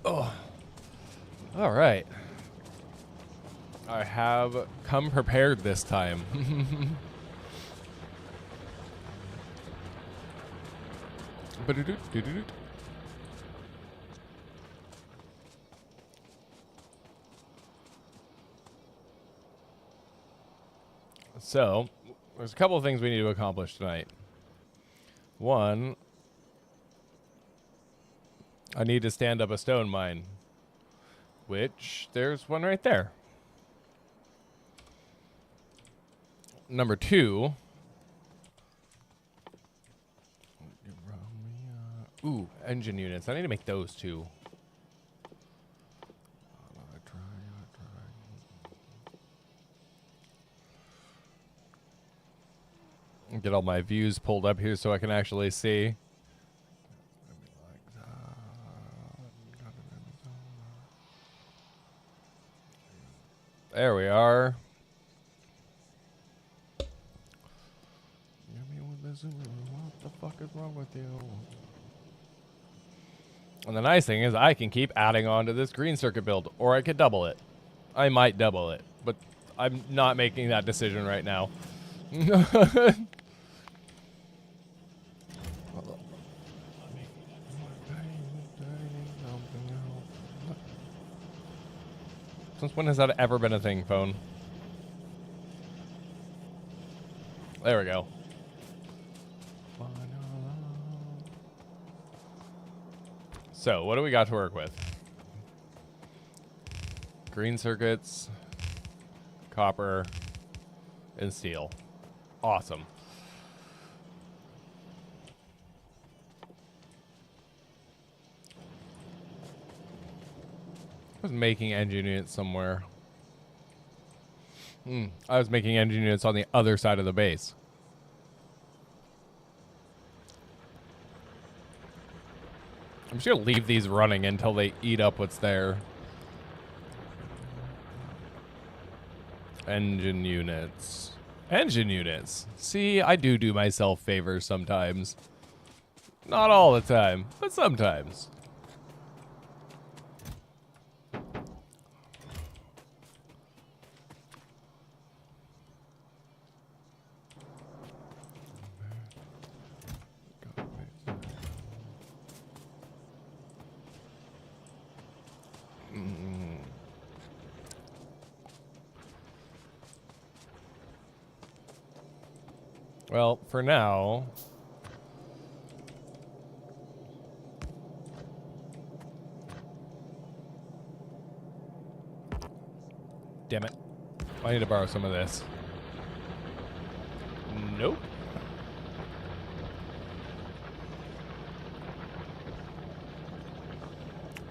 Oh, all right. I have come prepared this time. So, there's a couple of things we need to accomplish tonight. One, I need to stand up a stone mine, which there's one right there. Number two, ooh, engine units. I need to make those too. Get all my views pulled up here so I can actually see. There we are. What the fuck is wrong with you? And the nice thing is I can keep adding on to this green circuit build, or I could double it. I might double it, but I'm not making that decision right now. Since when has that ever been a thing, phone? There we go. So, what do we got to work with? Green circuits, copper, and steel. Awesome. I was making engine units somewhere. I was making engine units on the other side of the base. I'm just gonna leave these running until they eat up what's there. Engine units. Engine units. See, I do myself favors sometimes. Not all the time, but sometimes. Well, for now... Damn it. I need to borrow some of this. Nope.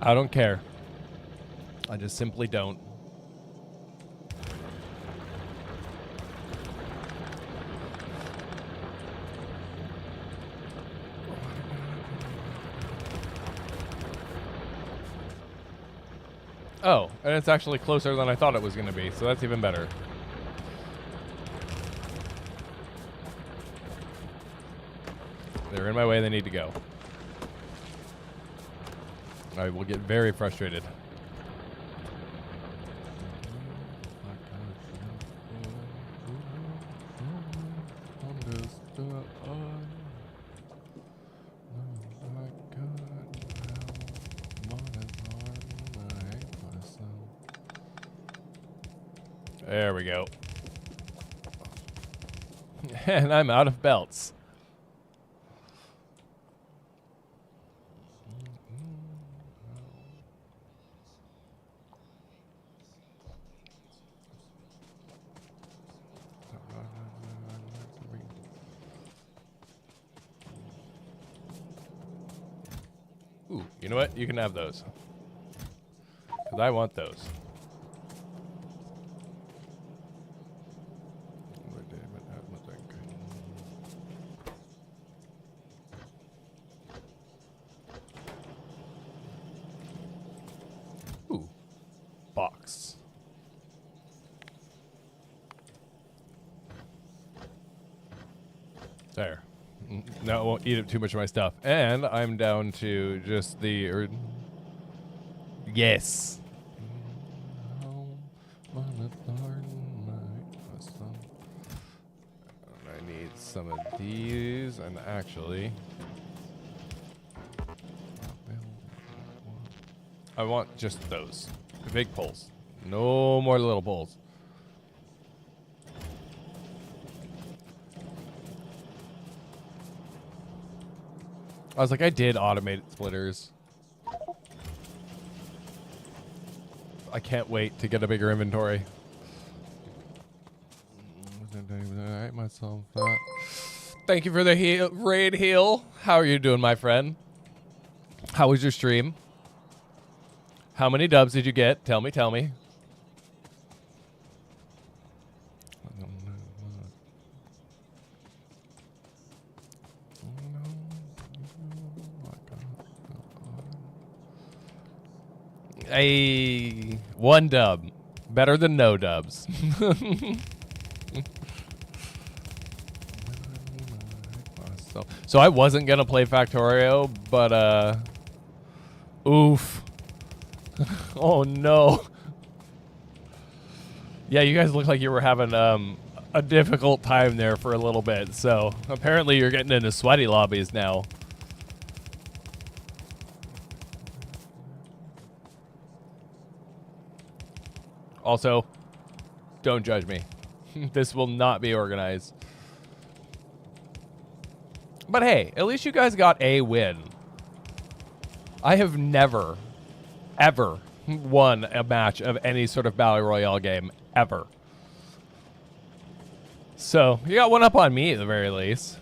I don't care. I just simply don't. Oh, and it's actually closer than I thought it was going to be, so that's even better. They're in my way, they need to go. I will get very frustrated. There we go. And I'm out of belts. Ooh, you know what? You can have those. Because I want those. Ooh. Box. There. No, it won't eat up too much of my stuff. And I'm down to just the... Yes. I need some of these, and actually, I want just those. The big poles. No more little poles. I was like, I did automate splitters. I can't wait to get a bigger inventory. Thank you for the raid heal. How are you doing, my friend? How was your stream? How many dubs did you get? Tell me, tell me. One dub. Better than no dubs. So I wasn't gonna play Factorio, but oof. Oh no. Yeah, you guys look like you were having a difficult time there for a little bit. So apparently you're getting into sweaty lobbies now. Also, don't judge me. This will not be organized. But hey, at least you guys got a win. I have never, ever won a match of any sort of Battle Royale game, ever. So, you got one up on me at the very least.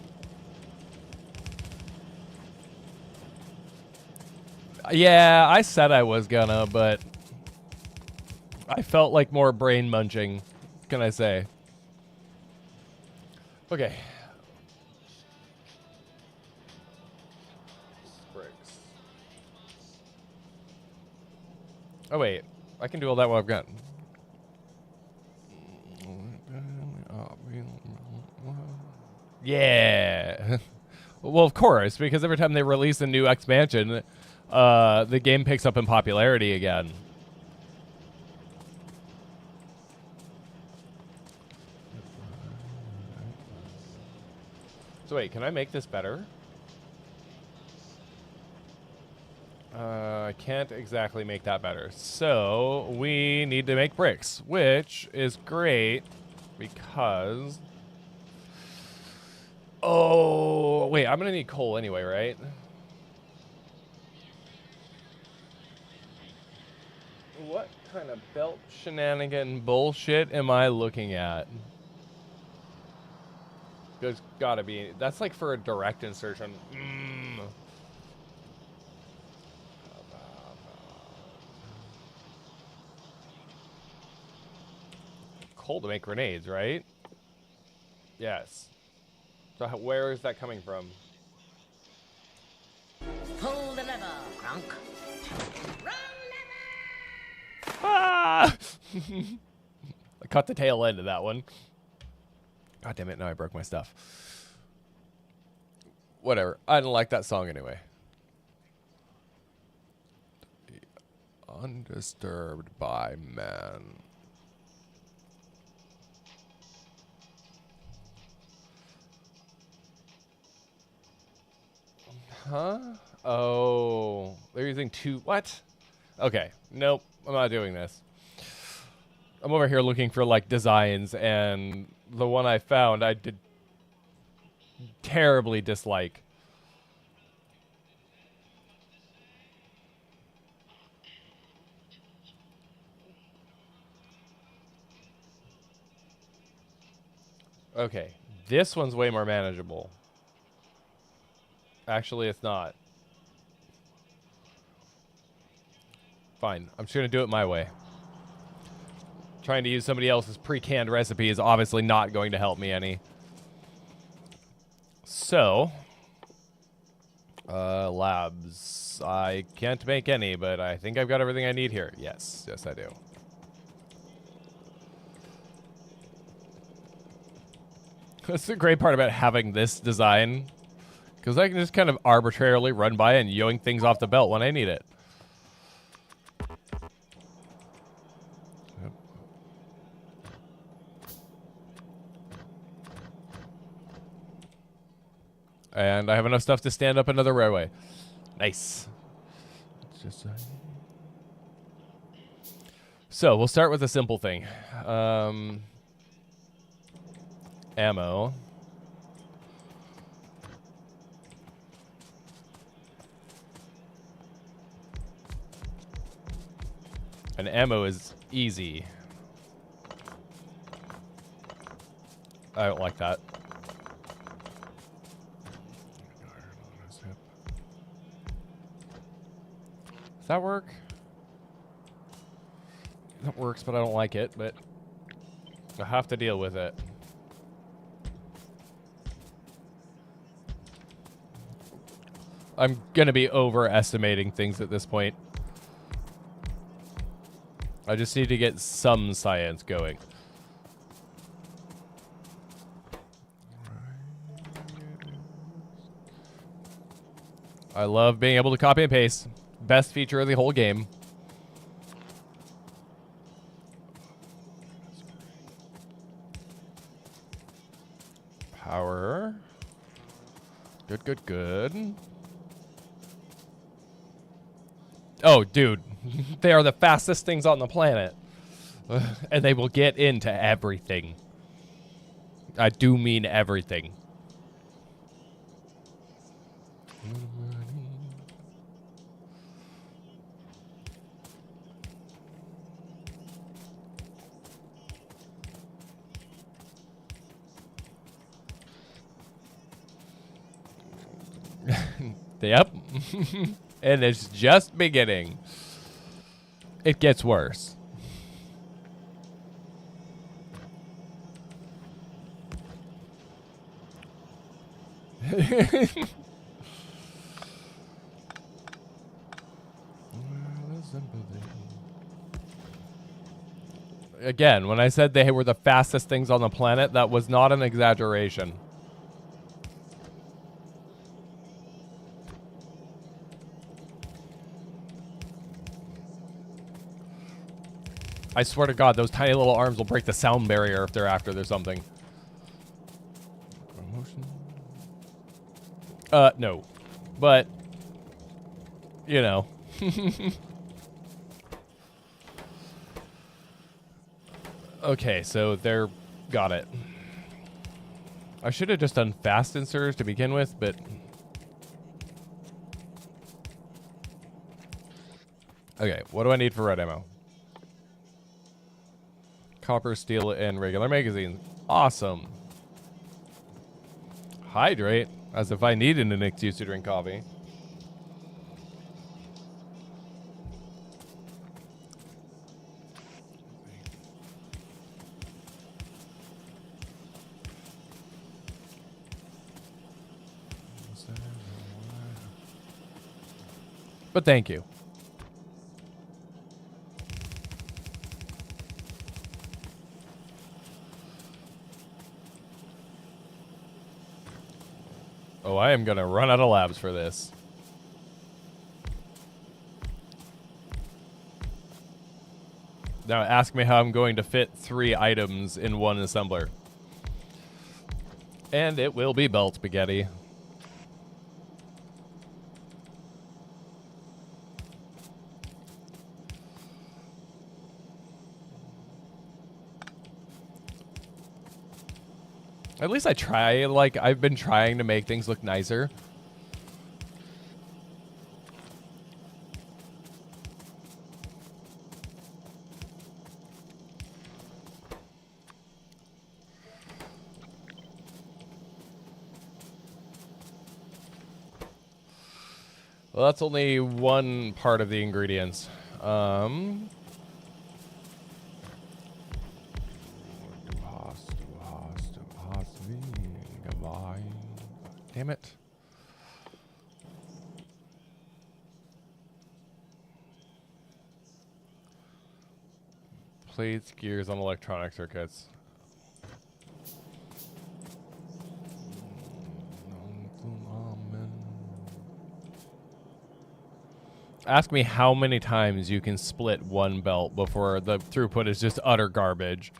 Yeah, I said I was gonna, but I felt like more brain munching, can I say. Okay. Oh wait, I can do all that while I've got. Yeah. Well, of course, because every time they release a new expansion, the game picks up in popularity again. So wait, can I make this better? I can't exactly make that better. So we need to make bricks, which is great because... Oh, wait, I'm going to need coal anyway, right? What kind of belt shenanigan bullshit am I looking at? There's got to be... That's like for a direct insertion. Coal to make grenades, right? Yes. So where is that coming from? Pull the lever, Crunk. Wrong lever! Ah! I cut the tail end of that one. God damn it, now I broke my stuff. Whatever. I didn't like that song anyway. Undisturbed by man. Huh? Oh, they're using two. What? Okay. Nope. I'm not doing this. I'm over here looking for like designs, and the one I found I did terribly dislike. Okay. This one's way more manageable. Actually, it's not. Fine. I'm just going to do it my way. Trying to use somebody else's pre-canned recipe is obviously not going to help me any. So, labs. I can't make any, but I think I've got everything I need here. Yes. Yes, I do. That's the great part about having this design. Because I can just kind of arbitrarily run by and yoink things off the belt when I need it. And I have enough stuff to stand up another railway. Nice. So we'll start with a simple thing. Ammo. And ammo is easy. I don't like that. Does that work? That works, but I don't like it, but I have to deal with it. I'm gonna be overestimating things at this point. I just need to get some science going. I love being able to copy and paste. Best feature of the whole game. Power. Good, good, good. Oh, dude. They are the fastest things on the planet. And they will get into everything. I do mean everything. Yep. And it's just beginning. It gets worse. Again, when I said they were the fastest things on the planet, that was not an exaggeration. I swear to God, those tiny little arms will break the sound barrier if they're after there's something. No. But, you know. Okay, so they're... Got it. I should have just done fast inserters to begin with, but... Okay, what do I need for red ammo? Copper, steel, and regular magazines. Awesome. Hydrate, as if I needed an excuse to drink coffee. But thank you. Oh, I am gonna run out of labs for this. Now ask me how I'm going to fit 3 items in one assembler. And it will be belt spaghetti. At least I try, like, I've been trying to make things look nicer. Well, that's only one part of the ingredients. Damn it. Plates, gears on electronic circuits. Ask me how many times you can split one belt before the throughput is just utter garbage.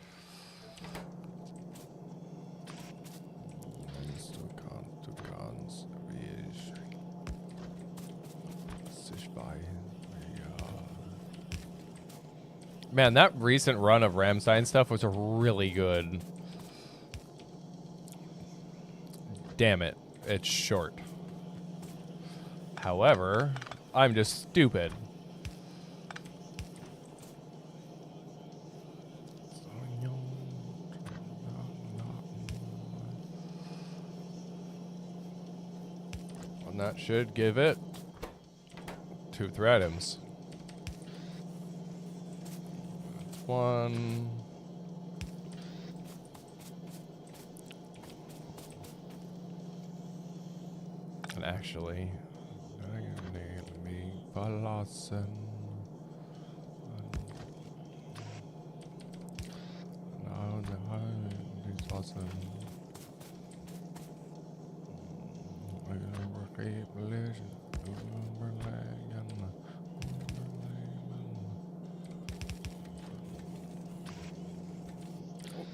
Man, that recent run of Ramstein stuff was really good. Damn it, it's short. However, I'm just stupid. And that should give it 2 threadums. That's 1. And actually,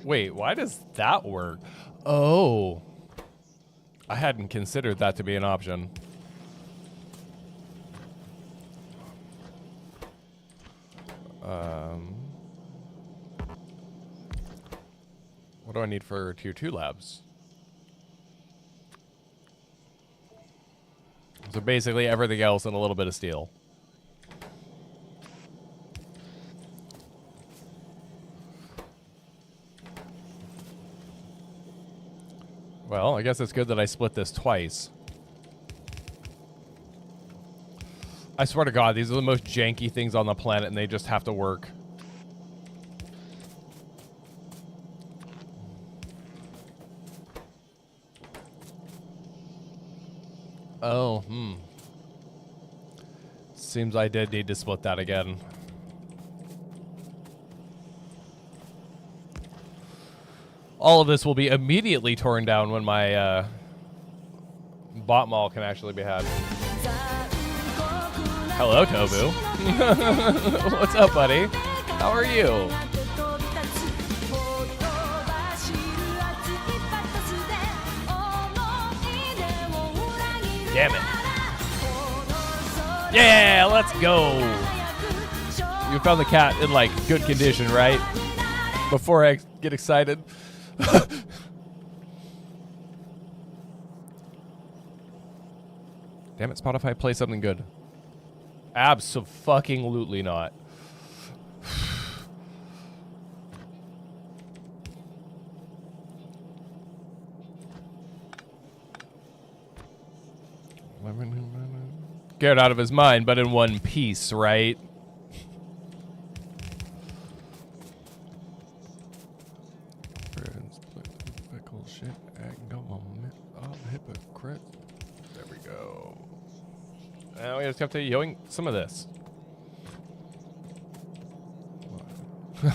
wait, why does that work? Oh, I hadn't considered that to be an option. What do I need for tier 2 labs? So basically everything else and a little bit of steel. Well, I guess it's good that I split this twice. I swear to God, these are the most janky things on the planet and they just have to work. Oh, Seems I did need to split that again. All of this will be immediately torn down when my bot mall can actually be had. Hello, Tobu. What's up, buddy? How are you? Damn it. Yeah, let's go. You found the cat in, like, good condition, right? Before I get excited. Damn it, Spotify, play something good. Abso-fucking-lutely not. Scared out of his mind, but in one piece, right? Shit, hypocrite. There we go. Now we just have to yoink some of this.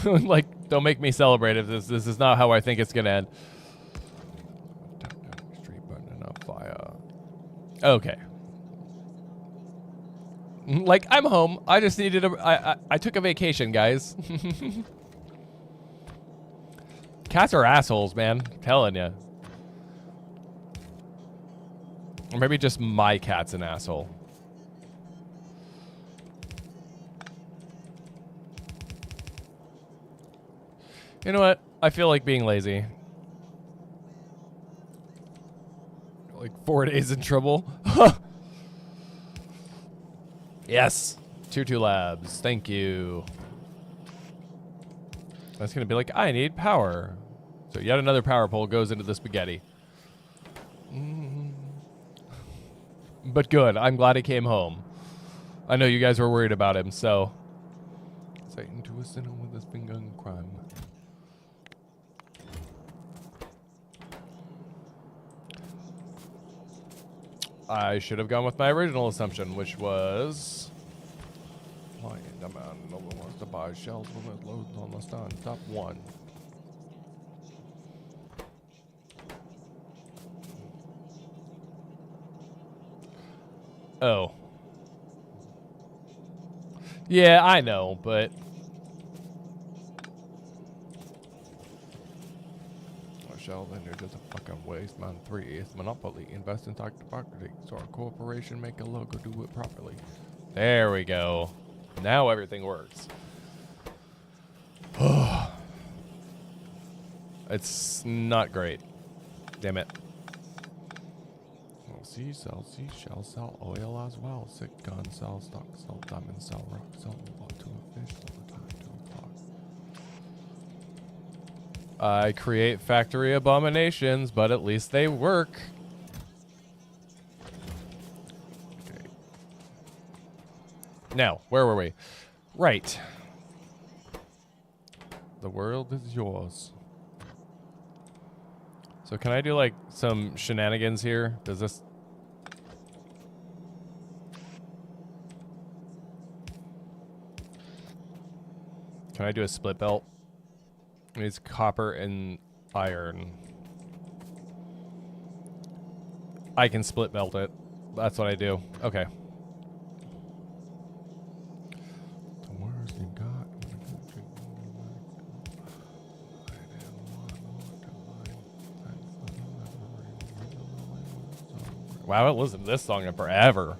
Like, don't make me celebrate if this is not how I think it's gonna end. Street burning up fire. Okay. Like, I'm home. I just needed I took a vacation, guys. Cats are assholes, man. I'm telling you. Or maybe just my cat's an asshole. You know what? I feel like being lazy. Like 4 days in trouble. Yes. Tier 2 labs. Thank you. That's going to be like, I need power. So yet another power pole goes into the spaghetti. But good. I'm glad he came home. I know you guys were worried about him, so. Satan to a sinner with his finger in crime. I should have gone with my original assumption, which was... Why the man no one wants to buy shells when it loads on the stand. Top 1. Oh. Yeah, I know, but... Shell, then you're just a fucking waste, man. 3 is monopoly. Invest in democracy. So our corporation make a logo, do it properly. There we go. Now everything works. It's not great. Damn it. Sell seashell, sell oil as well. Sick gun, sell stock, sell diamond, sell rock, sell water to a fish, sell the time to a clock. I create factory abominations, but at least they work. Okay. Now, where were we? Right. The world is yours. So can I do like some shenanigans here? Does this... Can I do a split belt? It's copper and iron. I can split belt it. That's what I do. Okay. Wow, I haven't listened to this song in forever.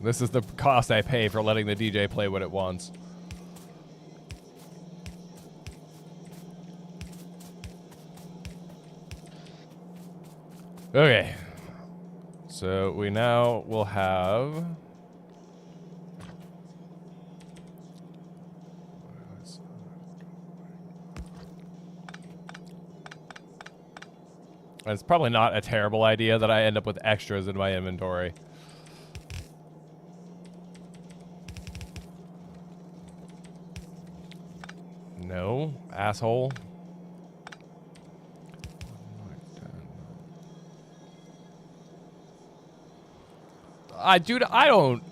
This is the cost I pay for letting the DJ play what it wants. Okay. So we now will have... It's probably not a terrible idea that I end up with extras in my inventory. No, asshole. Dude, I don't...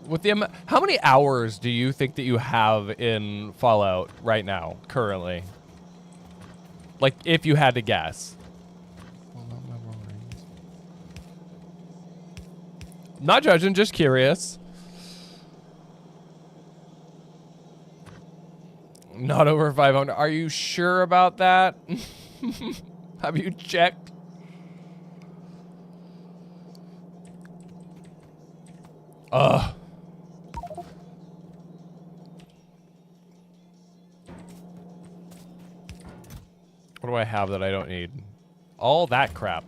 With the how many hours do you think that you have in Fallout right now, currently? Like, if you had to guess. Not judging, just curious. Not over 500. Are you sure about that? Have you checked? Ugh. What do I have that I don't need? All that crap.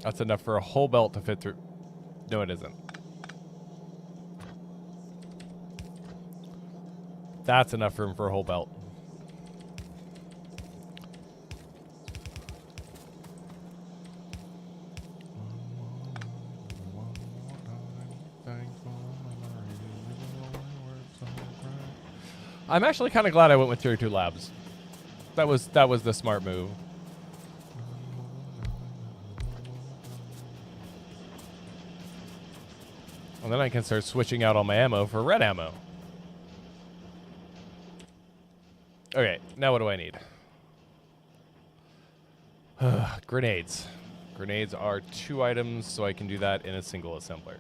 That's enough for a whole belt to fit through. No, it isn't. That's enough room for a whole belt. I'm actually kind of glad I went with Tier 2 Labs. That was the smart move. And then I can start switching out all my ammo for red ammo. Okay, now what do I need? Grenades. Grenades are 2 items, so I can do that in a single assembler.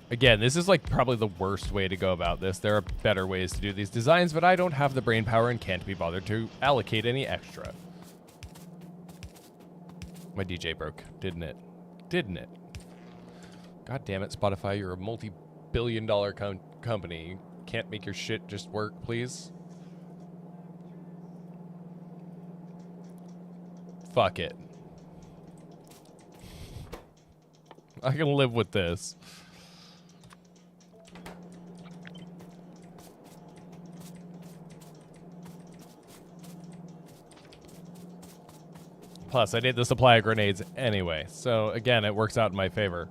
Again, this is like probably the worst way to go about this. There are better ways to do these designs, but I don't have the brain power and can't be bothered to allocate any extra. My DJ broke, didn't it? Didn't it? God damn it, Spotify, you're a multi-billion-dollar company. You can't make your shit just work, please? Fuck it. I can live with this. Plus, I need the supply of grenades anyway. So, again, it works out in my favor.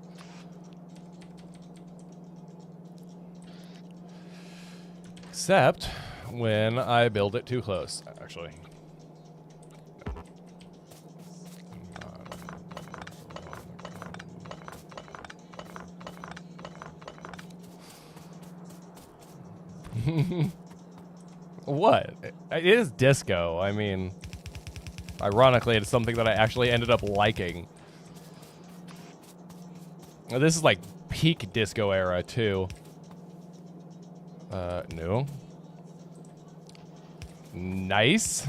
Except when I build it too close, actually. What? It is disco. I mean, ironically, it's something that I actually ended up liking. This is like peak disco era, too. No. Nice.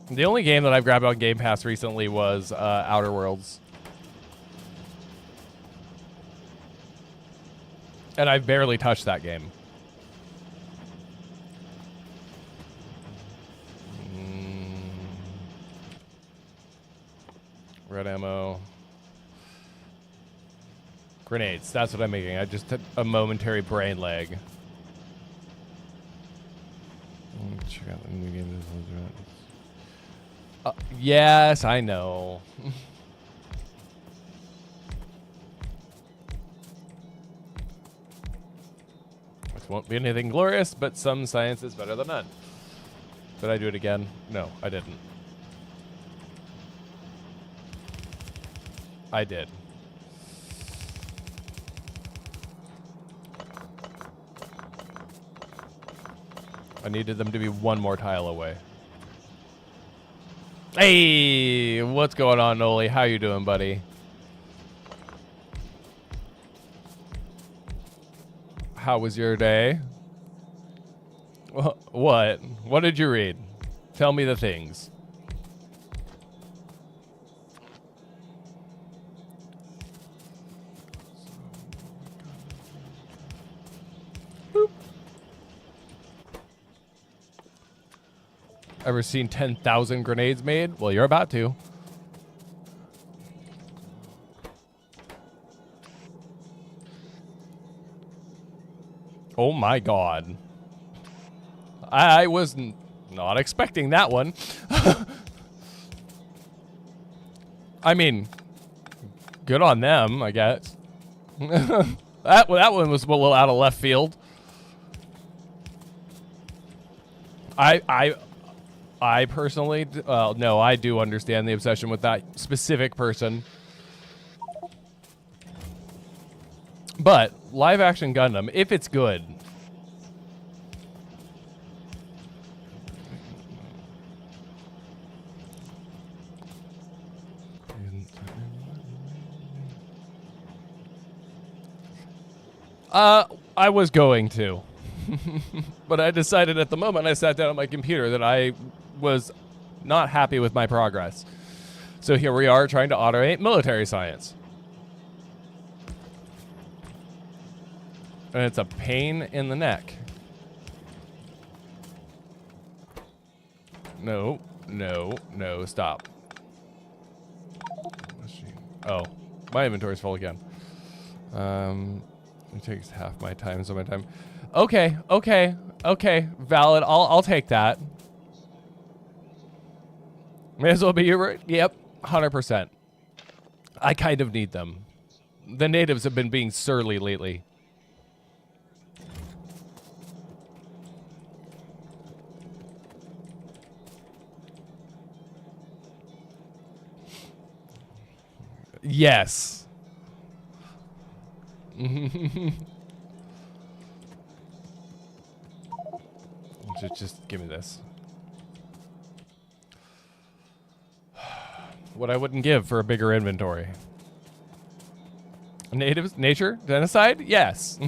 The only game that I've grabbed on Game Pass recently was Outer Worlds. And I've barely touched that game. Red ammo. Grenades. That's what I'm making. I just took a momentary brain lag. Check out the new game. Yes, I know. This won't be anything glorious, but some science is better than none. Did I do it again? No, I didn't. I did. I needed them to be one more tile away. Hey, what's going on, Noli? How you doing, buddy? How was your day? What? What did you read? Tell me the things. Boop. Ever seen 10,000 grenades made? Well, you're about to. Oh my god. I was not expecting that one. I mean, good on them, I guess. that one was a little out of left field. I personally, no, I do understand the obsession with that specific person. But live action Gundam, if it's good. I was going to. But I decided at the moment I sat down at my computer that I was not happy with my progress. So here we are trying to automate military science. And it's a pain in the neck. No, no, no, stop. Oh, my inventory's full again. It takes half my time, so my time. Okay, okay, okay, valid. I'll take that. May as well be your. Yep, 100%. I kind of need them. The natives have been being surly lately. Yes. Just give me this. What I wouldn't give for a bigger inventory. Natives, nature, genocide? Yes.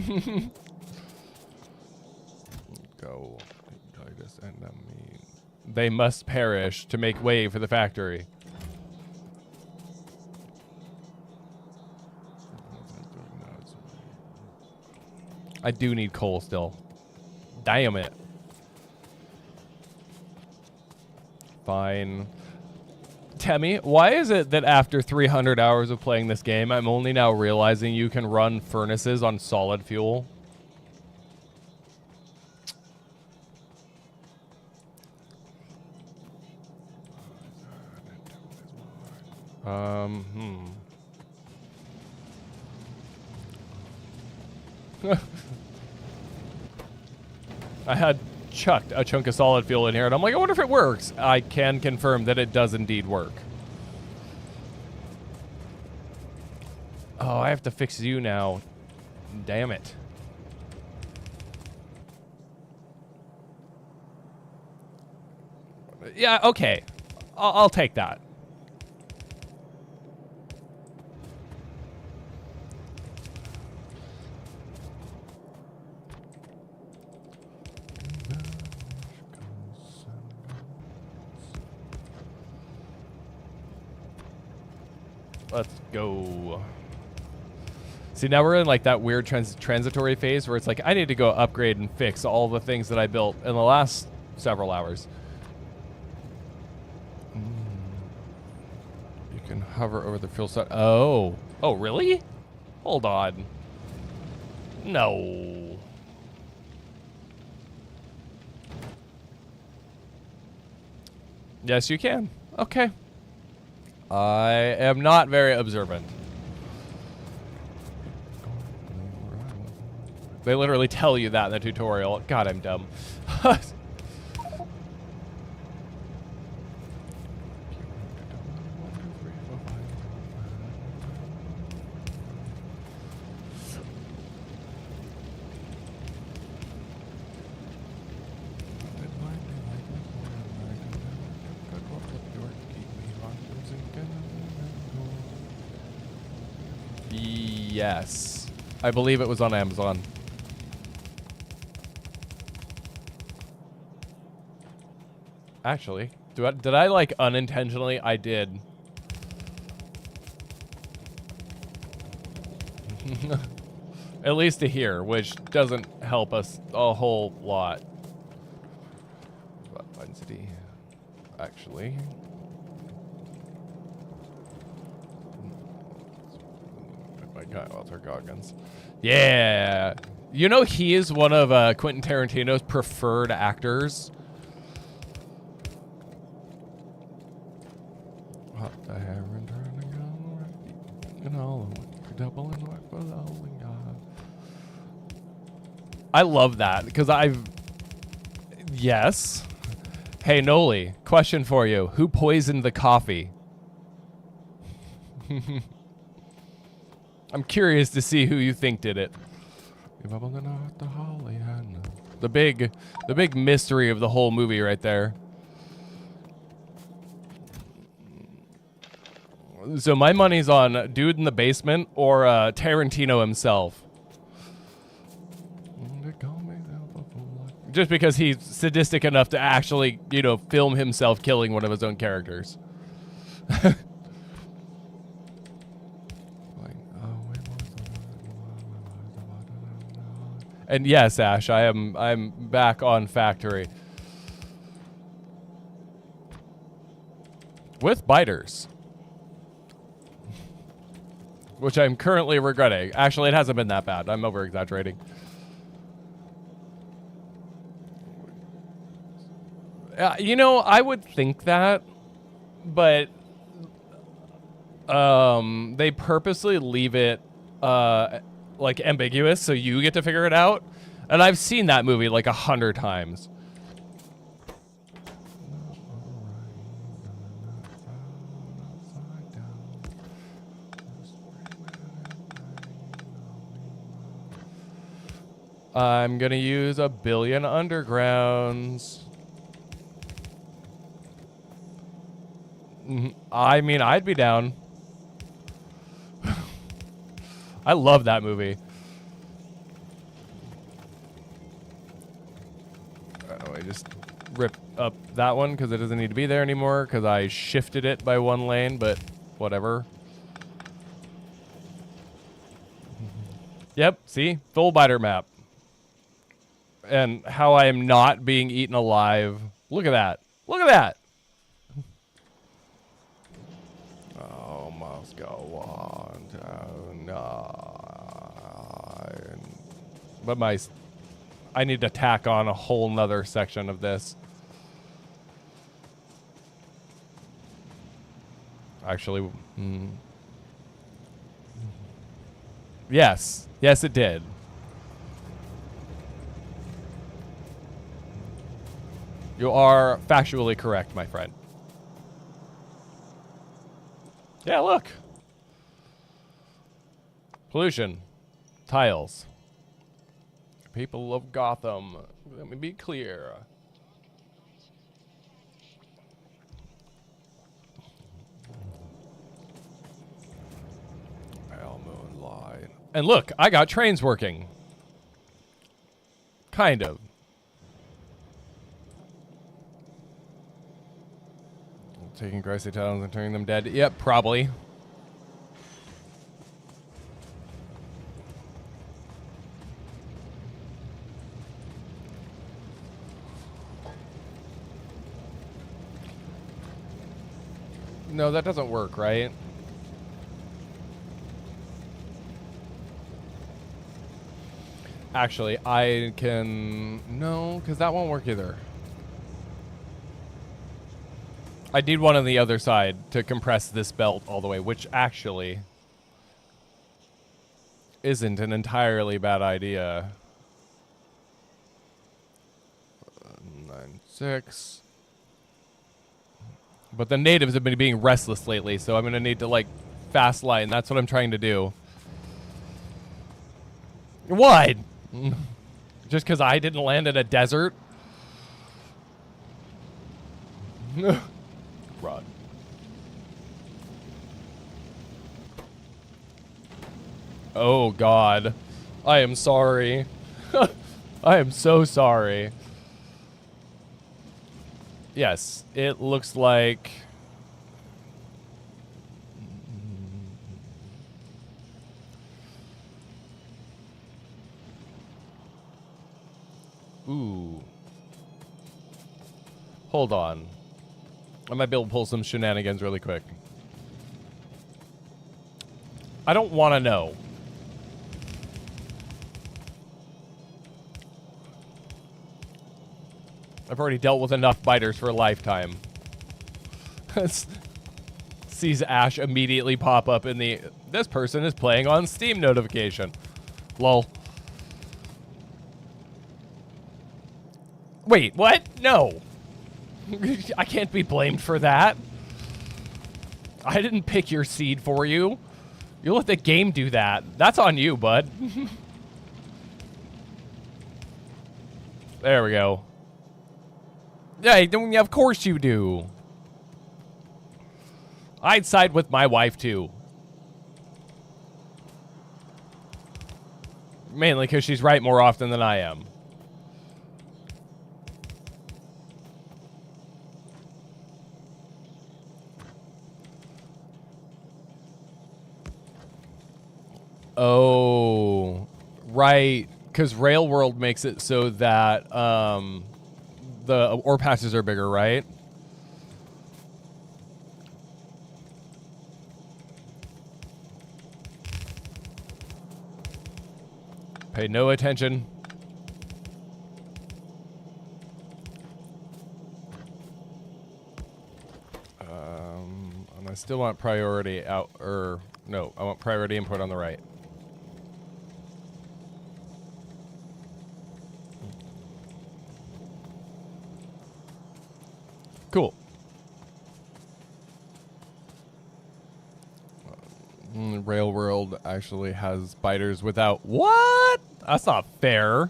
Go. They must perish to make way for the factory. I do need coal still. Damn it. Fine. Temmie, why is it that after 300 hours of playing this game, I'm only now realizing you can run furnaces on solid fuel? I had chucked a chunk of solid fuel in here, and I'm like, I wonder if it works. I can confirm that it does indeed work. Oh, I have to fix you now. Damn it. Yeah, okay. I'll take that. Let's go. See, now we're in like that weird transitory phase where it's like I need to go upgrade and fix all the things that I built in the last several hours. You can hover over the fuel side. Oh. Oh, really? Hold on. No. Yes, you can. Okay. I am not very observant. They literally tell you that in the tutorial. God, I'm dumb. Yes. I believe it was on Amazon. Actually, did I like unintentionally? I did. At least to here, which doesn't help us a whole lot. Density, actually. My God, Walter Goggins. Yeah, you know he is one of Quentin Tarantino's preferred actors. I love that because yes. Hey Noli, question for you: who poisoned the coffee? I'm curious to see who you think did it. The big mystery of the whole movie right there. So my money's on dude in the basement or Tarantino himself. Just because he's sadistic enough to actually, you know, film himself killing one of his own characters. And yes, Ash, I'm back on Factory. With biters. Which I'm currently regretting. Actually, it hasn't been that bad. I'm over-exaggerating. You know, I would think that, but they purposely leave it like ambiguous so you get to figure it out. And I've seen that movie like 100 times. I'm gonna use 1 billion undergrounds. I mean, I'd be down. I love that movie. I just ripped up that one because it doesn't need to be there anymore because I shifted it by 1 lane, but whatever. Yep, see? Full biter map. And how I am not being eaten alive. Look at that. Look at that. Oh, must go on to 9. But I need to tack on a whole nother section of this. Actually, yes. Yes, it did. You are factually correct, my friend. Yeah, look. Pollution. Tiles. People of Gotham. Let me be clear. slide. And look, I got trains working. Kind of. Taking grassy towns and turning them dead. Yep, probably. No, that doesn't work, right? Actually, I can... No, because that won't work either. I need one on the other side to compress this belt all the way, which actually isn't an entirely bad idea. 9-6. But the natives have been being restless lately, so I'm going to need to, like, fast line. That's what I'm trying to do. What? Just because I didn't land in a desert? Run. Oh, God. I am sorry. I am so sorry. Yes, it looks like... Ooh. Hold on. I might be able to pull some shenanigans really quick. I don't want to know. I've already dealt with enough biters for a lifetime. Sees Ash immediately pop up in the... This person is playing on Steam notification. Lol. Wait, what? No. I can't be blamed for that. I didn't pick your seed for you. You let the game do that. That's on you, bud. There we go. Yeah, of course you do. I'd side with my wife, too. Mainly because she's right more often than I am. Oh, right. Because Rail World makes it so that the ore patches are bigger, right? Pay no attention. And I still want priority out, or no, I want priority input on the right. Cool. Rail World actually has biters without... What? That's not fair.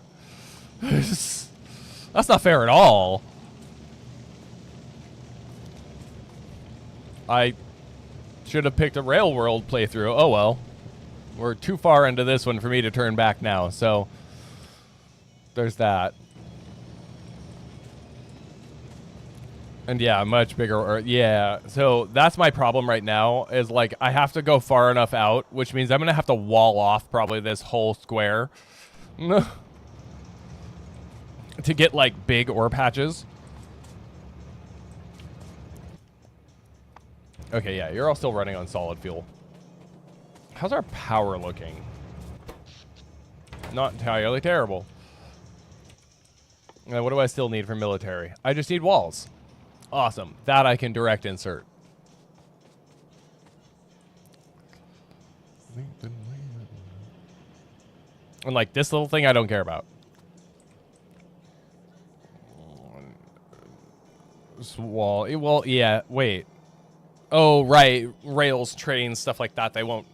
That's not fair at all. I should have picked a Rail World playthrough. Oh well. We're too far into this one for me to turn back now, so... There's that. And yeah, much bigger, or yeah. So that's my problem right now, is like I have to go far enough out, which means I'm gonna have to wall off probably this whole square to get like big ore patches. Okay, yeah, you're all still running on solid fuel. How's our power looking? Not entirely terrible. Now, what do I still need for military? I just need walls. Awesome. That I can direct insert. And like this little thing I don't care about. This wall. Well, yeah, wait. Oh, right. Rails, trains, stuff like that. They won't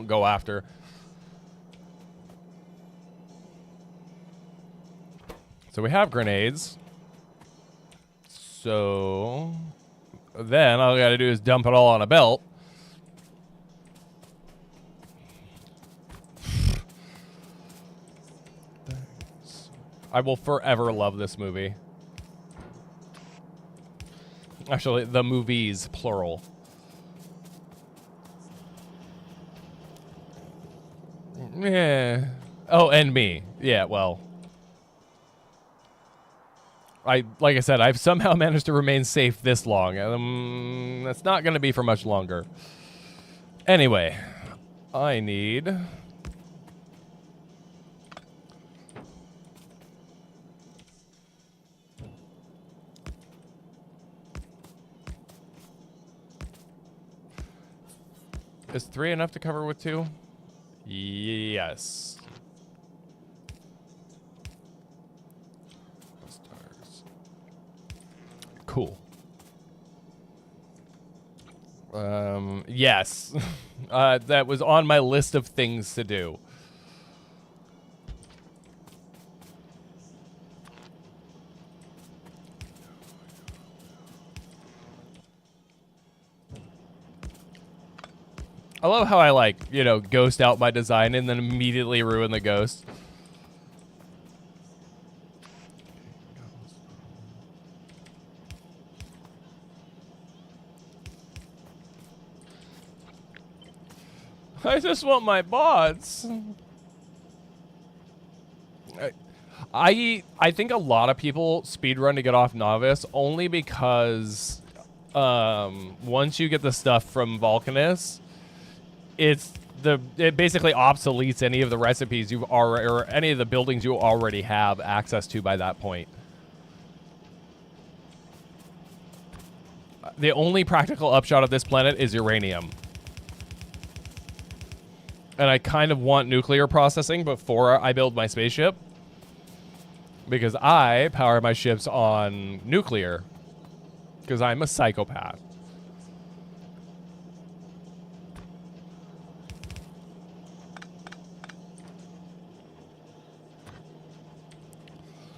go after. So we have grenades. So then all I gotta do is dump it all on a belt. I will forever love this movie. Actually, the movies, plural. Yeah. Oh, and me. Yeah, well. Like I said, I've somehow managed to remain safe this long. That's not going to be for much longer. Anyway, I need... Is 3 enough to cover with 2? Yes. Stars. Cool. Yes. That was on my list of things to do. I love how I, like, you know, ghost out my design and then immediately ruin the ghost. I just want my bots. I think a lot of people speedrun to get off novice only because once you get the stuff from Volcanus, it basically obsoletes any of the recipes you've already, or any of the buildings you already have access to by that point. The only practical upshot of this planet is uranium. And I kind of want nuclear processing before I build my spaceship, because I power my ships on nuclear, because I'm a psychopath.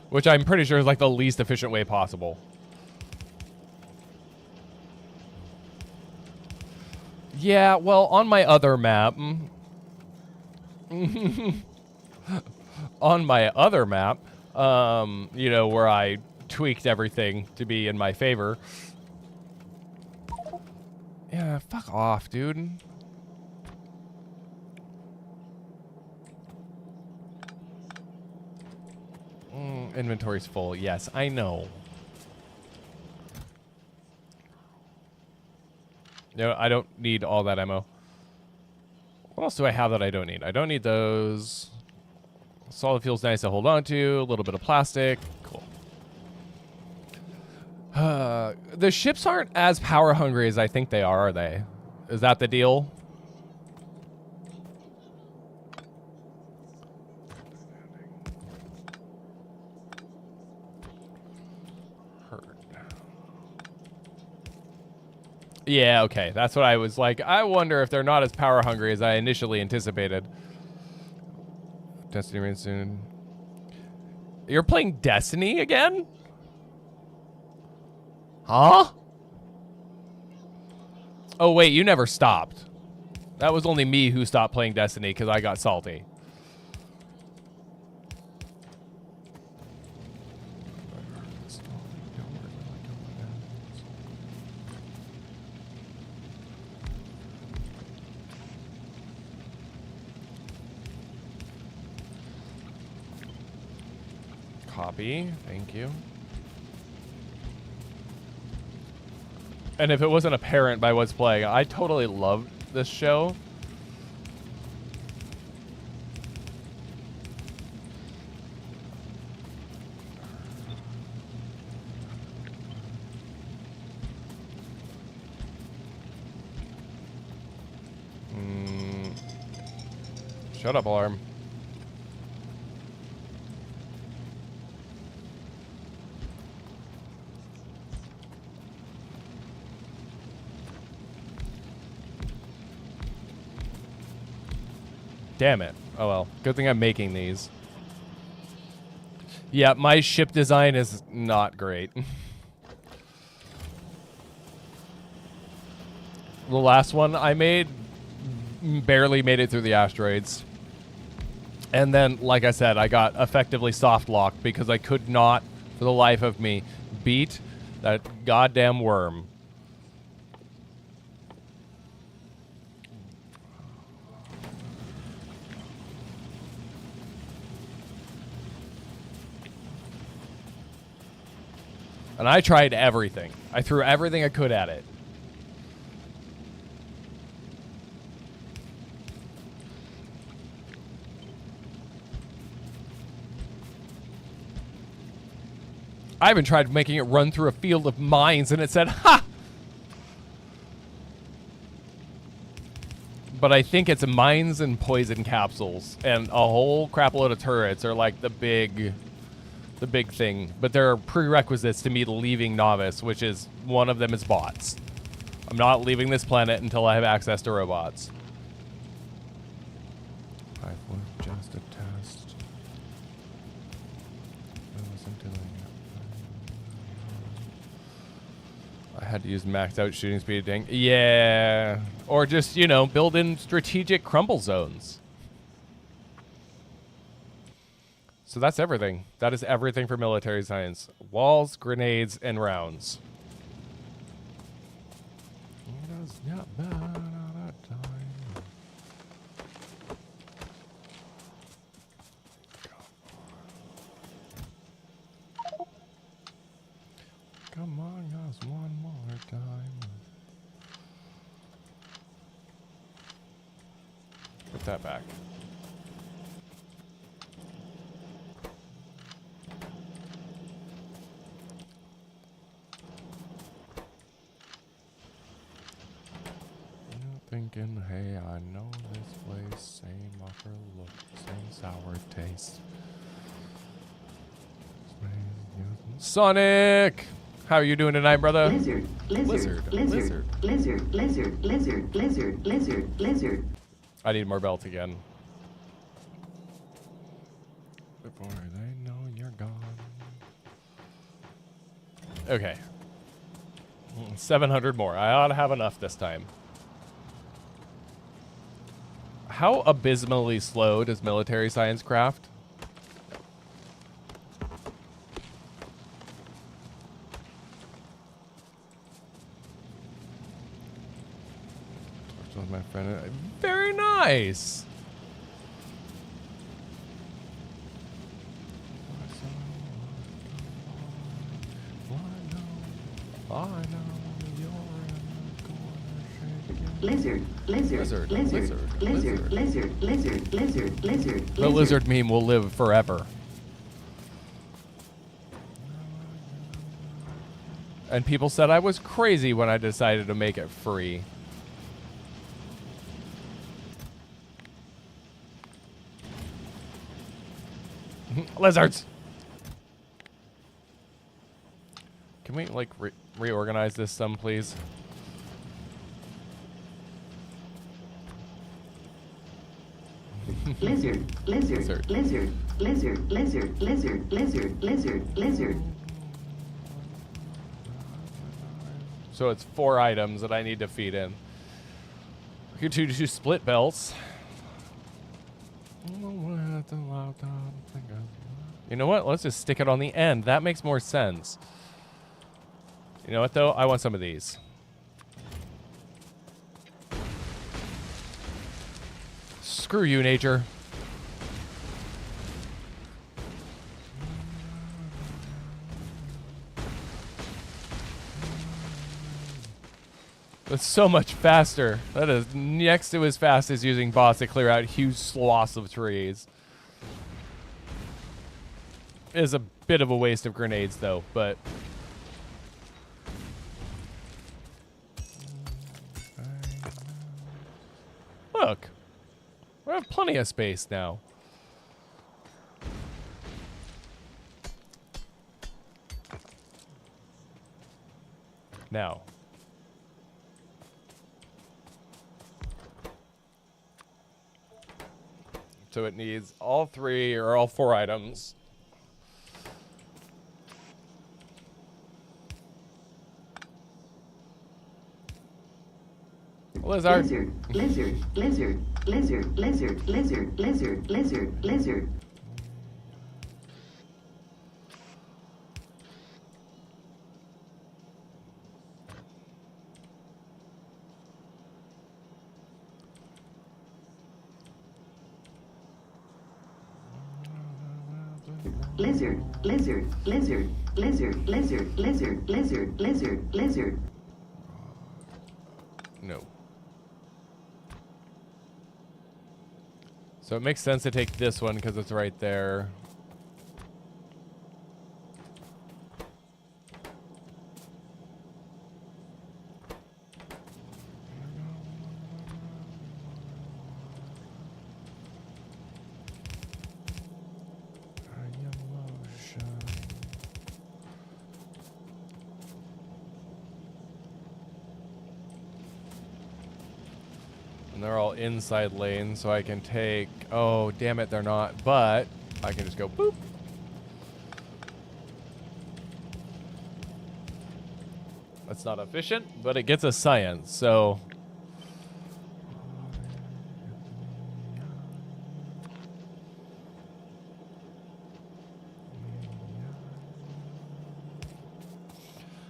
Which I'm pretty sure is like the least efficient way possible. Yeah, well, on my other map... on my other map, you know, where I tweaked everything to be in my favor. Yeah, fuck off, dude. Inventory's full. Yes, I know. No, I don't need all that ammo. What else do I have that I don't need? I don't need those. Solid fuel's nice to hold on to. A little bit of plastic. Cool. The ships aren't as power hungry as I think they are they? Is that the deal? Yeah, okay. That's what I was like. I wonder if they're not as power hungry as I initially anticipated. Destiny rain soon. You're playing Destiny again? Huh? Oh, wait, you never stopped. That was only me who stopped playing Destiny because I got salty. Copy. Thank you. And if it wasn't apparent by what's playing, I totally loved this show. Shut up, alarm. Damn it. Oh well. Good thing I'm making these. Yeah, my ship design is not great. The last one I made barely made it through the asteroids. And then, like I said, I got effectively soft locked because I could not, for the life of me, beat that goddamn worm. And I tried everything. I threw everything I could at it. I even tried making it run through a field of mines, and it said, "Ha!" But I think it's mines and poison capsules, and a whole crap load of turrets are like the big thing. But there are prerequisites to me leaving Novice, which is one of them is bots. I'm not leaving this planet until I have access to robots. I was just a test. I had to use maxed out shooting speed. Dang. Yeah. Or just, you know, build in strategic crumble zones. So that's everything. That is everything for military science. Walls, grenades, and rounds. Come on, guys, one more time. Put that back. Thinking, hey, I know this place, same offer look, same sour taste. Sonic! How are you doing tonight, brother? Lizard, lizard, lizard, lizard, lizard, lizard, lizard, lizard, lizard. I need more belt again. Before they know you're gone. Okay. 700 more. I ought to have enough this time. How abysmally slow does military science craft? Talked with my friend. Very nice. Lizard, lizard, lizard, lizard, lizard, lizard, lizard, lizard, lizard. The lizard meme will live forever. And people said I was crazy when I decided to make it free. Lizards! Can we, like, reorganize this some, please? Lizard, lizard, lizard, lizard, lizard, lizard, lizard, lizard, lizard. So it's 4 items that I need to feed in. We could do split belts. You know what? Let's just stick it on the end. That makes more sense. You know what, though? I want some of these. Screw you, nature. That's so much faster. That is next to as fast as using bots to clear out huge swaths of trees. It is a bit of a waste of grenades, though, but... Look. We have plenty of space now. Now. So it needs all 3 or all 4 items. Lizard. Lizard, lizard, lizard, lizard, lizard, lizard, lizard, lizard, lizard. Lizard, lizard, lizard, lizard, lizard, lizard, lizard, lizard, lizard. No. So it makes sense to take this one because it's right there. And they're all inside lanes, so I can take... Oh, damn it, they're not. But I can just go boop. That's not efficient, but it gets us science, so...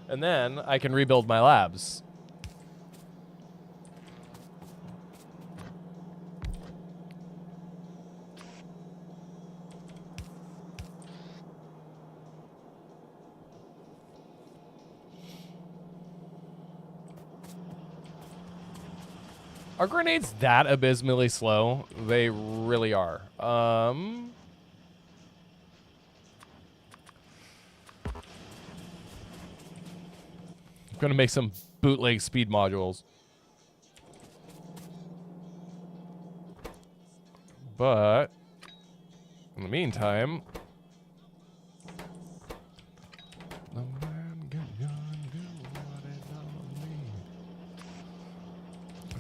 And then I can rebuild my labs. Are grenades that abysmally slow? They really are. I'm gonna make some bootleg speed modules. But in the meantime, the man get young, do what it don't mean.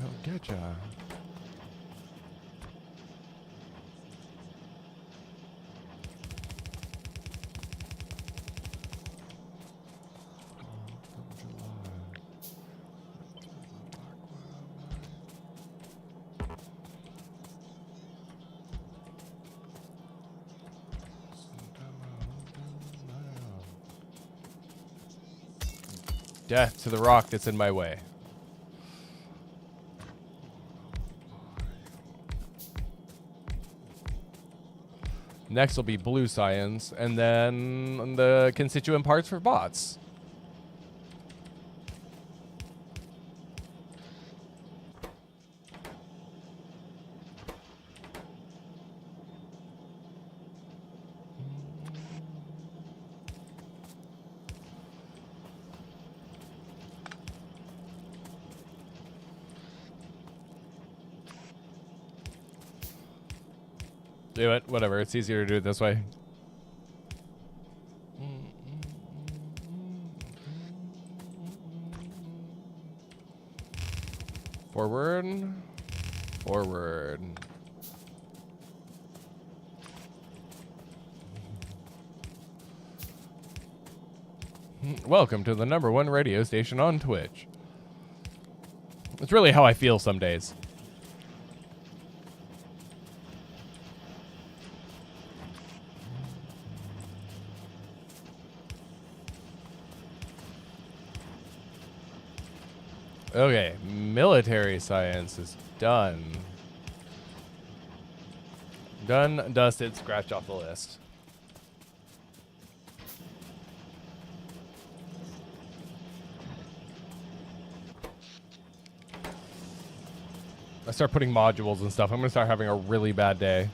I'll get ya. Death to the rock that's in my way. Next will be blue science, and then the constituent parts for bots. Do it, whatever. It's easier to do it this way. Forward. Forward. Welcome to the #1 radio station on Twitch. It's really how I feel some days. Okay, military science is done. Done, dusted, scratched off the list. I start putting modules and stuff. I'm gonna start having a really bad day.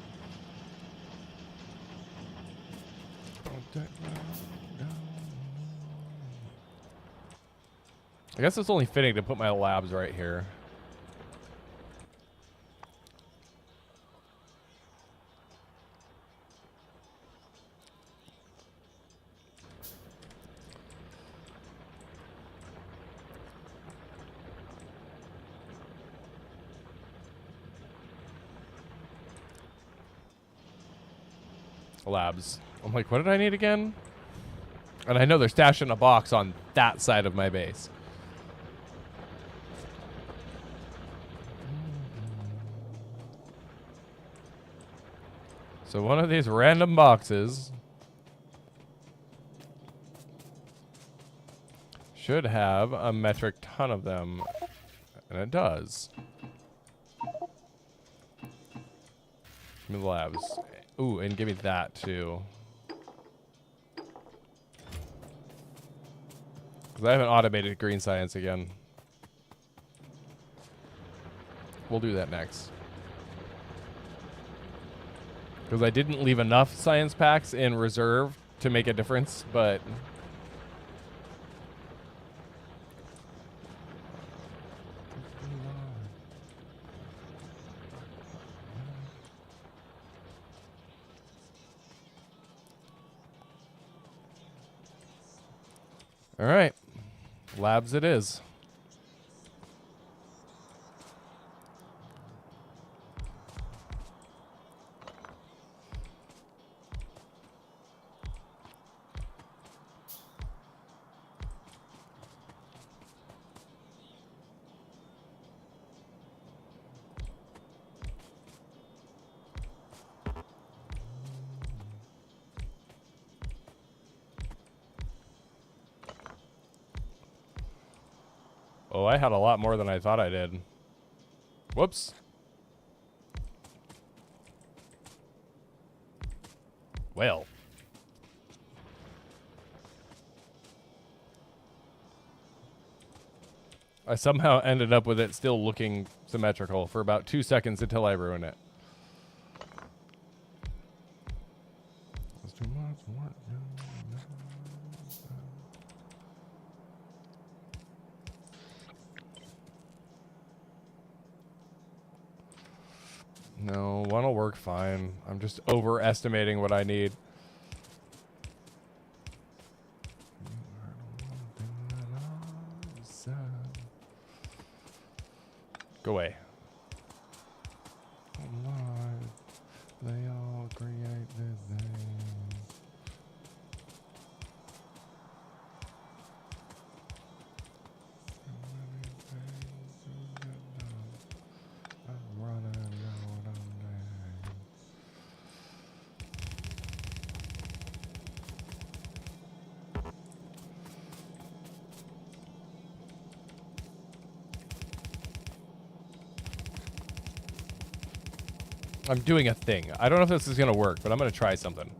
I guess it's only fitting to put my labs right here. Labs. I'm like, what did I need again? And I know they're stashed in a box on that side of my base. So one of these random boxes should have a metric ton of them, and it does. Give me the labs. Ooh, and give me that too. Because I haven't automated green science again. We'll do that next. Because I didn't leave enough science packs in reserve to make a difference, but... Alright. Labs it is. Oh, I had a lot more than I thought I did. Whoops. Well. I somehow ended up with it still looking symmetrical for about 2 seconds until I ruined it. That's too much work. No, one'll work fine. I'm just overestimating what I need. Go away. They all create this thing. I'm running out of days. I'm doing a thing. I don't know if this is going to work, but I'm going to try something.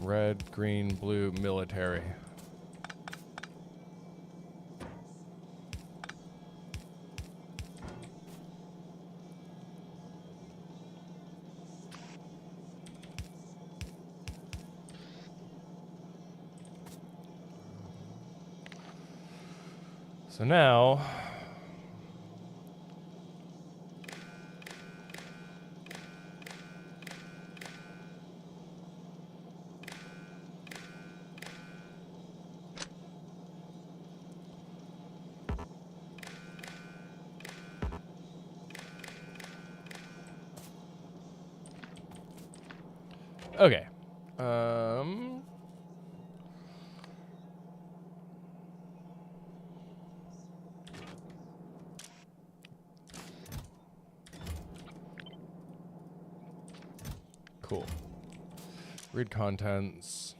Red, green, blue, military. So now, okay. Cool. Read contents.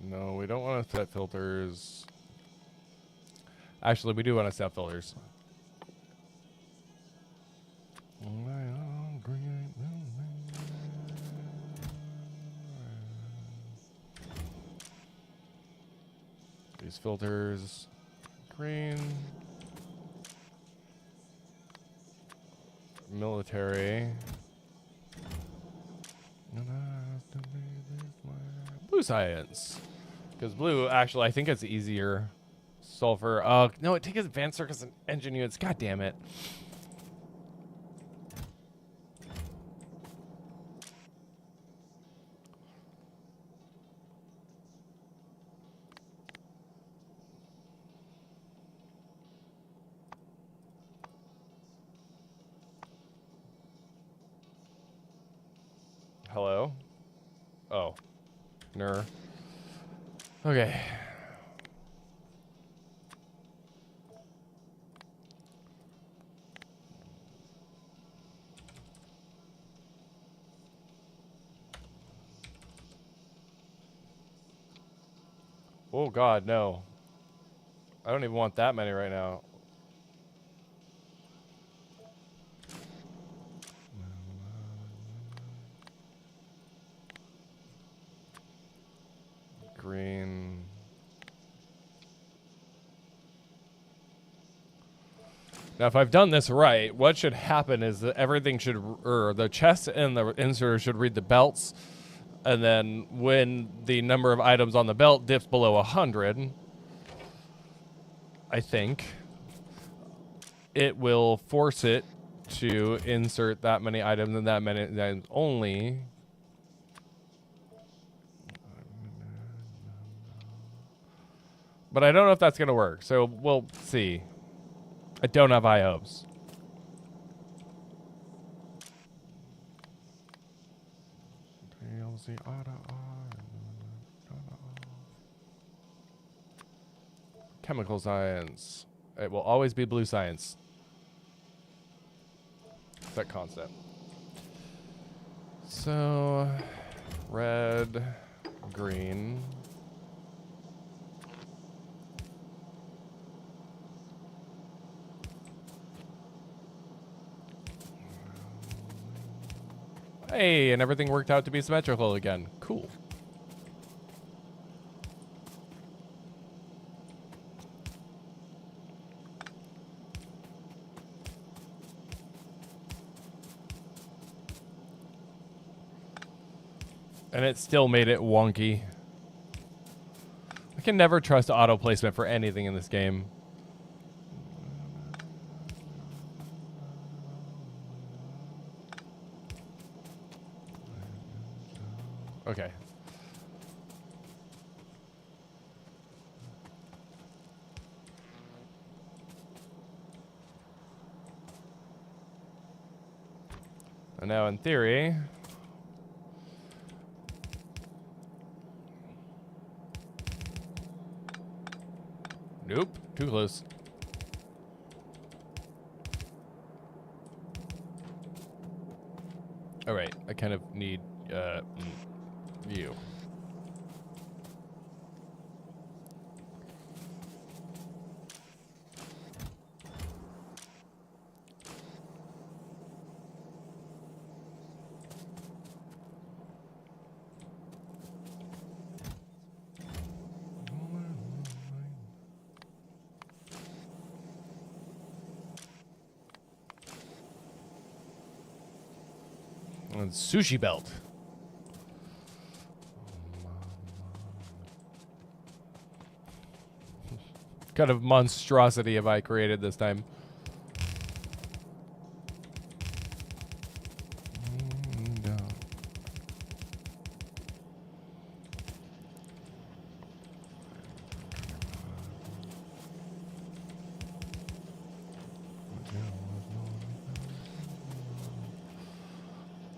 No, we don't want to set filters. Actually, we do want to set filters. These filters. Green. Military. Blue science. Because blue, actually, I think it's easier. Sulfur. No, it takes advanced circuits and engine units. God damn it. Hello? Oh. Ner. Okay. Oh god, no. I don't even want that many right now. Green. Now, if I've done this right, what should happen is that everything should, or the chest and the insert should read the belts, and then when the number of items on the belt dips below 100, I think, it will force it to insert that many items and that many items only. But I don't know if that's going to work, so we'll see. I don't have high hopes. Chemical science. It will always be blue science. Set constant. So, red, green. Hey, and everything worked out to be symmetrical again. Cool. And it still made it wonky. I can never trust auto placement for anything in this game. Okay. And now in theory, nope, too close. All right, I kind of need you. And sushi belt. Kind of monstrosity have I created this time.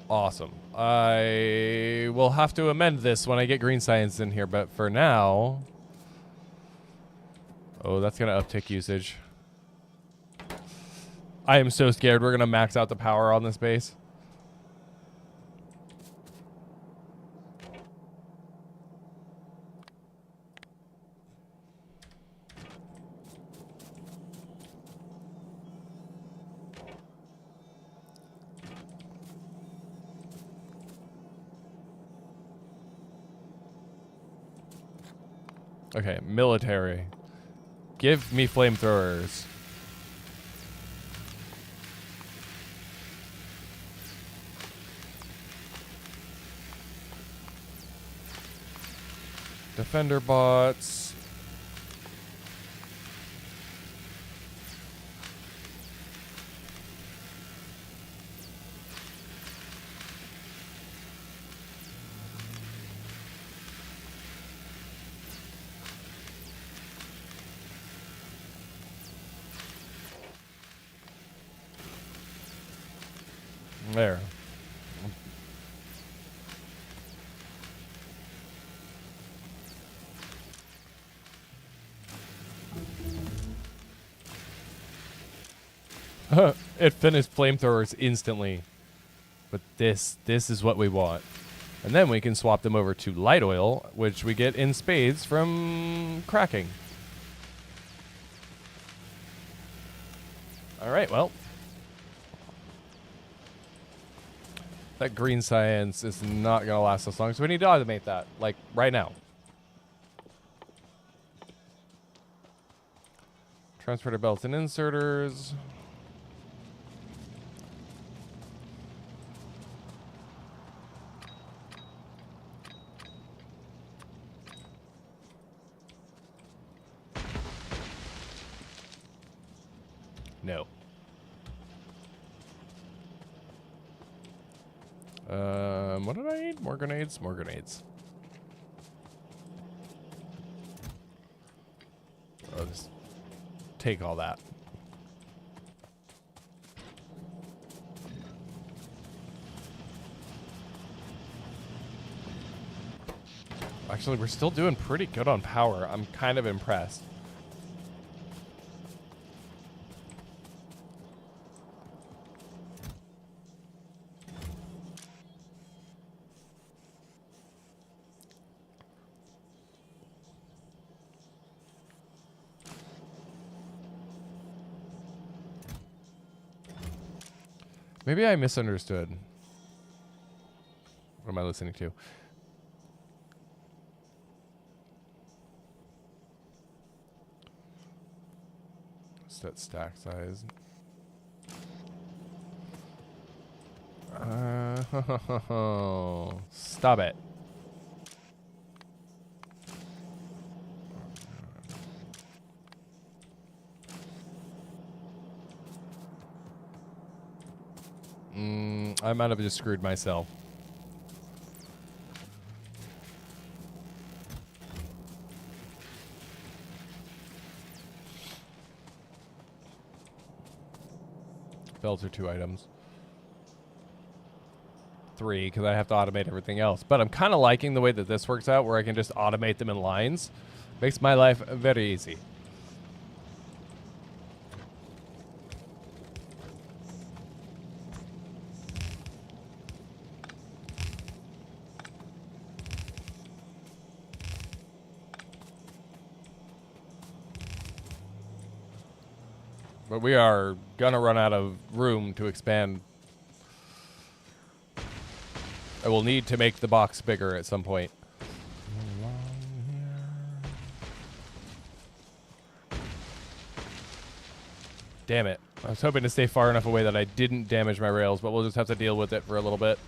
Awesome. I will have to amend this when I get green science in here, but for now... Oh, that's going to uptick usage. I am so scared we're going to max out the power on this base. Okay, military. Give me flamethrowers. Defender bots. There. It finished flamethrowers instantly. But this is what we want. And then we can swap them over to light oil, which we get in spades from cracking. Alright, well. That green science is not going to last us long, so we need to automate that, like, right now. Transporter belts and inserters. No. What did I need? More grenades? More grenades. I'll just take all that. Actually, we're still doing pretty good on power. I'm kind of impressed. Maybe I misunderstood. What am I listening to? Set stack size. Stop it. I might have just screwed myself. Belts are 2 items. 3, because I have to automate everything else. But I'm kind of liking the way that this works out, where I can just automate them in lines. Makes my life very easy. But we are gonna run out of room to expand. I will need to make the box bigger at some point. Damn it. I was hoping to stay far enough away that I didn't damage my rails, but we'll just have to deal with it for a little bit.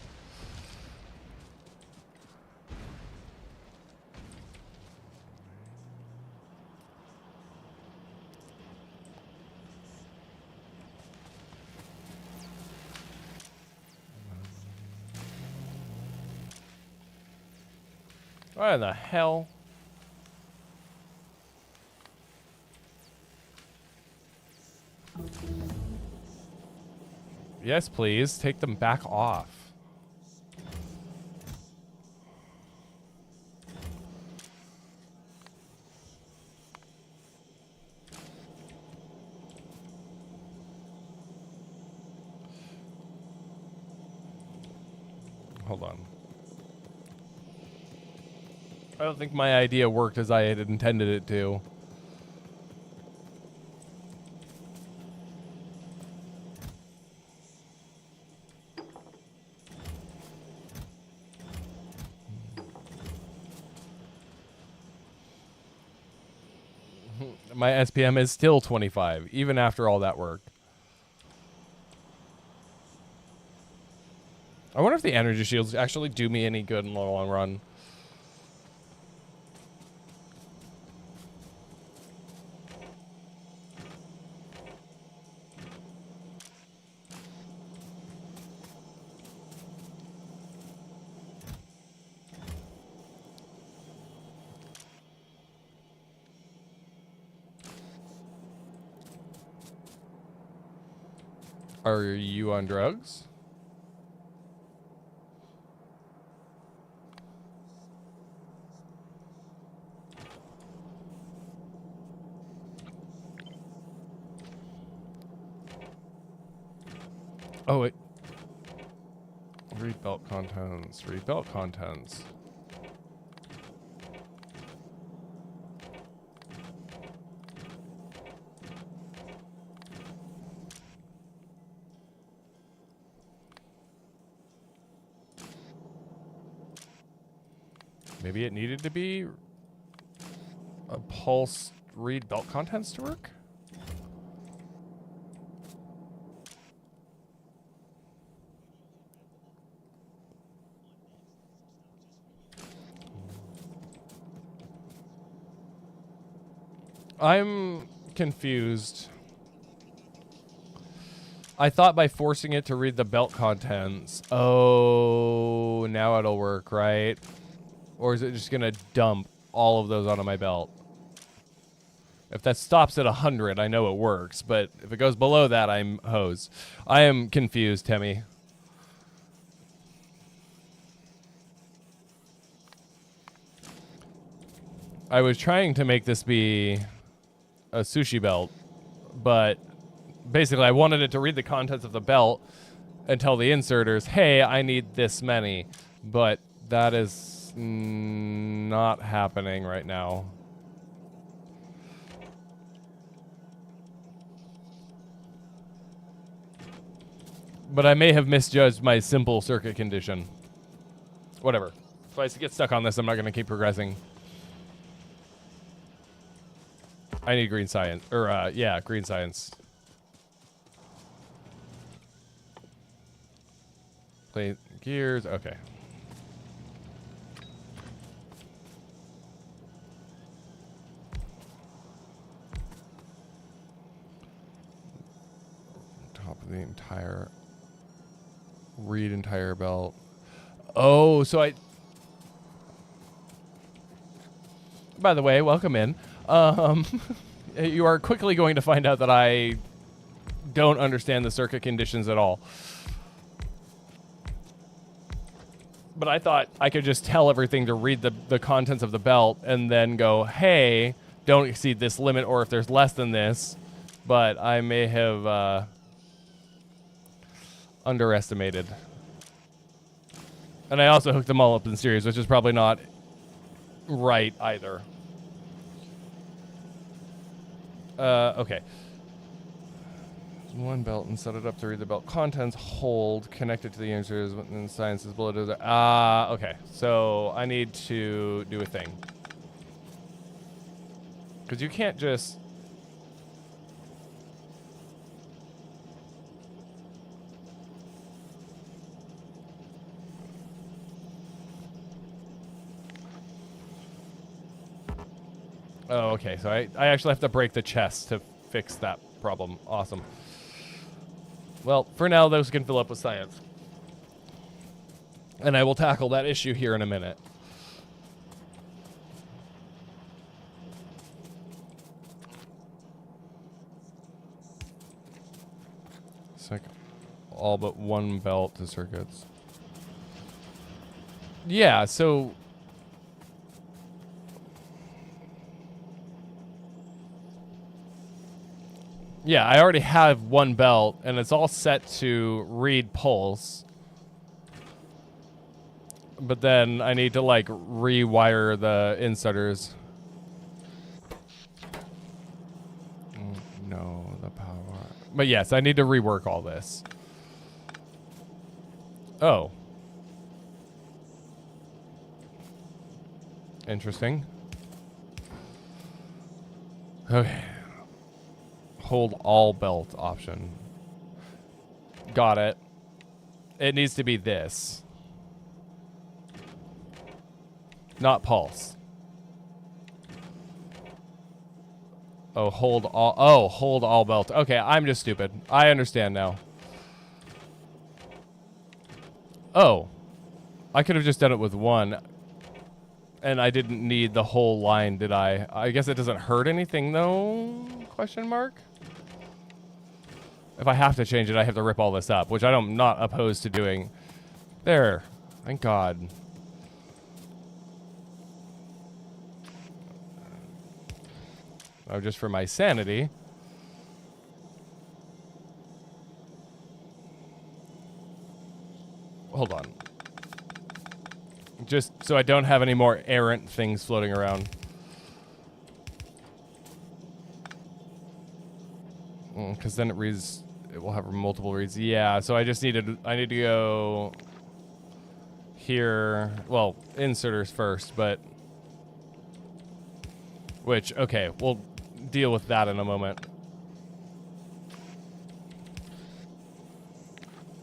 What in the hell? Yes, please. Take them back off. Hold on. I don't think my idea worked as I had intended it to. My SPM is still 25, even after all that work. I wonder if the energy shields actually do me any good in the long run. Are you on drugs? Oh, wait. Read belt contents. Read belt contents. Maybe it needed to be a pulse read belt contents to work? I'm confused. I thought by forcing it to read the belt contents. Oh, now it'll work, right? Or is it just gonna dump all of those onto my belt? If that stops at 100, I know it works, but if it goes below that, I'm hosed. I am confused, Temmie. I was trying to make this be a sushi belt, but basically I wanted it to read the contents of the belt and tell the inserters, hey, I need this many, but that is not happening right now. But I may have misjudged my simple circuit condition. Whatever. If I get stuck on this, I'm not going to keep progressing. I need green science. Or, yeah, green science. Play gears. Okay. Top of the entire... Read entire belt. Oh, so I... By the way, welcome in. You are quickly going to find out that I don't understand the circuit conditions at all. But I thought I could just tell everything to read the contents of the belt and then go, hey, don't exceed this limit, or if there's less than this. But I may have underestimated. And I also hooked them all up in series, which is probably not right either. Okay. One belt and set it up to read the belt contents. Hold, connect it to the answers, and science is below. Okay. So I need to do a thing. Because you can't just... Oh, okay. So I actually have to break the chest to fix that problem. Awesome. Well, for now, those can fill up with science. And I will tackle that issue here in a minute. It's like all but one belt to circuits. Yeah, so... Yeah, I already have one belt, and it's all set to read pulse. But then I need to, like, rewire the inserters. No, the power... But yes, I need to rework all this. Oh. Interesting. Okay. Hold all belt option. Got it. It needs to be this. Not pulse. Oh, hold all. Oh, hold all belt. Okay, I'm just stupid. I understand now. Oh. I could have just done it with one. And I didn't need the whole line, did I? I guess it doesn't hurt anything, though? Question mark? If I have to change it, I have to rip all this up, which I'm not opposed to doing. There. Thank God. Oh, just for my sanity. hold on. Just so I don't have any more errant things floating around. Because then it reads, it will have multiple reads. Yeah, so I need to go here. Well, inserters first, but which, okay, we'll deal with that in a moment.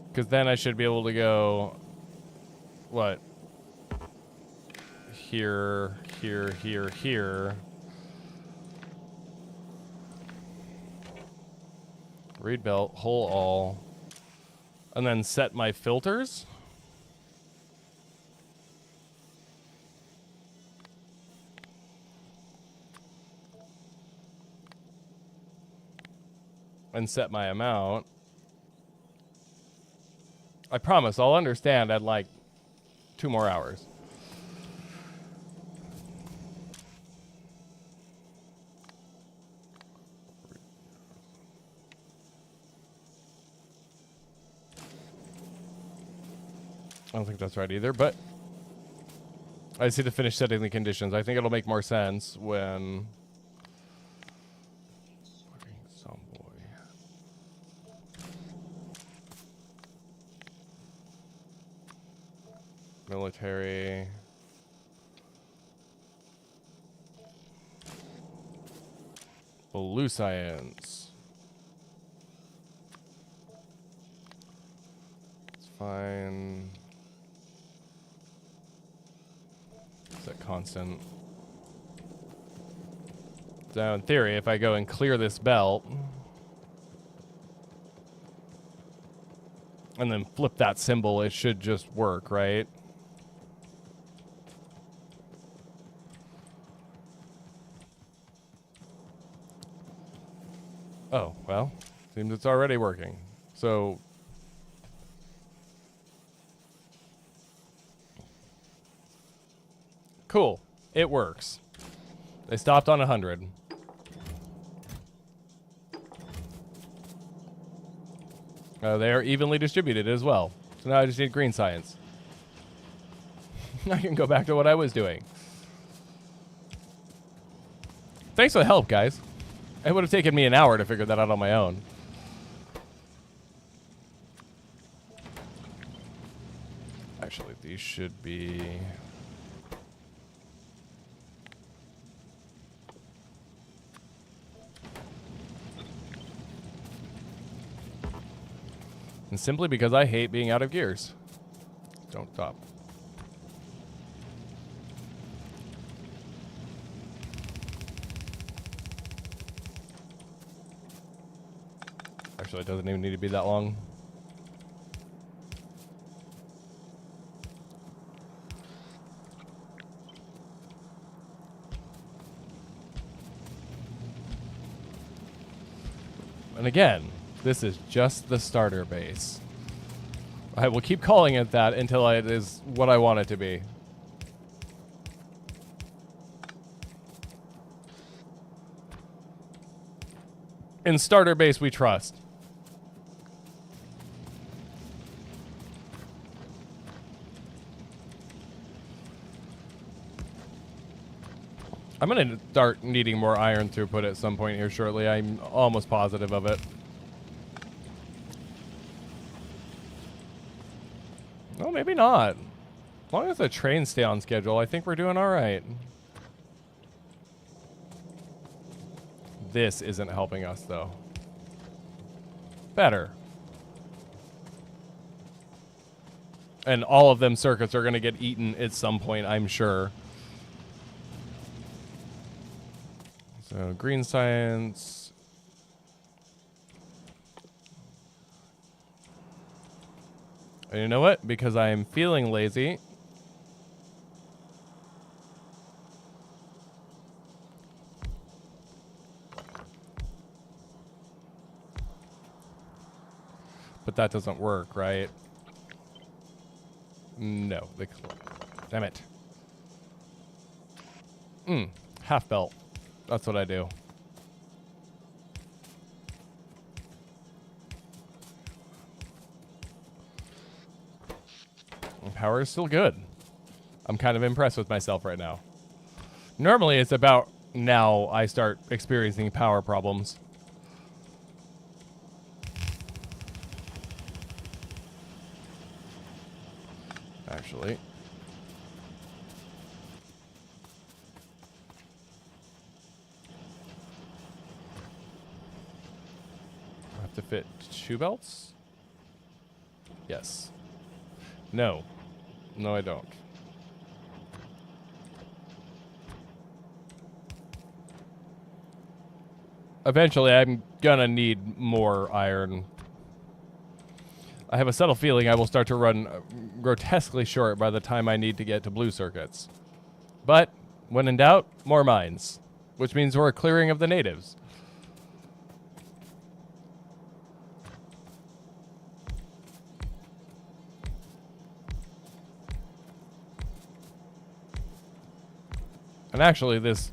Because then I should be able to go, what? Here, here, here, here. Read belt, whole all. And then set my filters. And set my amount. I promise I'll understand at like 2 more hours. I don't think that's right either, but I just need to finish setting the conditions. I think it'll make more sense when... Fucking some boy. Military. Blue science. It's fine. Set constant. So in theory, if I go and clear this belt and then flip that symbol, it should just work, right? Oh, well, seems it's already working. So cool. It works. They stopped on 100. They are evenly distributed as well. So now I just need green science. I can go back to what I was doing. Thanks for the help, guys. It would have taken me an hour to figure that out on my own. Actually, these should be... And simply because I hate being out of gears. Don't stop. Actually, it doesn't even need to be that long. And again, this is just the starter base. I will keep calling it that until it is what I want it to be. In starter base, we trust. I'm going to start needing more iron throughput at some point here shortly. I'm almost positive of it. No, maybe not. As long as the trains stay on schedule, I think we're doing all right. This isn't helping us, though. Better. And all of them circuits are going to get eaten at some point, I'm sure. So, green science. And you know what? Because I'm feeling lazy. But that doesn't work, right? No. Damn it. Half belt. That's what I do. Power is still good. I'm kind of impressed with myself right now. Normally, it's about now I start experiencing power problems. Actually. I have to fit 2 belts? Yes. No. No, I don't. Eventually, I'm gonna need more iron. I have a subtle feeling I will start to run grotesquely short by the time I need to get to blue circuits. But, when in doubt, more mines. Which means we're clearing of the natives. And actually, this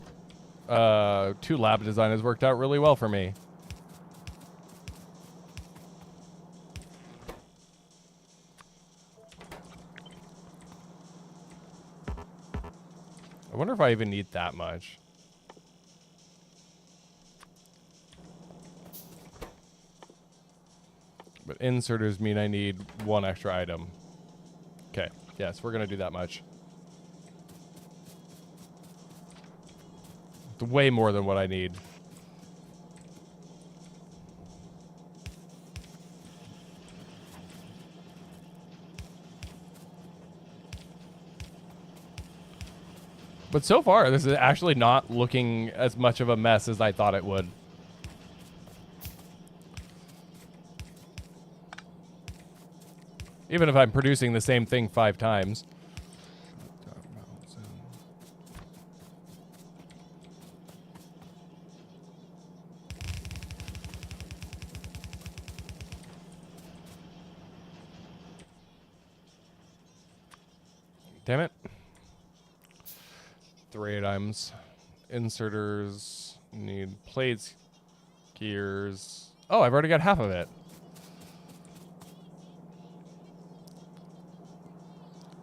2 lab design has worked out really well for me. I wonder if I even need that much. But inserters mean I need 1 extra item. Okay, yes, we're gonna do that much. It's way more than what I need. But so far, this is actually not looking as much of a mess as I thought it would. Even if I'm producing the same thing 5 times. Damn it. 3 items. Inserters. Need plates. Gears. Oh, I've already got half of it.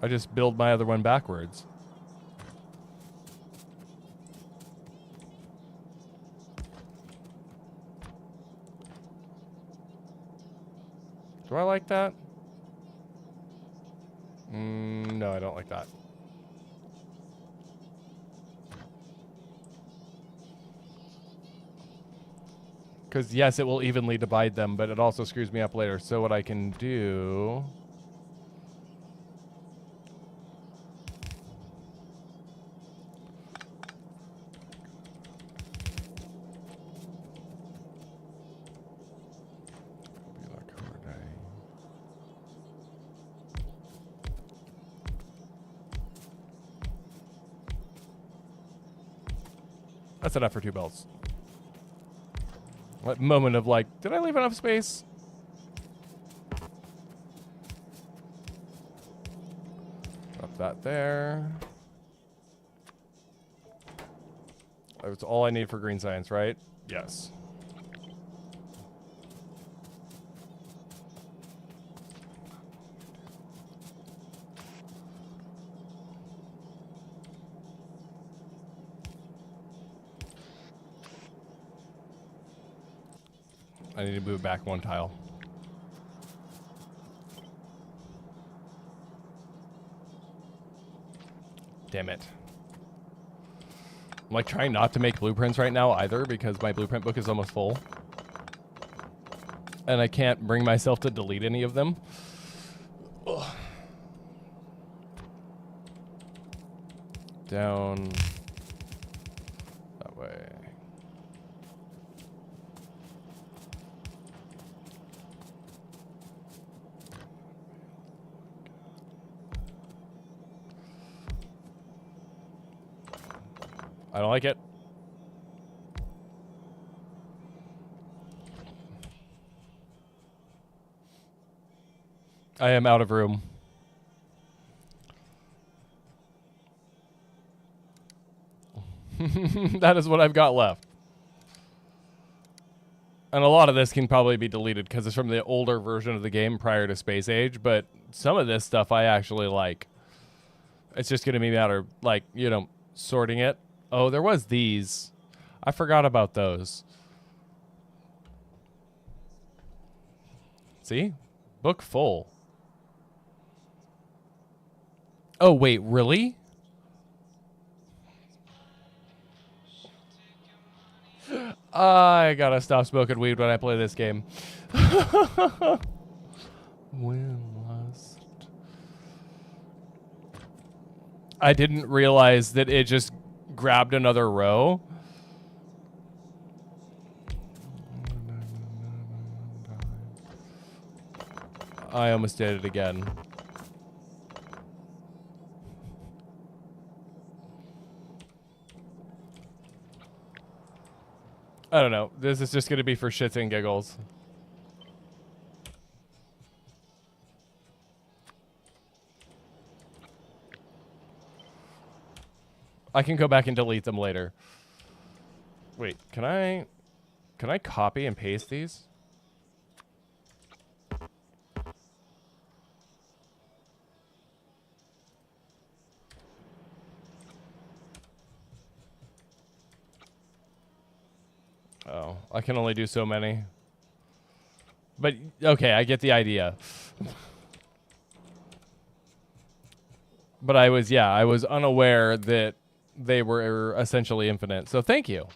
I just build my other one backwards. Do I like that? No, I don't like that. Because, yes, it will evenly divide them, but it also screws me up later. So what I can do... That's enough for 2 belts. That moment of like, did I leave enough space? Drop that there. That's all I need for green science, right? Yes. I need to move back 1 tile. Damn it. I'm like trying not to make blueprints right now either because my blueprint book is almost full. And I can't bring myself to delete any of them. Ugh. Down that way. I don't like it. I am out of room. That is what I've got left. And a lot of this can probably be deleted because it's from the older version of the game prior to Space Age, but some of this stuff I actually like. It's just going to be a matter of, like, you know, sorting it. Oh, there was these. I forgot about those. See? Book full. Oh, wait, really? I gotta stop smoking weed when I play this game. When last... I didn't realize that it just grabbed another row. I almost did it again. I don't know. This is just going to be for shits and giggles. I can go back and delete them later. Wait, can I copy and paste these? Oh, I can only do so many. But, okay, I get the idea. But I was unaware that they were essentially infinite. So thank you.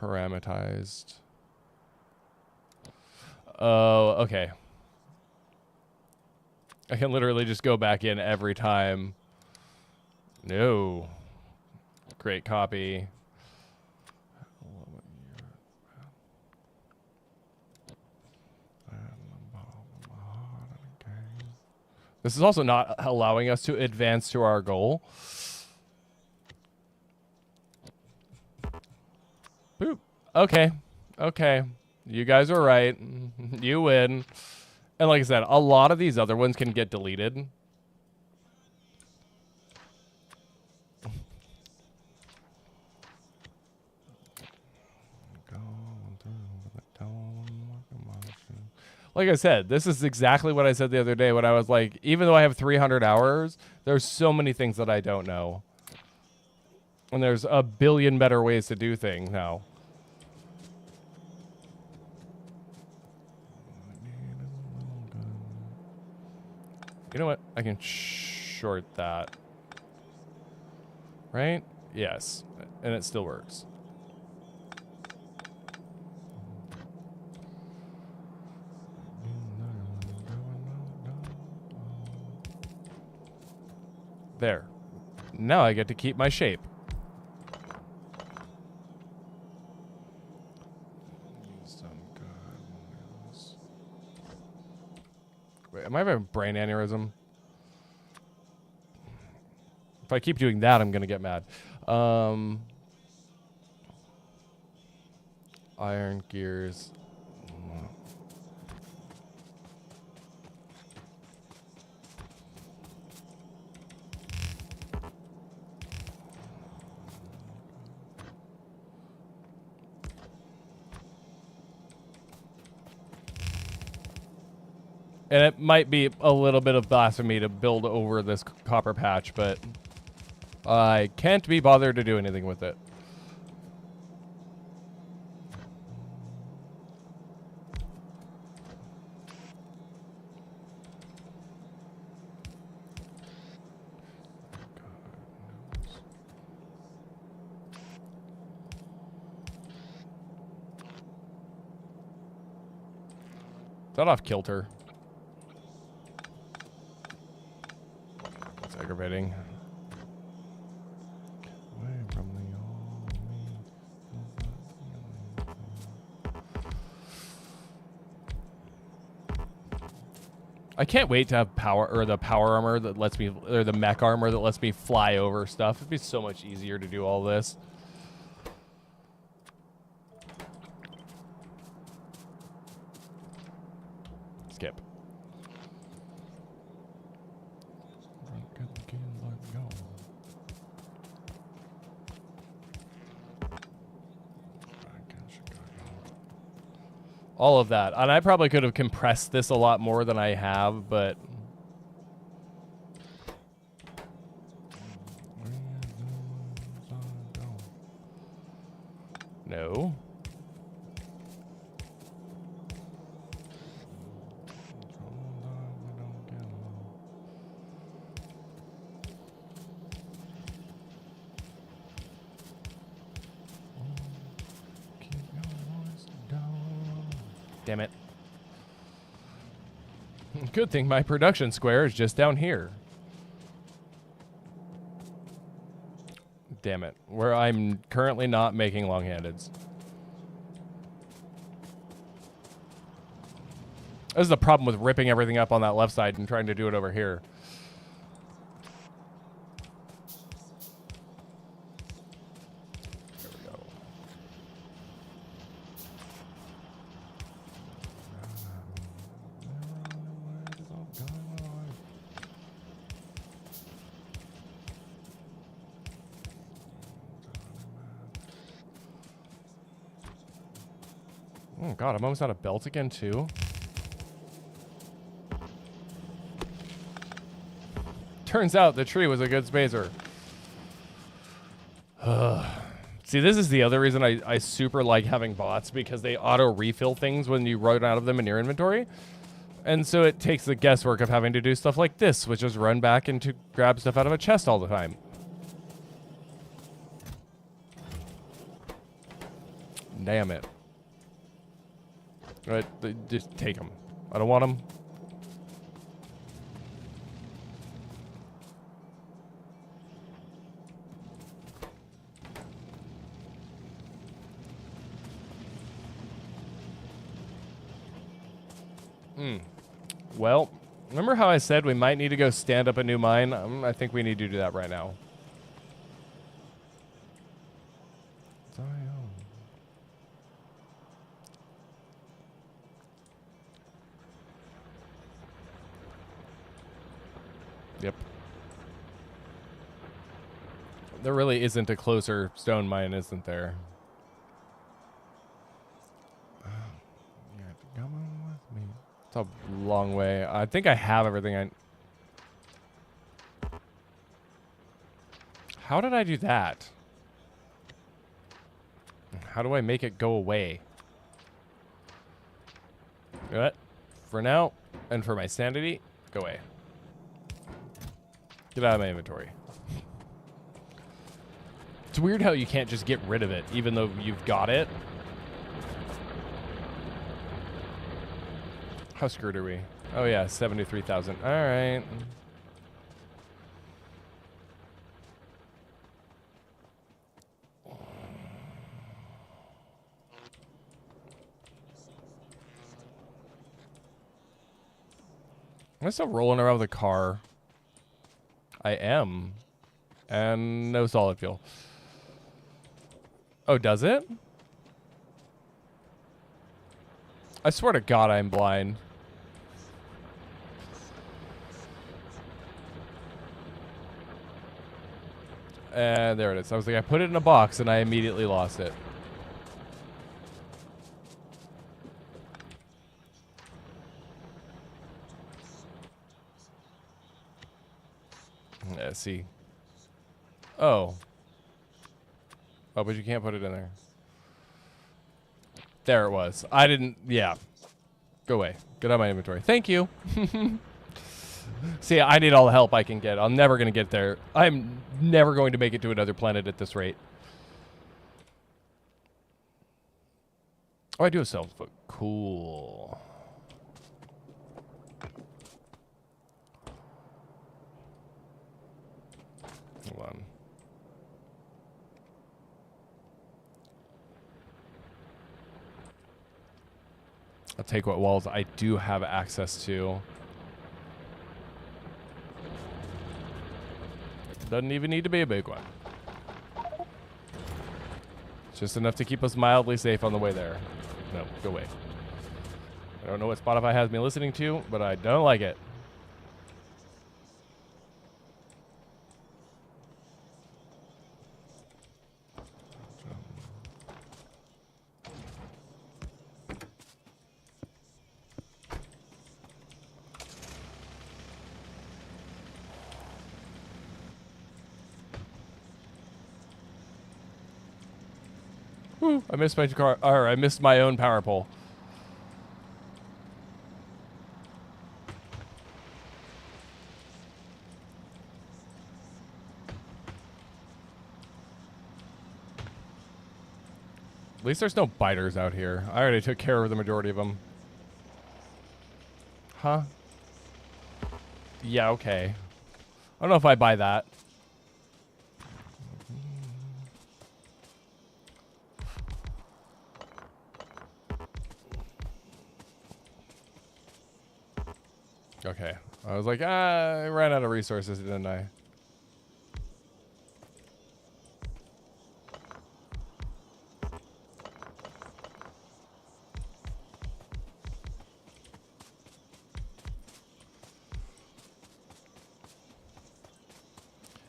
Parameterized. Oh, okay. I can literally just go back in every time. No. Great copy. This is also not allowing us to advance to our goal. Boop. Okay. Okay. You guys are right. You win. And like I said, a lot of these other ones can get deleted. Like I said, this is exactly what I said the other day when I was like, even though I have 300 hours, there's so many things that I don't know. And there's a billion better ways to do things now. You know what? I can short that. Right? Yes. And it still works. There. Now I get to keep my shape. Wait, am I having a brain aneurysm? If I keep doing that, I'm going to get mad. Iron gears. And it might be a little bit of blasphemy to build over this copper patch, but I can't be bothered to do anything with it. Is that off kilter? That's aggravating. I can't wait to have power, or the power armor that lets me, or the mech armor that lets me fly over stuff. It'd be so much easier to do all this. Skip. All of that. And I probably could have compressed this a lot more than I have, but... No. Damn it. Good thing my production square is just down here. Damn it. Where I'm currently not making long-handeds. This is the problem with ripping everything up on that left side and trying to do it over here. There we go. Oh god, I'm almost out of belt again too. Turns out the tree was a good spacer. See, this is the other reason I super like having bots, because they auto refill things when you run out of them in your inventory. And so it takes the guesswork of having to do stuff like this, which is run back and to grab stuff out of a chest all the time. Damn it. Right, just take them. I don't want them. Well, remember how I said we might need to go stand up a new mine? I think we need to do that right now. Yep. There really isn't a closer stone mine, isn't there? You have to come on with me. It's a long way. I think I have everything I... How did I do that? How do I make it go away? You know what? For now, and for my sanity, go away. Get out of my inventory. It's weird how you can't just get rid of it, even though you've got it. How screwed are we? Oh yeah, 73,000. All right. I'm still rolling around with a car. I am. And no solid fuel. Oh, does it? I swear to God I'm blind. And there it is. I was like, I put it in a box and I immediately lost it. Let's see. Oh. Oh, but you can't put it in there. There it was. I didn't... Yeah. Go away. Get out of my inventory. Thank you. See, I need all the help I can get. I'm never going to get there. I'm never going to make it to another planet at this rate. Oh, I do have self-book. Cool. Hold on. I'll take what walls I do have access to. Doesn't even need to be a big one. Just enough to keep us mildly safe on the way there. No, go away. I don't know what Spotify has me listening to, but I don't like it. Whew, I missed my car. Or I missed my own power pole. At least there's no biters out here. I already took care of the majority of them. Huh? Yeah, okay. I don't know if I buy that. Okay. I was like, I ran out of resources, didn't I?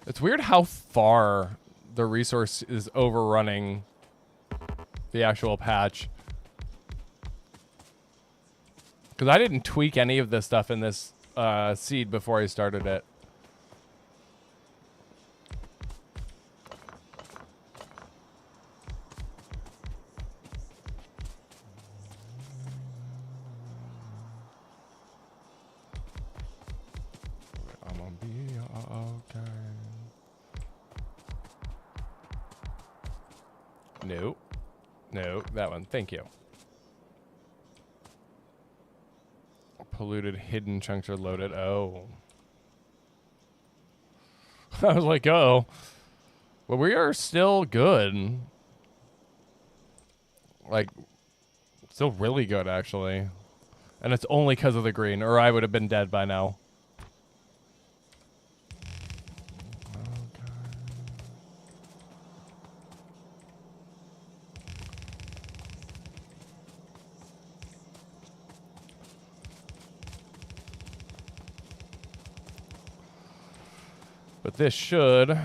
It's weird how far the resource is overrunning the actual patch. Because I didn't tweak any of this stuff in this seed before I started it. I'm gonna be okay. No. No, that one. Thank you. Polluted hidden chunks are loaded. Oh. I was like, oh. Well, we are still good. Like, still really good, actually. And it's only because of the green, or I would have been dead by now. But this should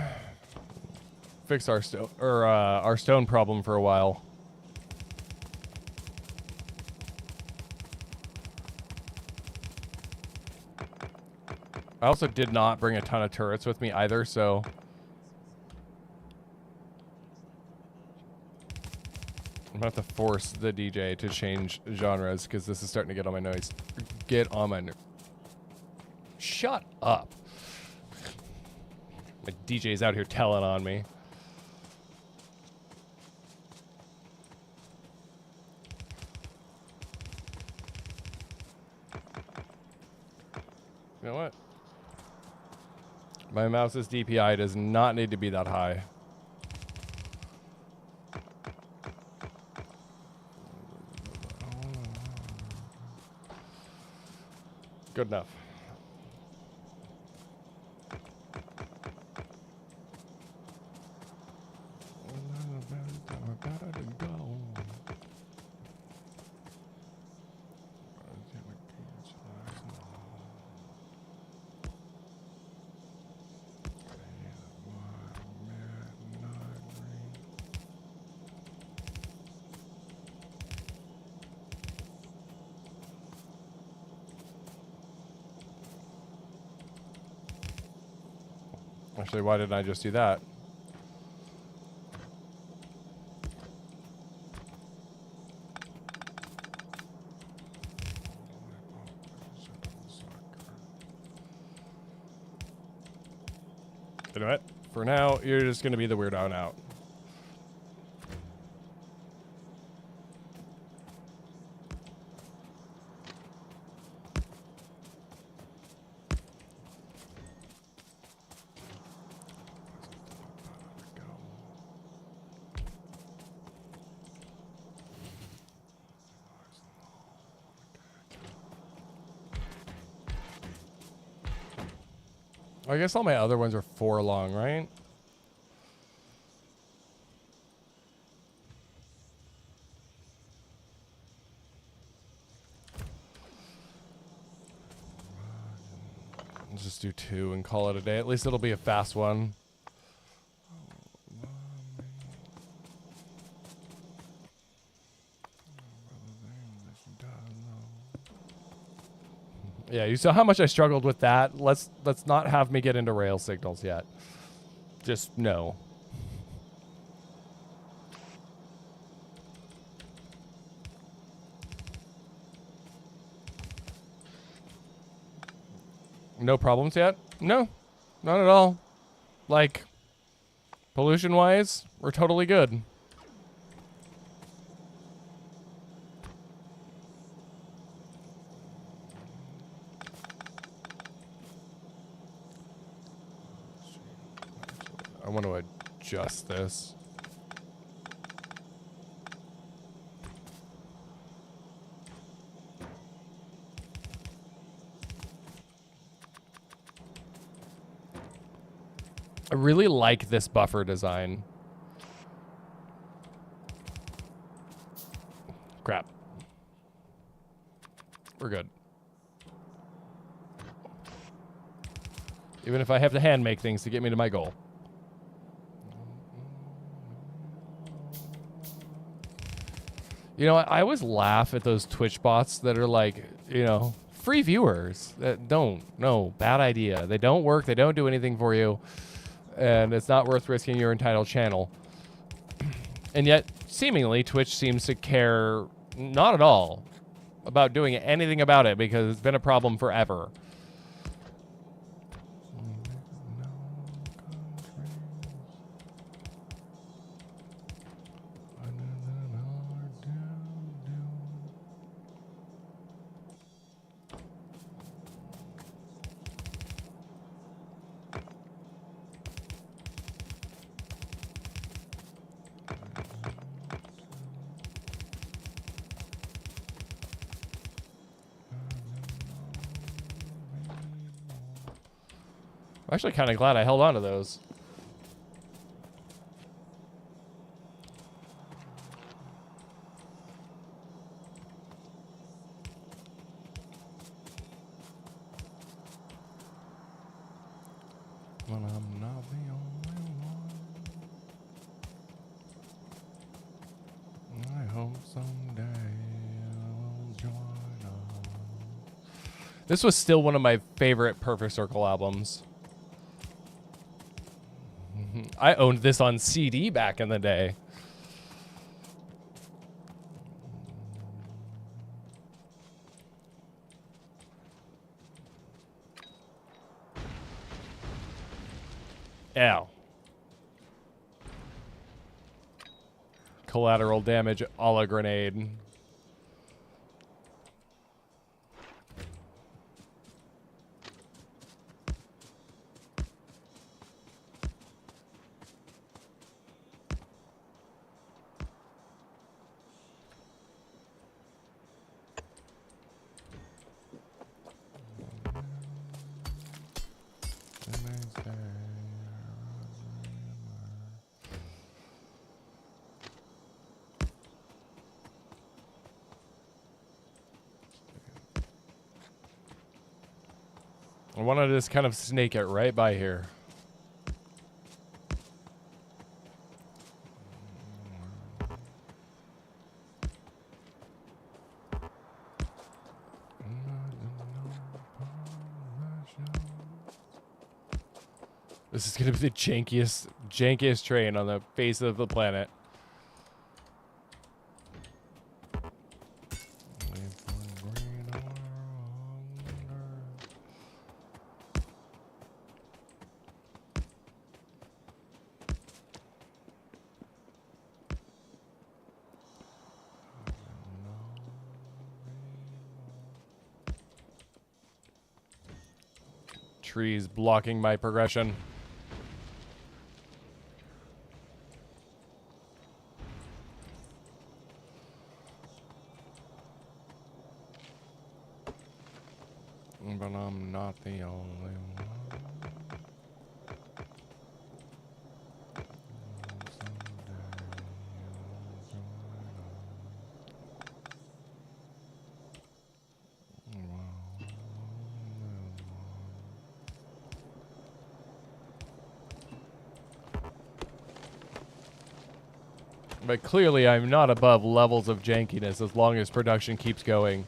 fix our stone problem for a while. I also did not bring a ton of turrets with me either, so I'm gonna have to force the DJ to change genres because this is starting to get on my nerves. Get on my nerves. Shut up. My DJ's out here telling on me. You know what? My mouse's DPI does not need to be that high. Good enough. Actually, why didn't I just do that? You know what? For now, you're just going to be the weird out. I guess all my other ones are 4 long, right? Let's just do 2 and call it a day. At least it'll be a fast one. Yeah, you saw how much I struggled with that. Let's not have me get into rail signals yet. Just no. No problems yet? No, not at all. Like, pollution-wise, we're totally good. I want to adjust this. I really like this buffer design. Crap. We're good. Even if I have to hand make things to get me to my goal. You know, I always laugh at those Twitch bots that are like, you know, free viewers that don't. No, bad idea. They don't work. They don't do anything for you. And it's not worth risking your entitled channel. And yet, seemingly, Twitch seems to care not at all about doing anything about it because it's been a problem forever. I'm actually kind of glad I held on to those. Well, I'm not the only one. I hope someday I'll join us. This was still one of my favorite Perfect Circle albums. I owned this on CD back in the day. Ow. Collateral damage a la grenade. I want to just kind of snake it right by here. This is going to be the jankiest train on the face of the planet. Trees blocking my progression. But I'm not the only one. But clearly I'm not above levels of jankiness as long as production keeps going.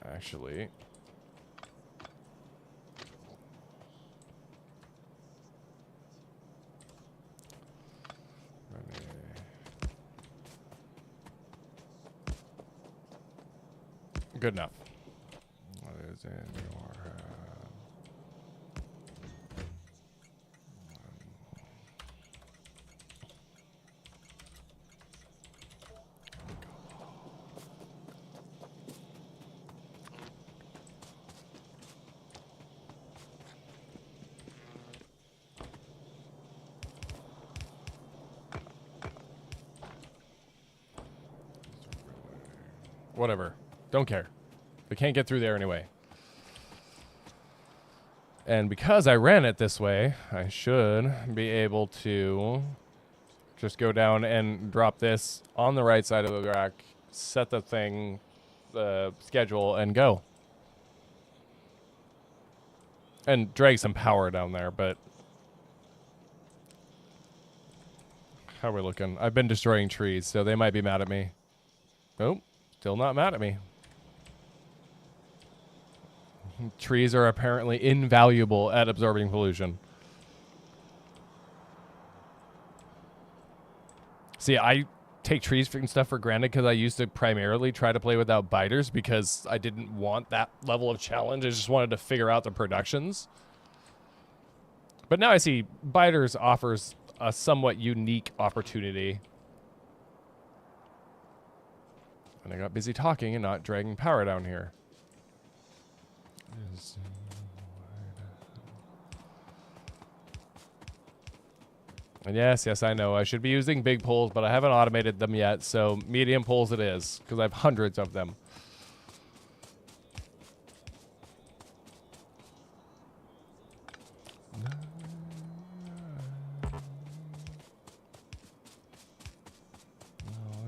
Actually, Good enough. What is in your head? Whatever. Don't care. They can't get through there anyway. And because I ran it this way, I should be able to just go down and drop this on the right side of the rack, set the thing, the schedule, and go. And drag some power down there, but... How are we looking? I've been destroying trees, so they might be mad at me. Nope. Still not mad at me. Trees are apparently invaluable at absorbing pollution. See, I take trees and stuff for granted because I used to primarily try to play without biters because I didn't want that level of challenge. I just wanted to figure out the productions. But now I see biters offers a somewhat unique opportunity. And I got busy talking and not dragging power down here. And yes, I know. I should be using big pulls, but I haven't automated them yet, so medium pulls it is, because I have hundreds of them. No,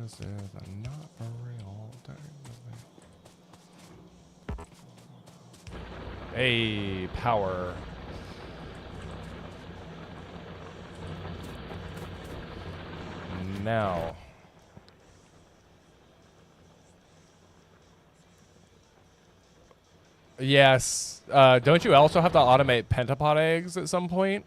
this is not for real. Hey, power. Now. Yes. Don't you also have to automate pentapod eggs at some point?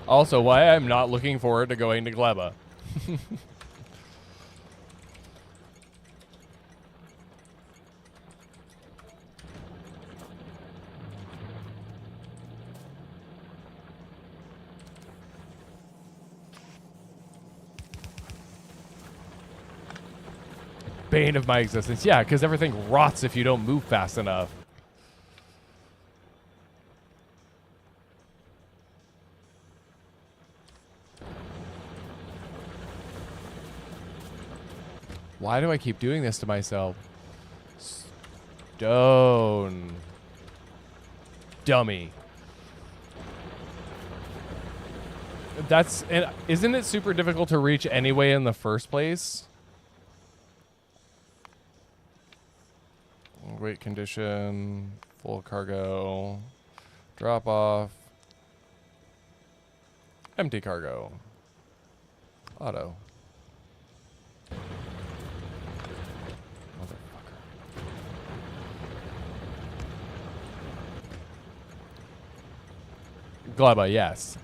Also, why I'm not looking forward to going to Gleba. Bane of my existence. Yeah, because everything rots if you don't move fast enough. Why do I keep doing this to myself? Stone. Dummy. That's... Isn't it super difficult to reach anyway in the first place? Weight condition. Full cargo. Drop off. Empty cargo. Auto. Gleba, yes.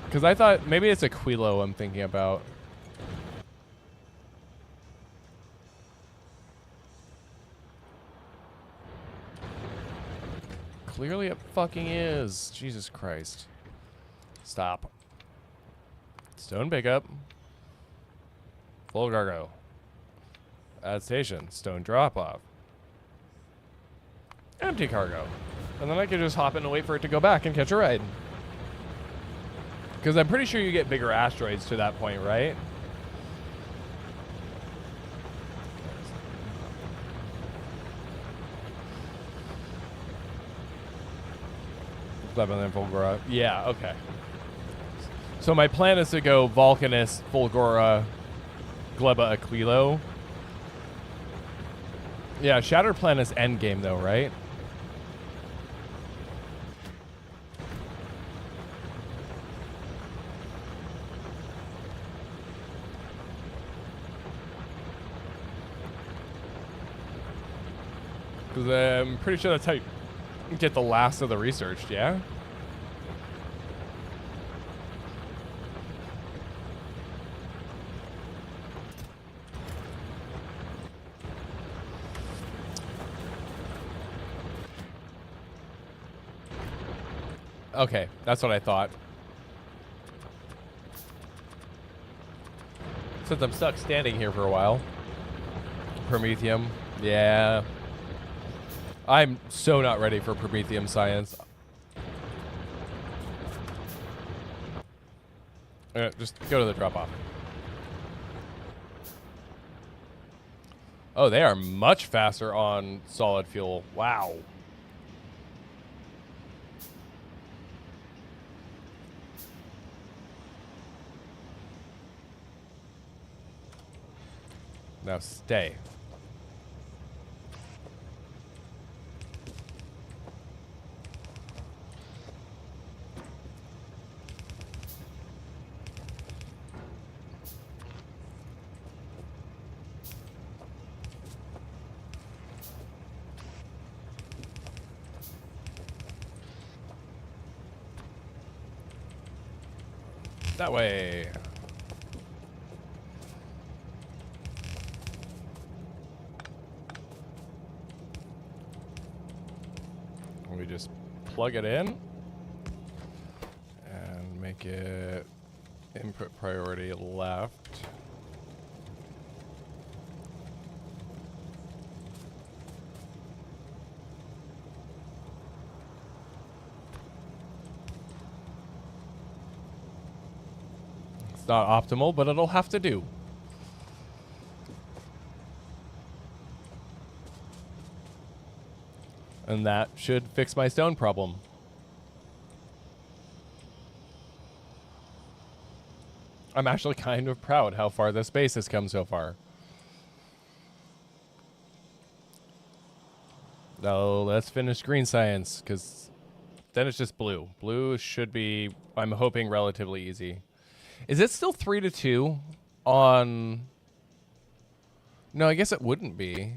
Because I thought maybe it's a Quilo I'm thinking about. Clearly it fucking is. Jesus Christ. Stop. Stone pickup. Full cargo. Add station. Stone drop off. Empty cargo. And then I can just hop in and wait for it to go back and catch a ride. Because I'm pretty sure you get bigger asteroids to that point, right? Then Fulgora. Yeah, okay. So my plan is to go Vulcanus, Fulgora, Gleba, Aquilo. Yeah, Shattered Planet's endgame though, right? Because I'm pretty sure that's how you get the last of the researched, yeah? Okay, that's what I thought. Since I'm stuck standing here for a while. Promethium, yeah. I'm so not ready for Promethium science. Just go to the drop-off. Oh, they are much faster on solid fuel. Wow. Now stay. That way. We just plug it in and make it input priority left. It's not optimal, but it'll have to do. And that should fix my stone problem. I'm actually kind of proud how far this base has come so far. Now let's finish green science, because then it's just blue. Blue should be, I'm hoping, relatively easy. Is it still 3-2 on... No, I guess it wouldn't be.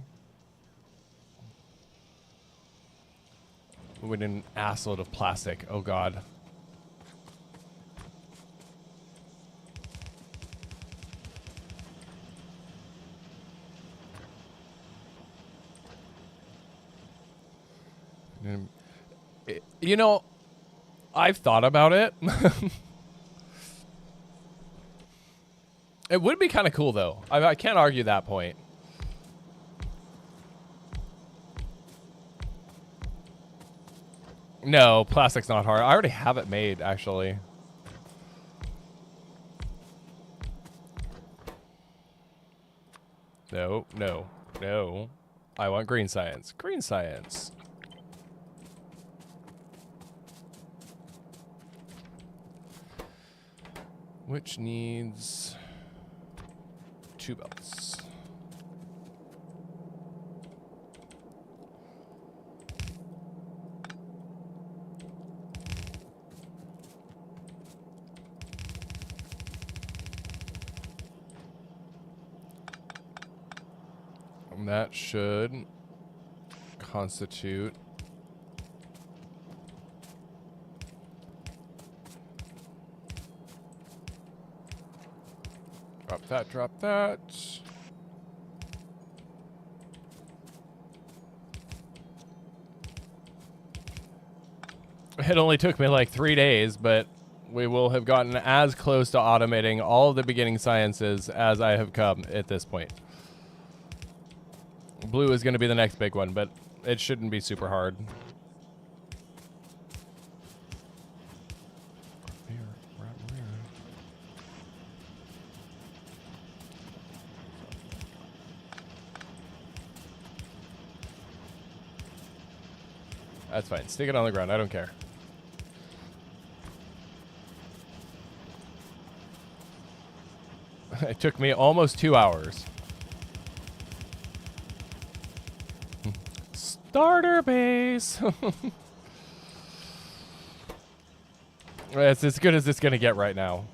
We need an assload of plastic. Oh, God. You know, I've thought about it. It would be kind of cool, though. I can't argue that point. No, plastic's not hard. I already have it made, actually. No, no, no. I want green science. Green science. Which needs 2 belts. And that should constitute drop that. It only took me like 3 days, but we will have gotten as close to automating all of the beginning sciences as I have come at this point. Blue is going to be the next big one, but it shouldn't be super hard. That's fine. Stick it on the ground. I don't care. It took me almost 2 hours. Starter base. It's as good as it's going to get right now.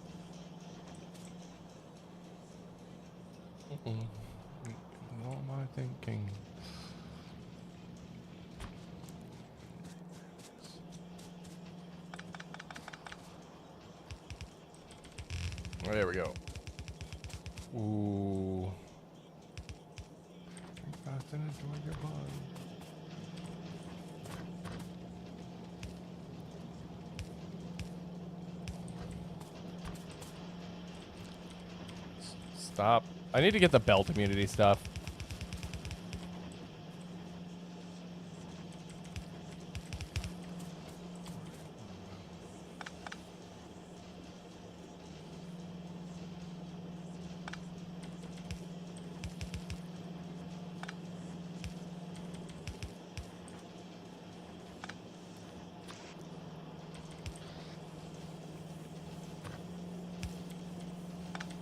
What am I thinking? There we go. Ooh. Fast and enjoy your fun. Stop. I need to get the belt immunity stuff.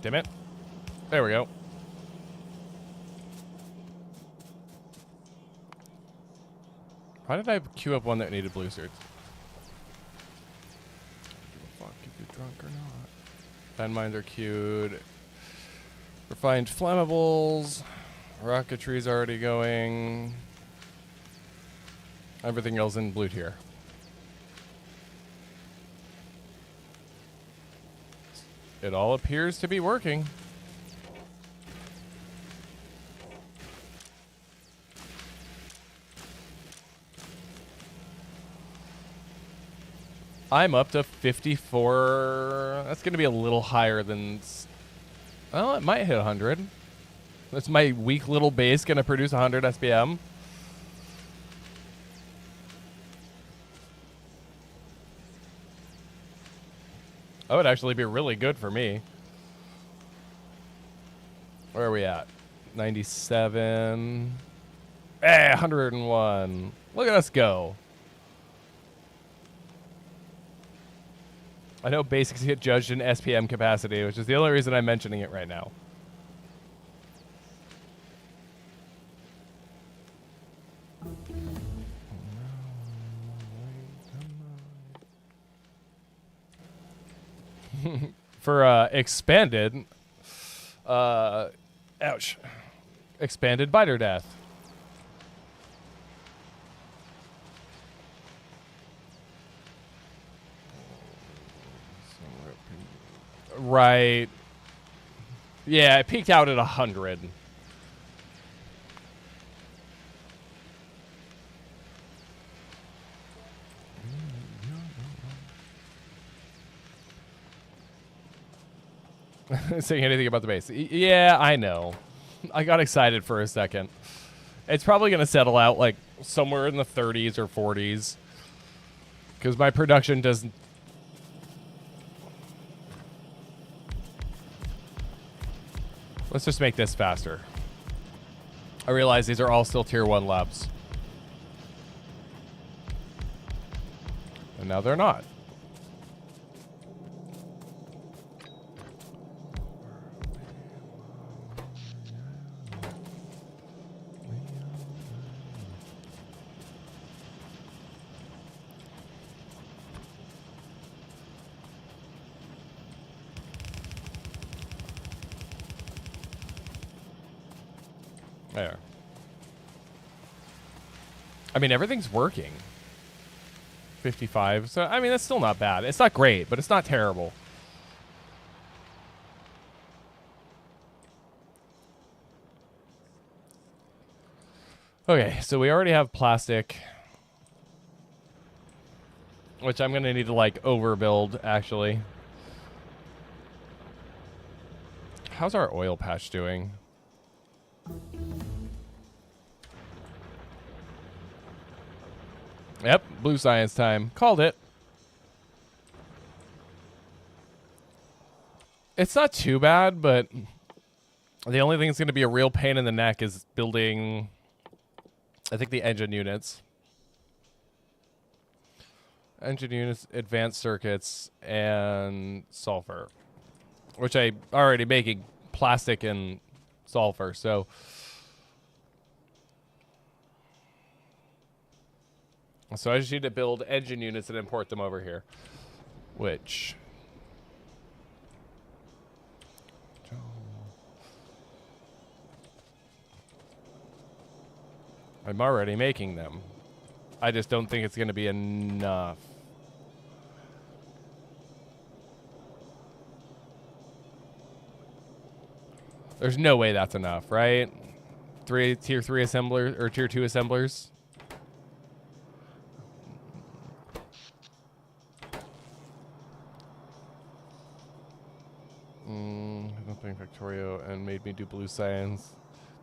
Damn it. There we go. Why did I queue up one that needed blue suits? Give a fuck if you're drunk or not. Landmines are queued. Refined flammables. Rocketry's already going. Everything else in blue tier. It all appears to be working. I'm up to 54. That's going to be a little higher than... Well, it might hit 100. That's my weak little base going to produce 100 SPM. That would actually be really good for me. Where are we at? 97. Eh, 101. Look at us go. I know basics get judged in SPM capacity, which is the only reason I'm mentioning it right now. For expanded, ouch, expanded biter death. Right. Yeah, it peaked out at 100. Saying anything about the base. Yeah, I know. I got excited for a second. It's probably going to settle out like somewhere in the 30s or 40s. Because my production doesn't... Let's just make this faster. I realize these are all still tier 1 labs. And now they're not. There. I mean, everything's working. 55. So, I mean, that's still not bad. It's not great, but it's not terrible. Okay, so we already have plastic. Which I'm going to need to, like, overbuild, actually. How's our oil patch doing? Yep, blue science time. Called it. It's not too bad, but the only thing that's going to be a real pain in the neck is building, I think, the engine units. Engine units, advanced circuits, and sulfur. Which I already making plastic and sulfur, so... So I just need to build engine units and import them over here. Which... I'm already making them. I just don't think it's going to be enough. There's no way that's enough, right? Tier 3 assemblers or tier 2 assemblers. I'm playing Factorio and made me do blue science.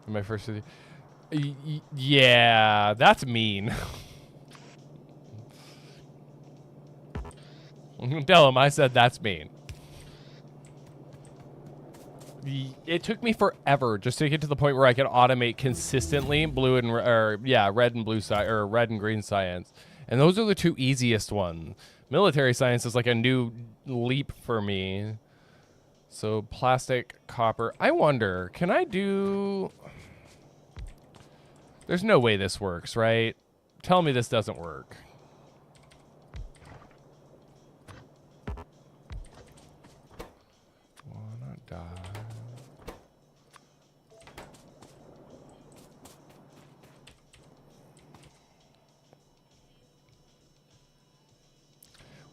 My first. Yeah, that's mean. Tell him I said that's mean. It took me forever just to get to the point where I could automate consistently blue and red and blue or red and green science, and those are the two easiest ones. Military science is like a new leap for me. So plastic, copper. I wonder, can I do? There's no way this works, right? Tell me this doesn't work. Wanna die.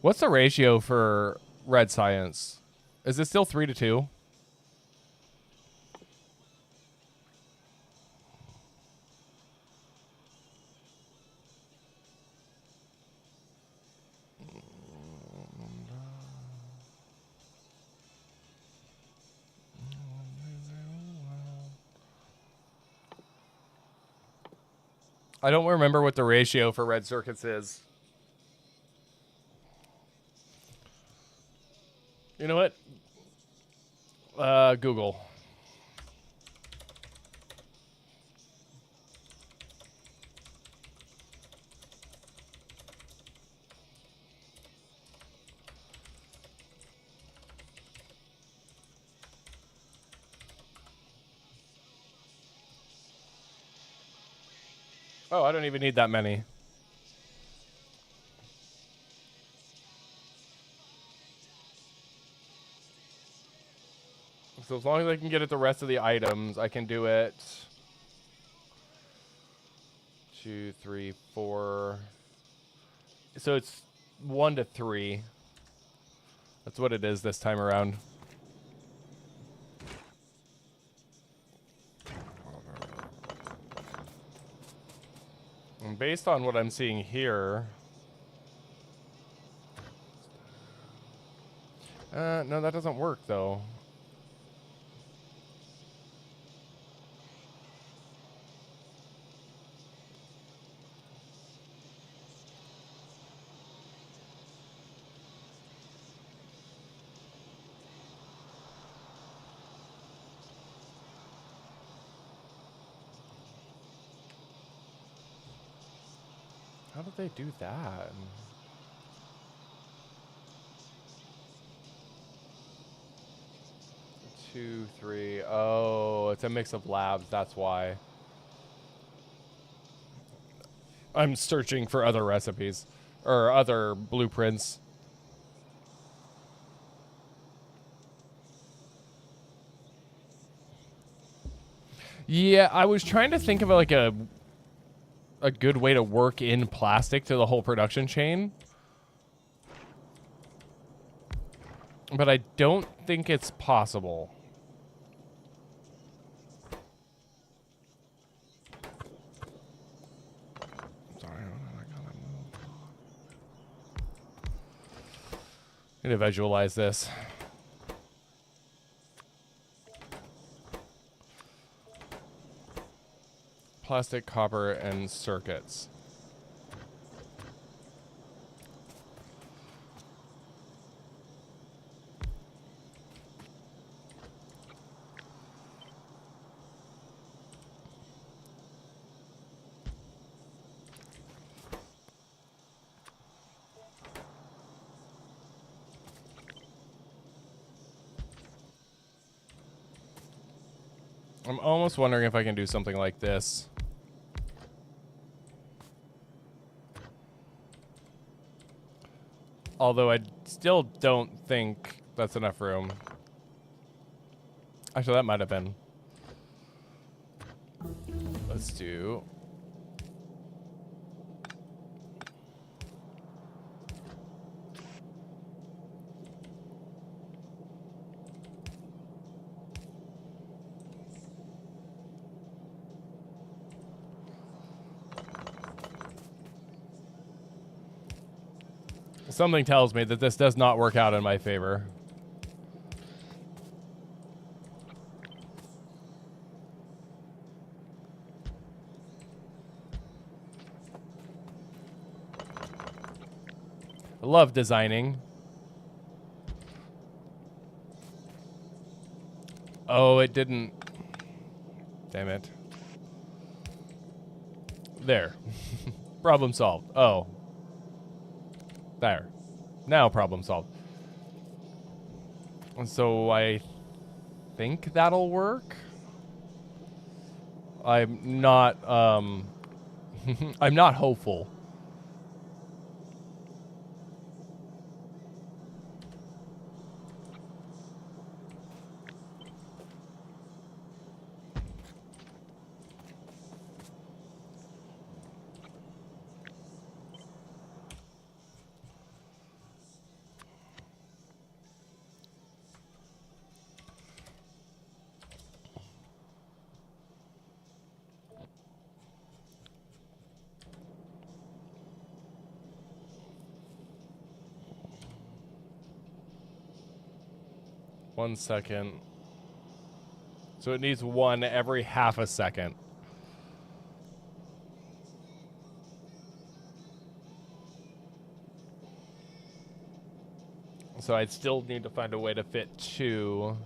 What's the ratio for red science? Is it still 3-2? I don't remember what the ratio for red circuits is. You know what? Google. Oh, I don't even need that many. So as long as I can get at the rest of the items, I can do it. 2, 3, 4. So it's 1 to 3. That's what it is this time around. And based on what I'm seeing here... no, that doesn't work, though. How did they do that? Two, 3. Oh, it's a mix of labs. That's why. I'm searching for other recipes or other blueprints. Yeah, I was trying to think of like a good way to work in plastic to the whole production chain. But I don't think it's possible. Sorry, I gotta move. I'm gonna visualize this. Plastic, copper, and circuits. I'm almost wondering if I can do something like this. Although I still don't think that's enough room. Actually, that might have been. Let's do... Something tells me that this does not work out in my favor. I love designing. Oh, it didn't. Damn it. There. Problem solved. Oh. There. Now problem solved. So I think that'll work. I'm not, I'm not hopeful. One second. So it needs one every half a second. So I'd still need to find a way to fit two.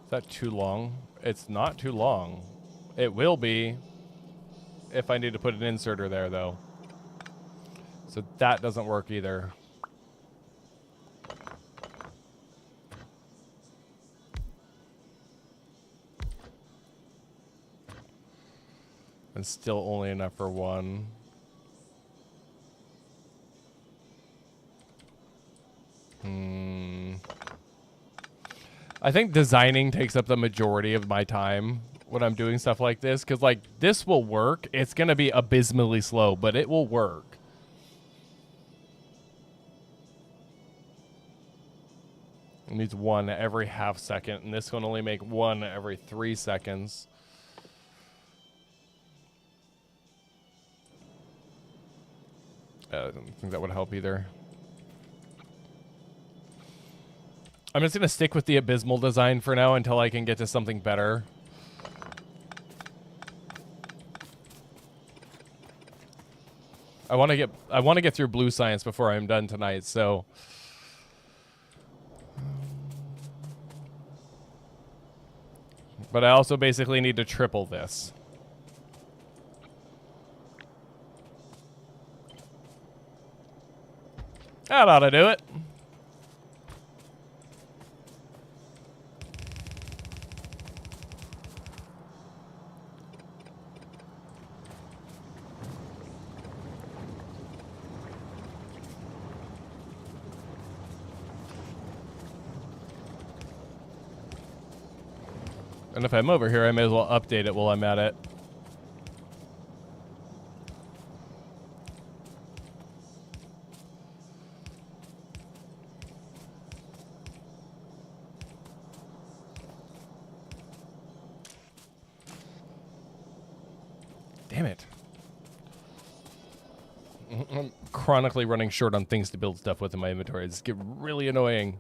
Is that too long? It's not too long. It will be if I need to put an inserter there, though. So that doesn't work either. And still only enough for one. I think designing takes up the majority of my time when I'm doing stuff like this, because like this will work. It's gonna be abysmally slow, but it will work. It needs one every half second, and this can only make one every 3 seconds. I don't think that would help either. I'm just gonna stick with the abysmal design for now until I can get to something better. I want to get through blue science before I'm done tonight, so but I also basically need to triple this. That ought to do it. And if I'm over here, I may as well update it while I'm at it. Damn it. I'm chronically running short on things to build stuff with in my inventory. It's get really annoying.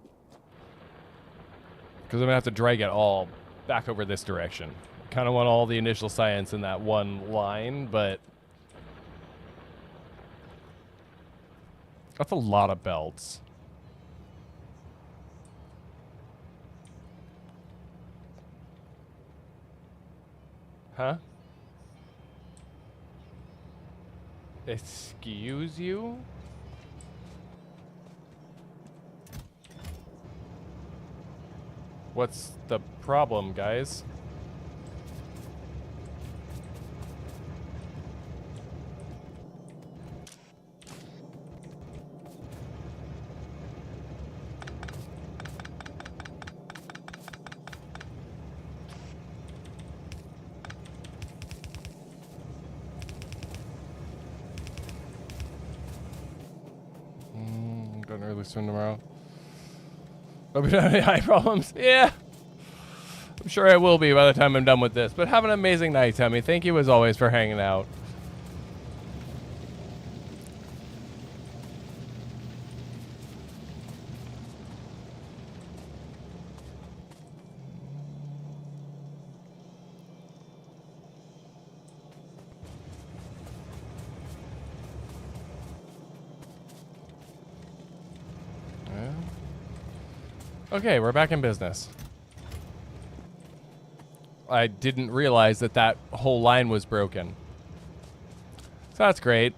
Because I'm going to have to drag it all back over this direction. Kind of want all the initial science in that one line, but that's a lot of belts. Huh? Excuse you? What's the problem, guys? Early swim tomorrow. Hope you don't have any eye problems. Yeah. I'm sure I will be by the time I'm done with this. But have an amazing night, Tammy. Thank you as always for hanging out. Okay, we're back in business. I didn't realize that that whole line was broken. So that's great.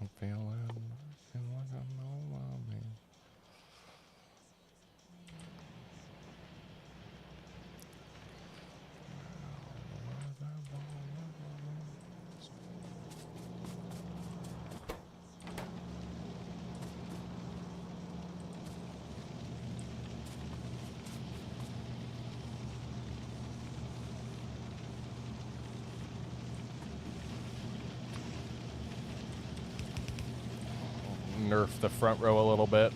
I'm feeling like I'm all on me. Nerf the front row a little bit.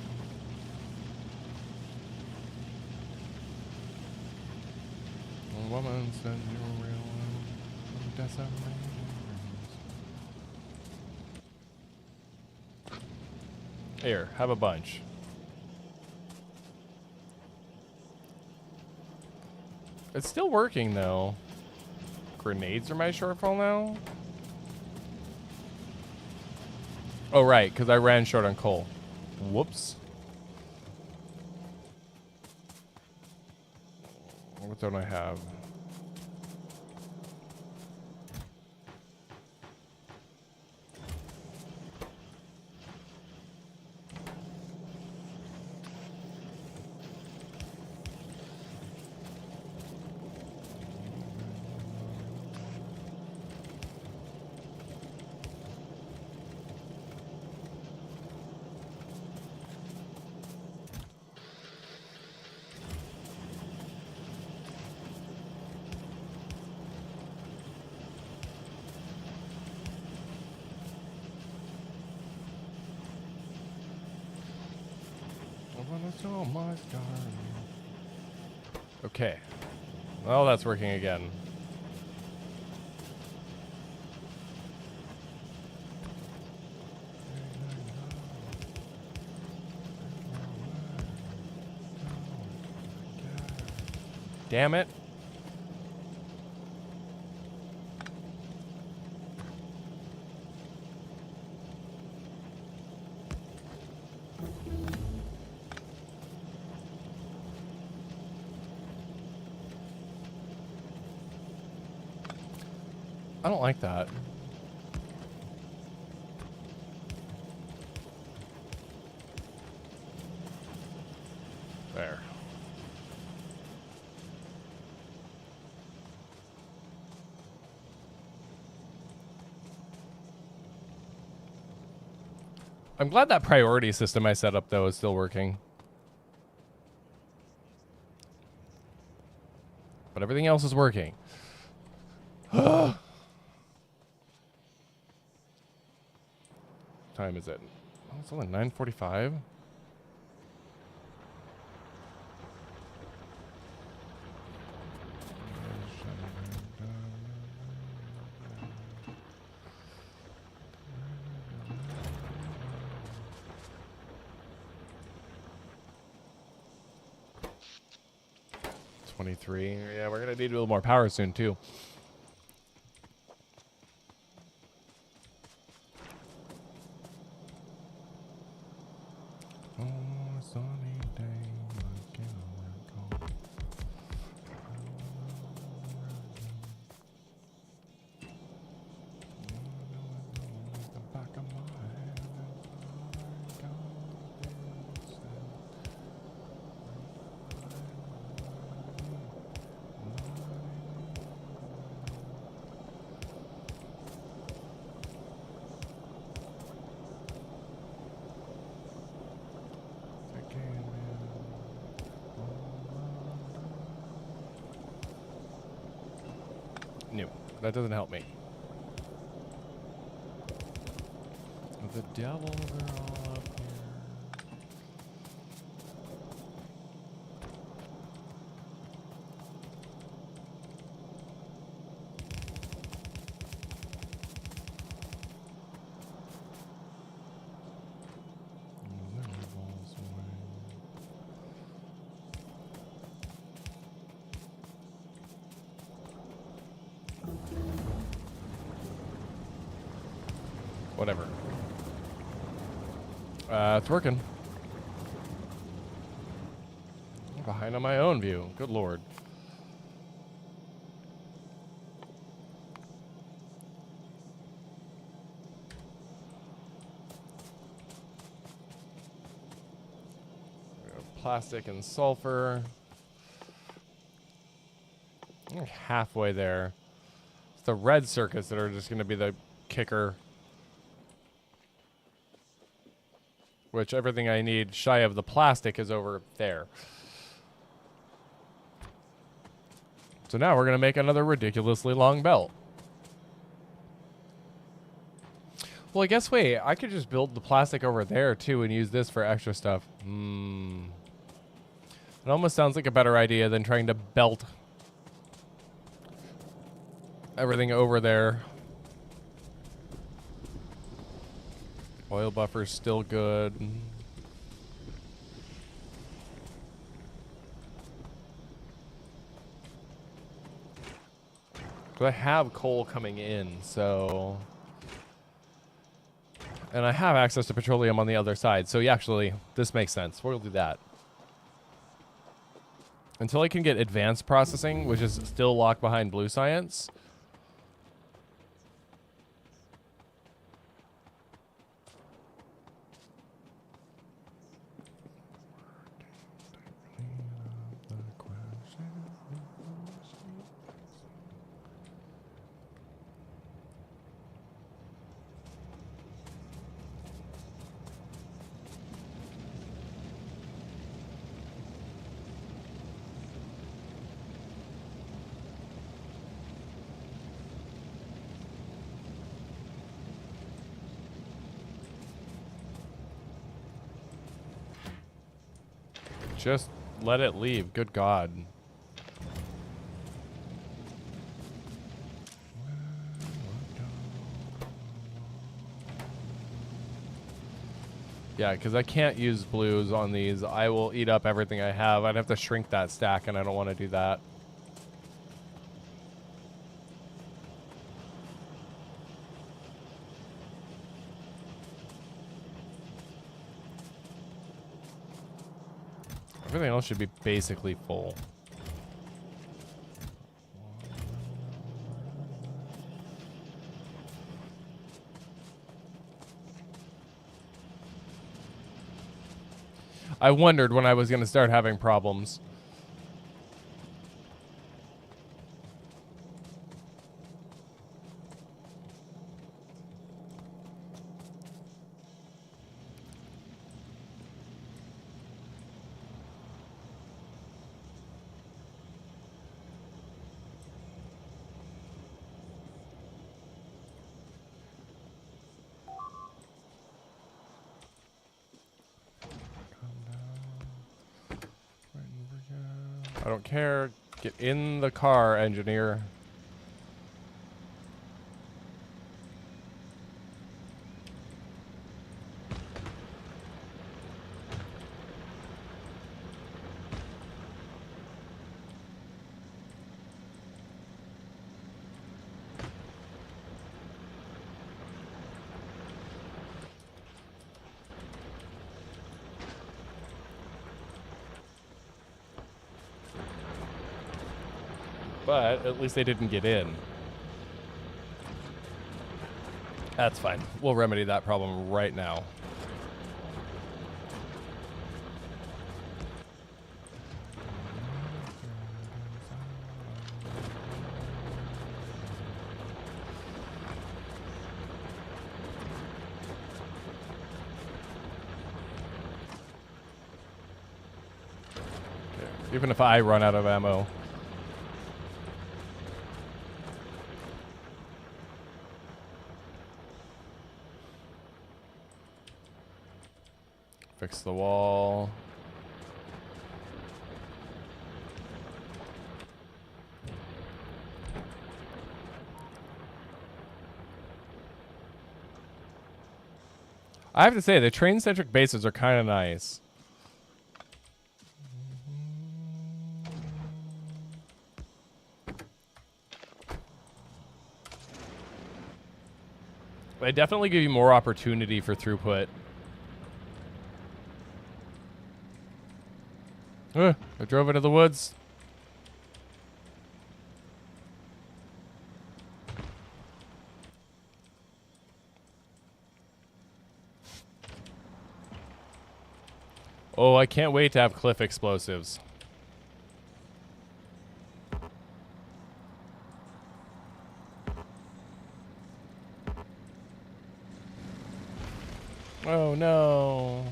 A woman said you were real. Here, have a bunch. It's still working though. Grenades are my shortfall now? Oh, right, because I ran short on coal. Whoops. What don't I have? Okay. Well, that's working again. Damn it. I don't like that. There. I'm glad that priority system I set up, though, is still working. But everything else is working. Time is it? Oh, it's only 9:45. Yeah, we're gonna need a little more power soon too. Oh, sunny day, like in Oregon. The back of my head, That doesn't help me. The devil, they're all up here. Whatever. It's working. I'm behind on my own view. Good lord. Plastic and sulfur. I'm halfway there. It's the red circuits that are just going to be the kicker. Which everything I need shy of the plastic is over there. So now we're going to make another ridiculously long belt. Well, I guess, wait, I could just build the plastic over there too and use this for extra stuff. It almost sounds like a better idea than trying to belt everything over there. Oil buffer's still good. But I have coal coming in, so... And I have access to petroleum on the other side, so yeah, actually, this makes sense. We'll do that. Until I can get advanced processing, which is still locked behind blue science... Just let it leave. Good God. Yeah, because I can't use blues on these. I will eat up everything I have. I'd have to shrink that stack, and I don't want to do that. Everything else should be basically full. I wondered when I was going to start having problems. I don't care. Get in the car, engineer. But at least they didn't get in. That's fine. We'll remedy that problem right now. Okay. Even if I run out of ammo. Fix the wall. I have to say, the train-centric bases are kind of nice. They definitely give you more opportunity for throughput. I drove into the woods. Oh, I can't wait to have cliff explosives. Oh no.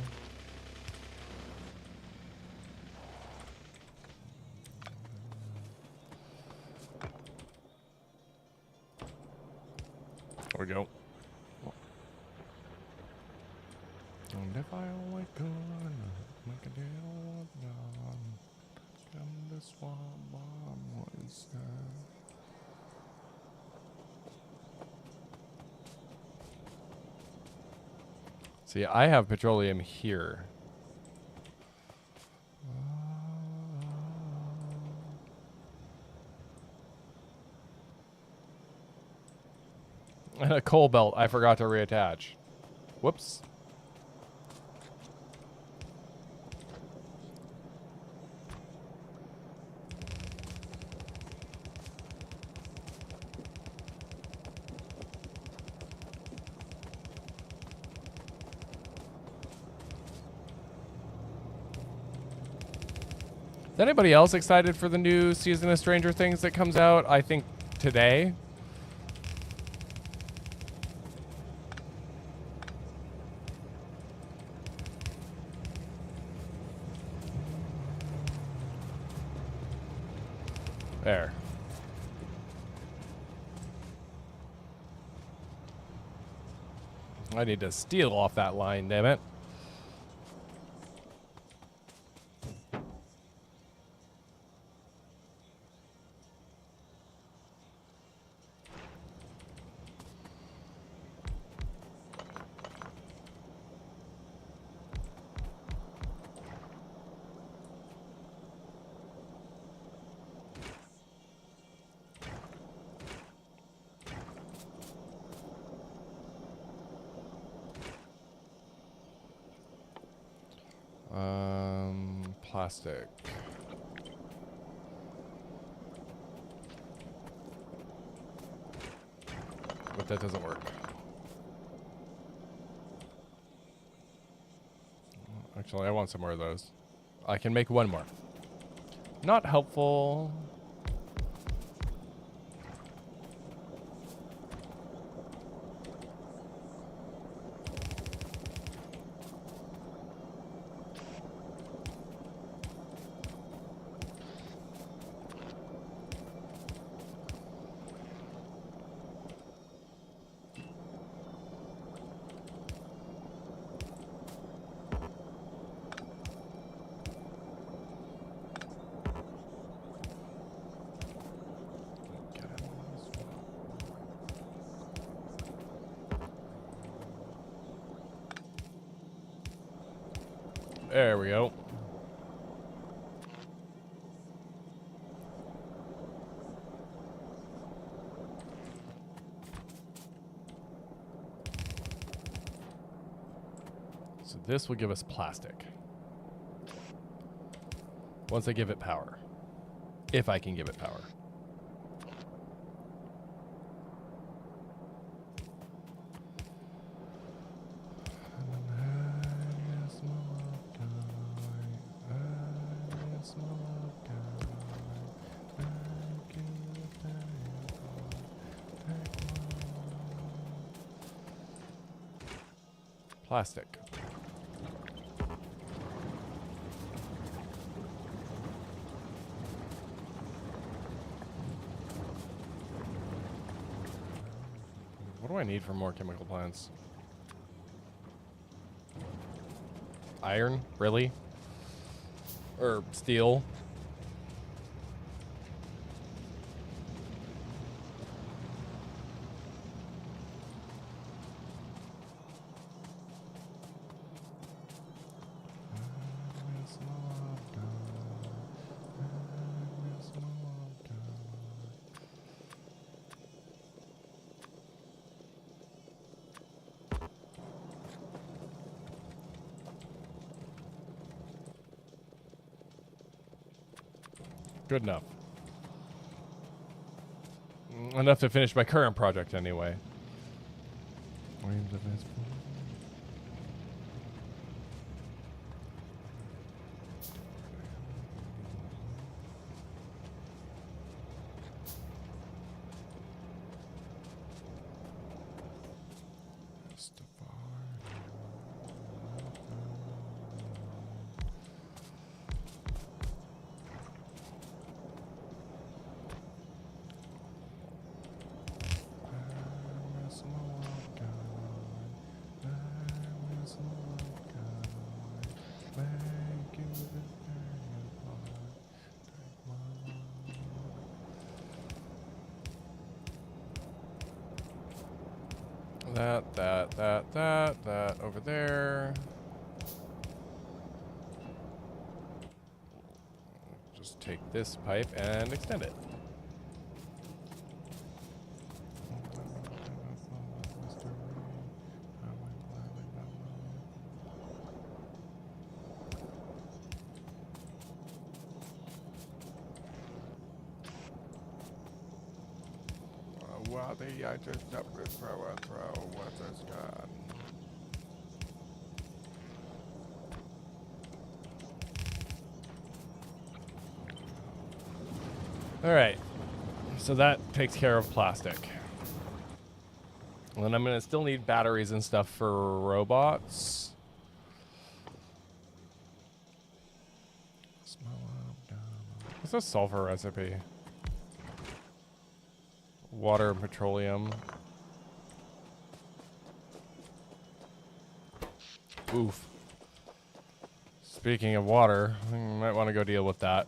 There we go. And if I only could make a deal with God, come this one, what is that? See, I have petroleum here. And a coal belt I forgot to reattach. Whoops. Is anybody else excited for the new season of Stranger Things that comes out, I think, today? There. I need to steal off that line, damn it. Plastic. But that doesn't work. Actually, I want some more of those. I can make one more. Not helpful. There we go. So this will give us plastic. Once I give it power. If I can give it power. Plastic. What do I need for more chemical plants? Iron? Really? Or steel? Good enough. Enough to finish my current project anyway. That over there. Just take this pipe and extend it. I just up this throw. What's this gun? Alright. So that takes care of plastic. And then I'm going to still need batteries and stuff for robots. What's a sulfur recipe? Water and petroleum. Oof. Speaking of water, I think we might want to go deal with that.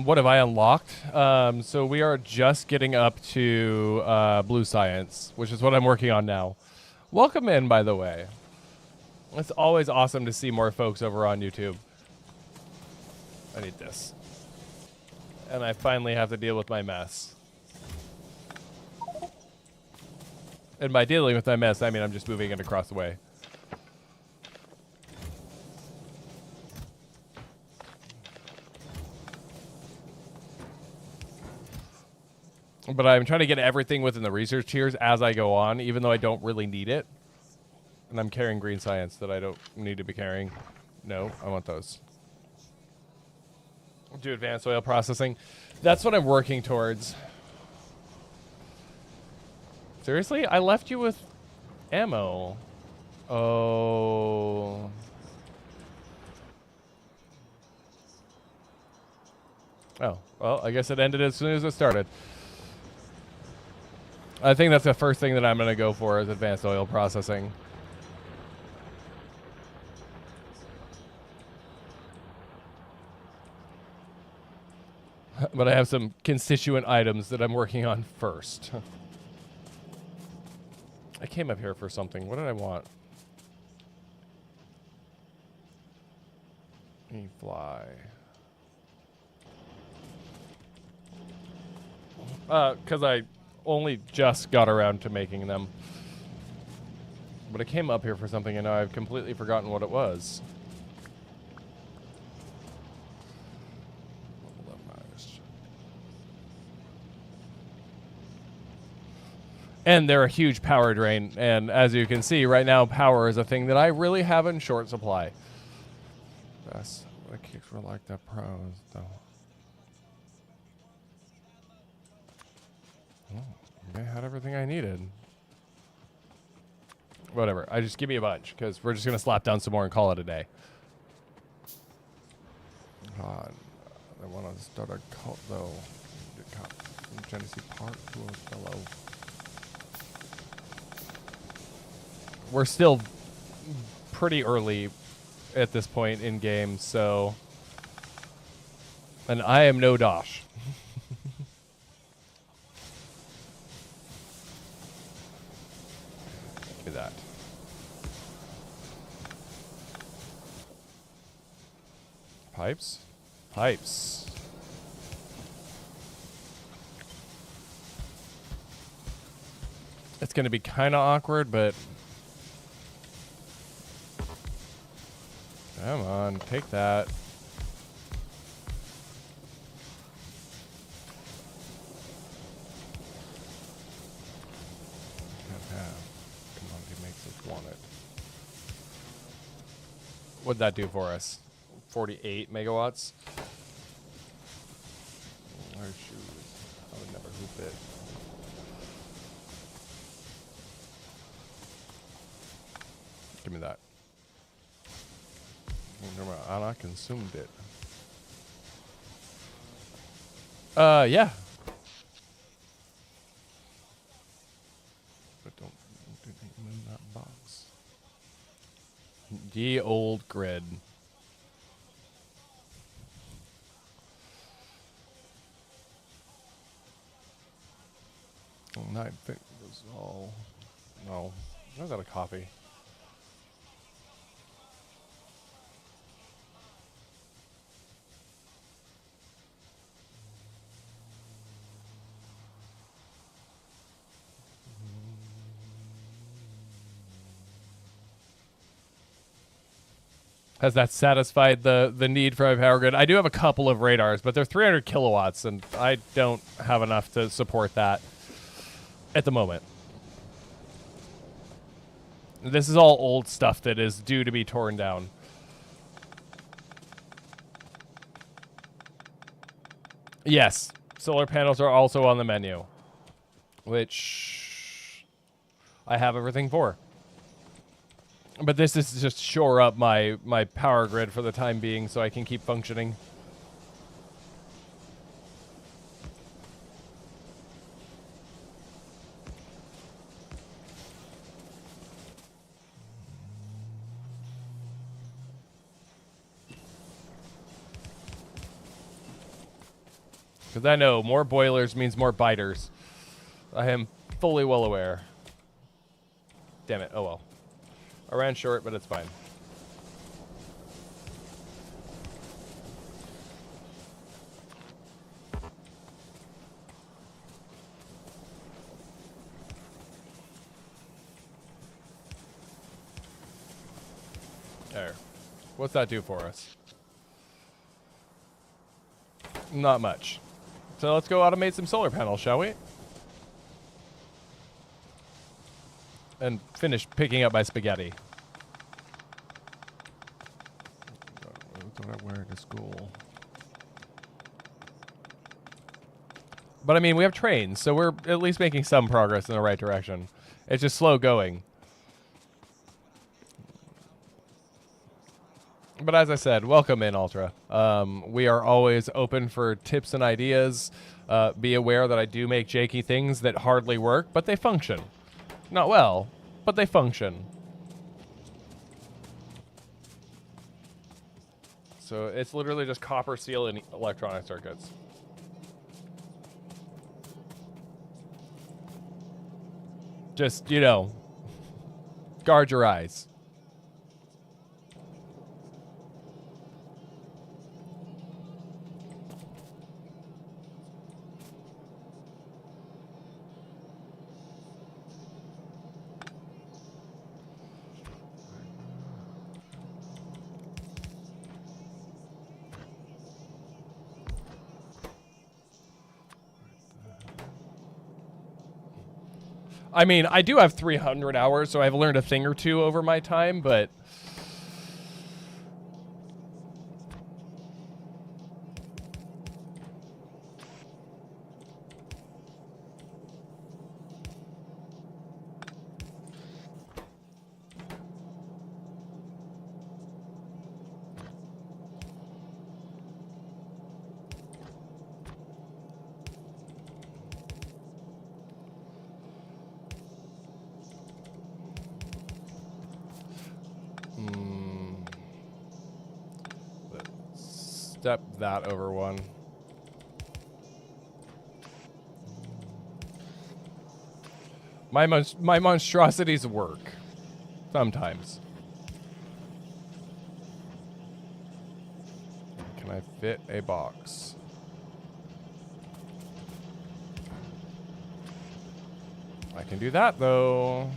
What have I unlocked? So we are just getting up to blue science, which is what I'm working on now. Welcome in, by the way. It's always awesome to see more folks over on YouTube. I need this. And I finally have to deal with my mess. And by dealing with my mess, I mean I'm just moving it across the way. But I'm trying to get everything within the research tiers as I go on, even though I don't really need it. And I'm carrying green science that I don't need to be carrying. No, I want those. Do advanced oil processing. That's what I'm working towards. Seriously? I left you with ammo. Oh. Oh, well, I guess it ended as soon as it started. I think that's the first thing that I'm going to go for is advanced oil processing. But I have some constituent items that I'm working on first. I came up here for something. What did I want? Fly. Because I only just got around to making them. But I came up here for something and now I've completely forgotten what it was. And they're a huge power drain. And as you can see, right now, power is a thing that I really have in short supply. That's, the kicks were like the pros, though. Oh, I had everything I needed. Whatever. I just give me a bunch, because we're just going to slap down some more and call it a day. God. I want to start a cult, though. I'm trying to see part to a fellow. We're still pretty early at this point in game, so... And I am no Dosh. Give me that. Pipes? Pipes. It's going to be kind of awkward, but... Come on, take that. Come on, he makes us want it. What'd that do for us? 48 megawatts? Our shoes. I would never hoop it. Give me that. I consumed it. Yeah. But don't do anything in that box. The old grid. Oh, I think it was all... No. I was out of coffee. Has that satisfied the need for my power grid? I do have a couple of radars, but they're 300 kilowatts, and I don't have enough to support that at the moment. This is all old stuff that is due to be torn down. Yes, solar panels are also on the menu, which I have everything for. But this is just shore up my power grid for the time being so I can keep functioning. Because I know more boilers means more biters. I am fully well aware. Damn it, oh well. I ran short, but it's fine. There. What's that do for us? Not much. So let's go automate some solar panels, shall we? And finish picking up my spaghetti. What do I wear to school? But I mean, we have trains, so we're at least making some progress in the right direction. It's just slow going. But as I said, welcome in, Ultra. We are always open for tips and ideas. Be aware that I do make janky things that hardly work, but they function. Not well, but they function. So it's literally just copper, steel, and electronic circuits. Just, you know, guard your eyes. I mean, I do have 300 hours, so I've learned a thing or two over my time, but... Step that over one. My monstrosities work. Sometimes. Can I fit a box? I can do that though.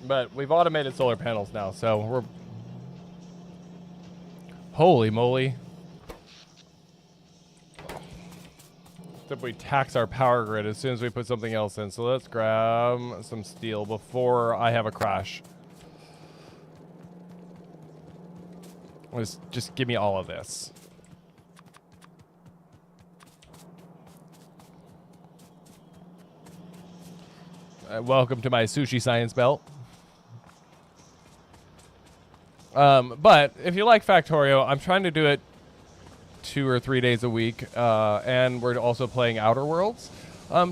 But we've automated solar panels now, so we're... Holy moly. Except we tax our power grid as soon as we put something else in. So let's grab some steel before I have a crash. Just give me all of this. Welcome to my sushi science belt. But if you like Factorio, I'm trying to do it 2 or 3 days a week, and we're also playing Outer Worlds.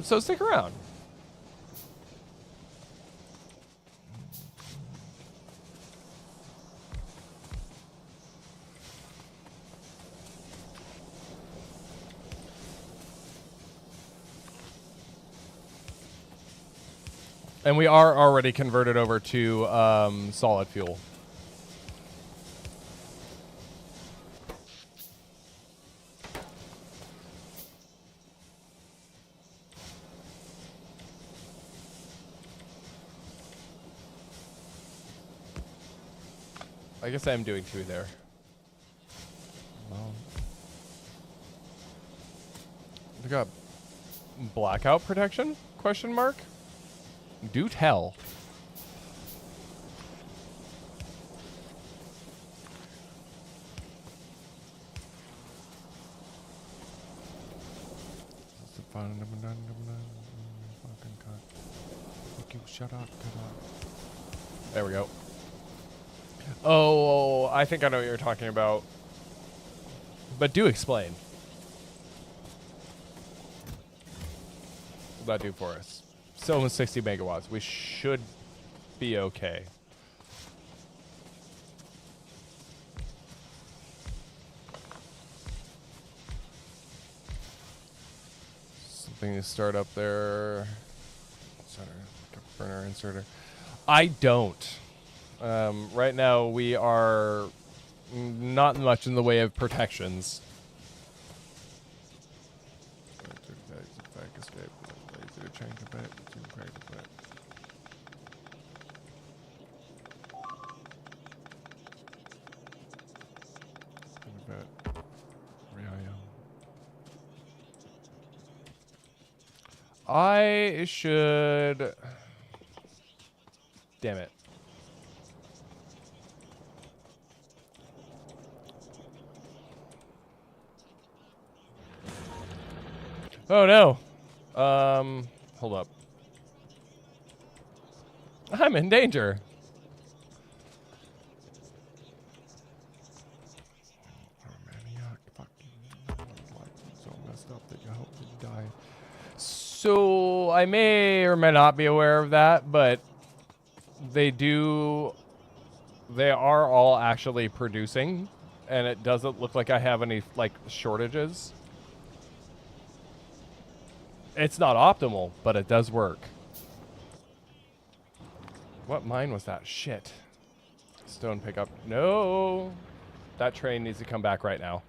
So stick around. And we are already converted over to solid fuel. I guess I am doing 2 there. We got blackout protection? Question mark? Do tell. Shut up. There we go. Oh, I think I know what you're talking about. But do explain. What will that do for us? Still almost 60 megawatts. We should be okay. Something to start up there. Burner inserter. I don't. Right now we are not much in the way of protections. I should... Damn it. Oh no. Hold up. I'm in danger. So messed up that you hope to die. So I may or may not be aware of that, but they are all actually producing, and it doesn't look like I have any like shortages. It's not optimal, but it does work. What mine was that? Shit. Stone pickup. No. That train needs to come back right now.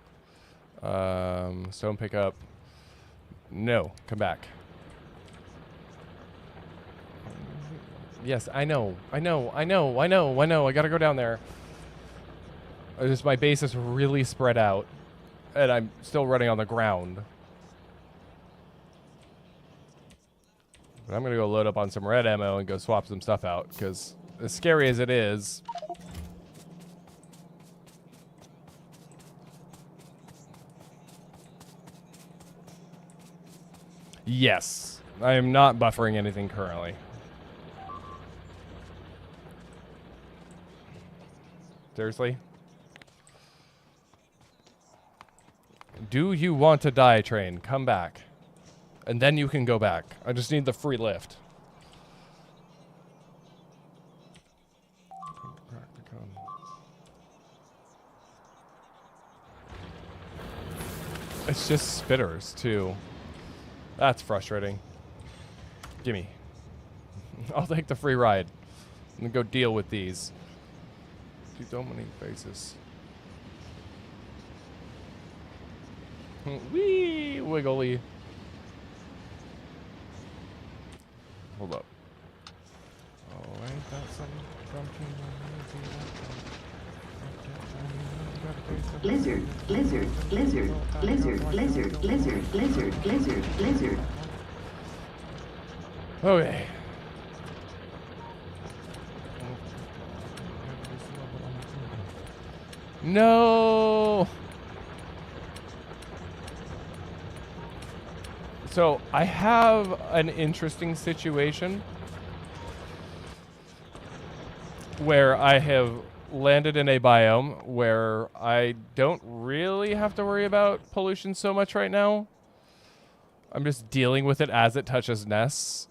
Stone pickup. No. Come back. Yes, I know. I gotta go down there. Just my base is really spread out. And I'm still running on the ground. But I'm going to go load up on some red ammo and go swap some stuff out, because as scary as it is... Yes. I am not buffering anything currently. Seriously? Do you want to die, train? Come back. And then you can go back. I just need the free lift. It's just spitters, too. That's frustrating. Gimme. I'll take the free ride. And go deal with these. See so many faces. Wee! Wiggly. Hold up. Oh, ain't that something? Lizard, lizard, lizard, lizard, lizard, lizard, lizard, lizard, lizard. Okay. No. So I have an interesting situation where I have landed in a biome where I don't really have to worry about pollution so much right now. I'm just dealing with it as it touches nests.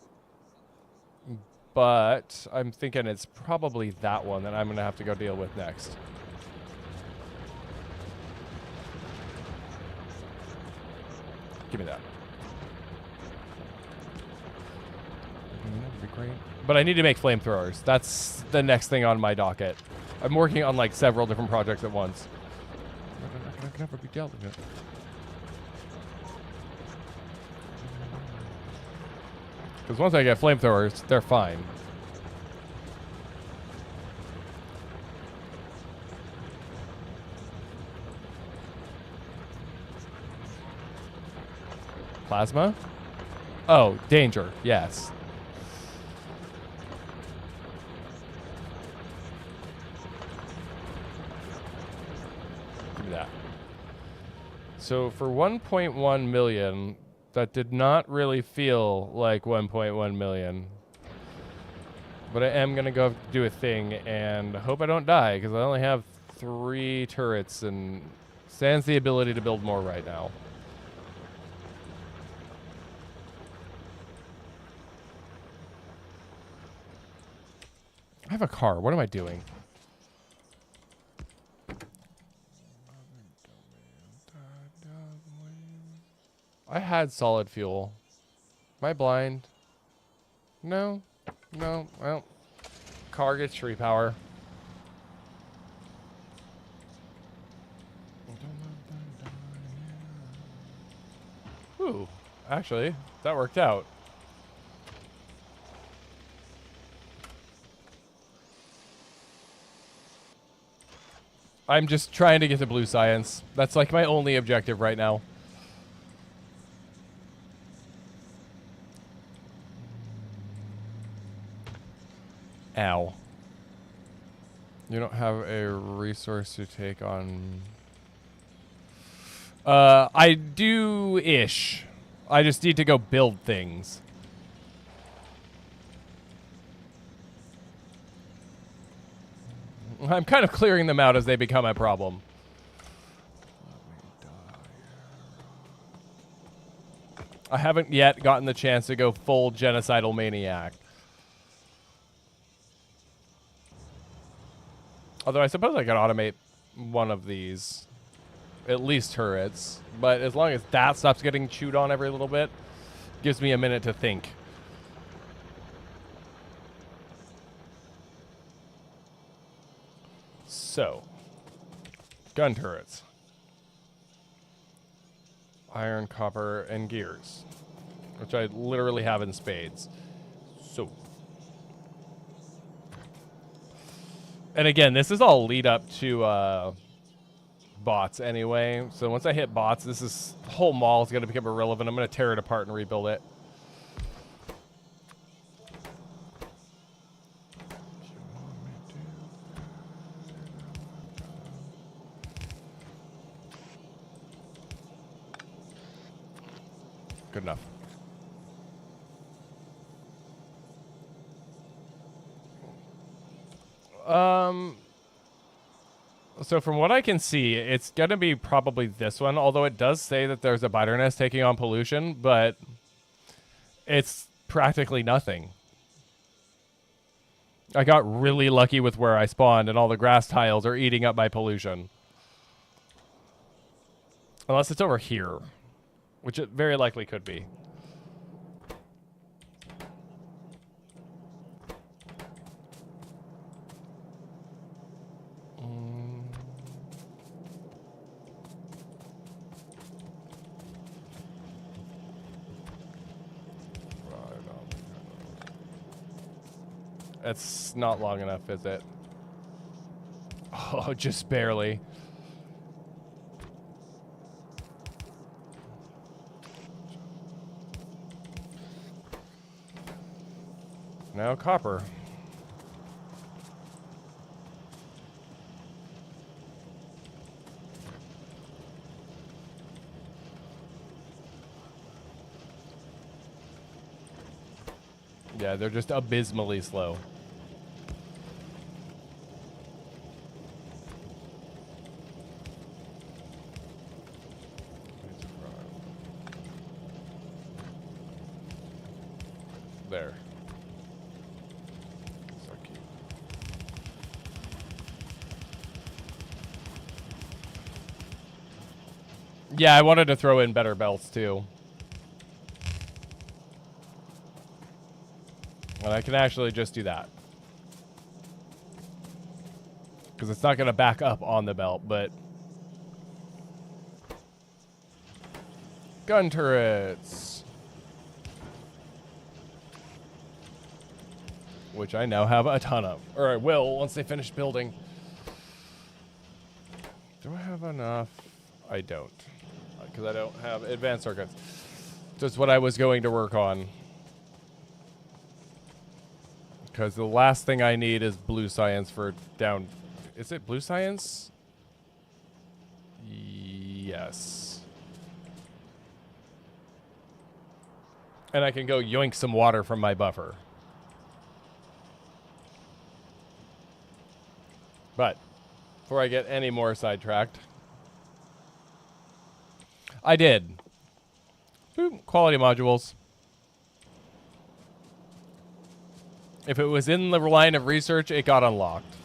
But I'm thinking it's probably that one that I'm going to have to go deal with next. Give me that. That'd be great. But I need to make flamethrowers. That's the next thing on my docket. I'm working on like several different projects at once. I can never be dealt with it. Because once I get flamethrowers, they're fine. Plasma? Oh, danger. Yes. Give me that. So for 1.1 million, that did not really feel like 1.1 million. But I am going to go do a thing and hope I don't die, because I only have 3 turrets and stands the ability to build more right now. I have a car. What am I doing? I had solid fuel. Am I blind? No. No. Well, car gets tree power. Ooh. Actually, that worked out. I'm just trying to get to blue science. That's like my only objective right now. Ow. You don't have a resource to take on... I do-ish. I just need to go build things. I'm kind of clearing them out as they become a problem. I haven't yet gotten the chance to go full genocidal maniac. Although I suppose I could automate one of these. At least turrets. But as long as that stops getting chewed on every little bit, gives me a minute to think. So, gun turrets. Iron, copper, and gears. Which I literally have in spades. So. And again, this is all lead up to bots anyway. So once I hit bots, this whole mall is going to become irrelevant. I'm going to tear it apart and rebuild it. Good enough. So from what I can see, it's going to be probably this one, although it does say that there's a biter nest taking on pollution, but it's practically nothing. I got really lucky with where I spawned, and all the grass tiles are eating up my pollution. Unless it's over here, which it very likely could be. It's not long enough, is it? Oh, just barely. Now copper. Yeah, they're just abysmally slow. There. So cute. Yeah, I wanted to throw in better belts too. And I can actually just do that. Because it's not going to back up on the belt, but... Gun turrets! Which I now have a ton of. Or I will once they finish building. Do I have enough? I don't. Because I don't have advanced circuits. That's what I was going to work on. Because the last thing I need is blue science for down... Is it blue science? Yes. And I can go yoink some water from my buffer. But, before I get any more sidetracked... I did. Boop, quality modules. If it was in the line of research, it got unlocked.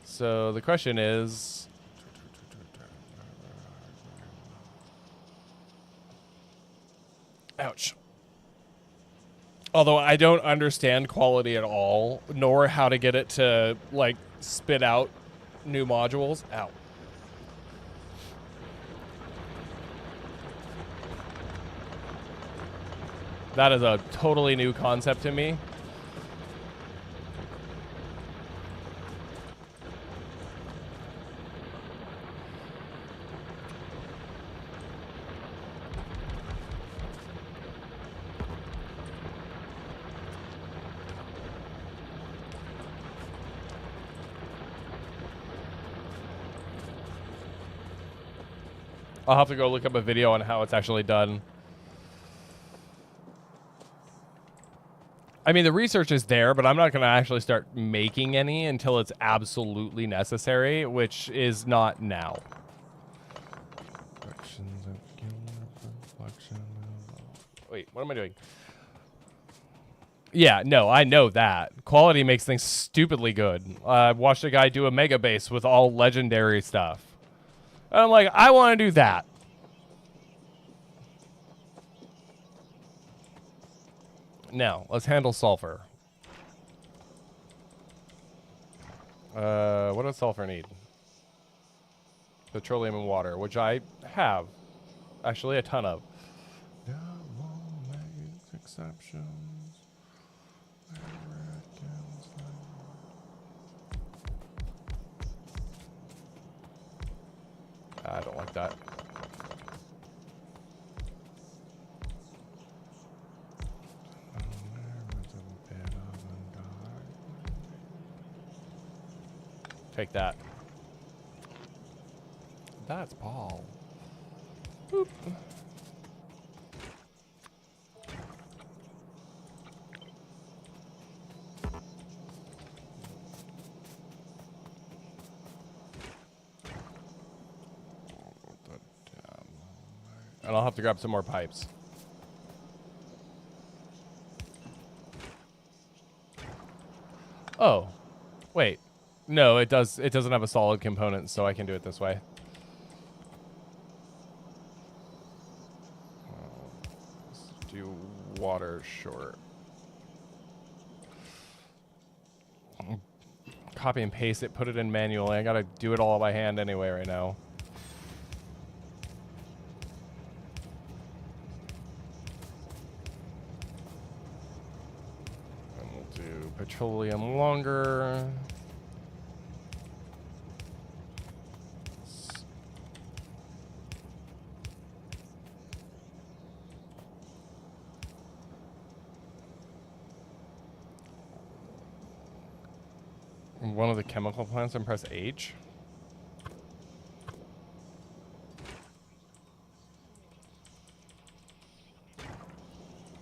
So the question is... Ouch. Although I don't understand quality at all, nor how to get it to, like, spit out new modules. Ow. That is a totally new concept to me. I'll have to go look up a video on how it's actually done. I mean, the research is there, but I'm not going to actually start making any until it's absolutely necessary, which is not now. Wait, what am I doing? Yeah, no, I know that. Quality makes things stupidly good. I watched a guy do a mega base with all legendary stuff. And I'm like, I want to do that. Now, let's handle sulfur. What does sulfur need? Petroleum and water, which I have. Actually, a ton of. Exceptions. I don't like that. Take that. That's Paul. Boop. And I'll have to grab some more pipes. Oh, wait. No, it does. It doesn't have a solid component, so I can do it this way. Let's do water short. Copy and paste it, put it in manually. I gotta do it all by hand anyway right now. And we'll do petroleum longer. One of the chemical plants and press H.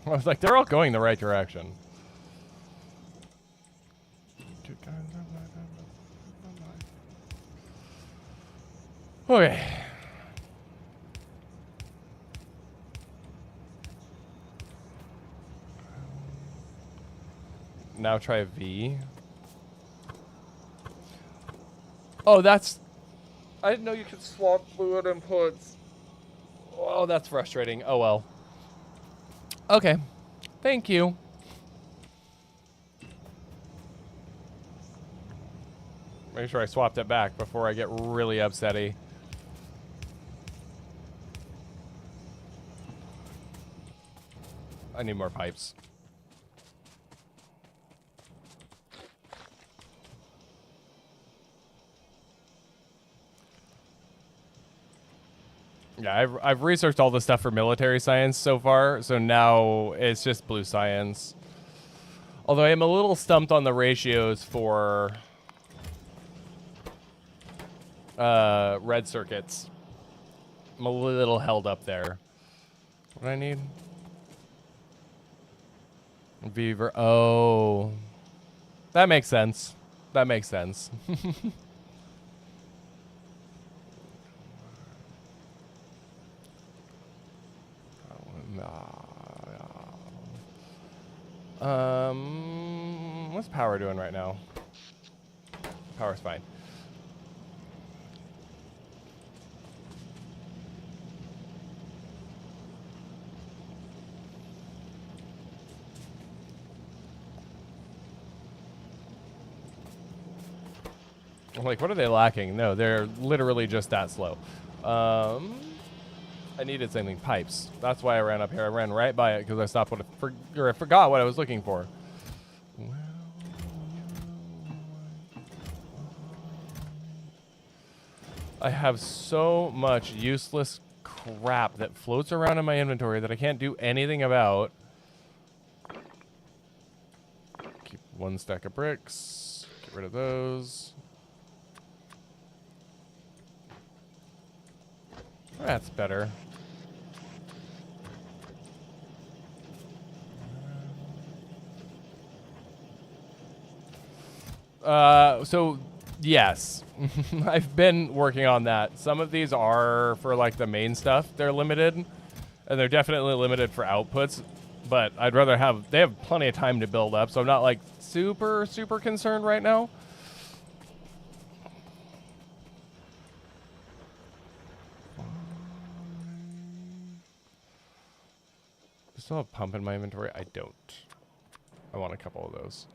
I was like, they're all going the right direction. Okay. Now try V. Oh, that's... I didn't know you could swap fluid inputs. Oh, that's frustrating. Oh, well. Okay. Thank you. Make sure I swapped it back before I get really upsetty. I need more pipes. Yeah, I've researched all the stuff for military science so far, so now it's just blue science. Although I am a little stumped on the ratios for red circuits. I'm a little held up there. What do I need? Beaver. Oh. That makes sense. That makes sense. What's power doing right now? Power's fine. I'm like, what are they lacking? No, they're literally just that slow. I needed something pipes. That's why I ran up here. I ran right by it because I stopped what I forgot what I was looking for. I have so much useless crap that floats around in my inventory that I can't do anything about. Keep one stack of bricks. Get rid of those. That's better. So yes, I've been working on that. Some of these are for like the main stuff. They're limited, and they're definitely limited for outputs, but I'd rather they have plenty of time to build up, so I'm not like super concerned right now. I still have pump in my inventory. I don't. I want a couple of those.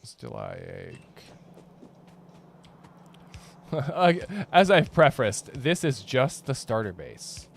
Still egg. As I've prefaced, this is just the starter base.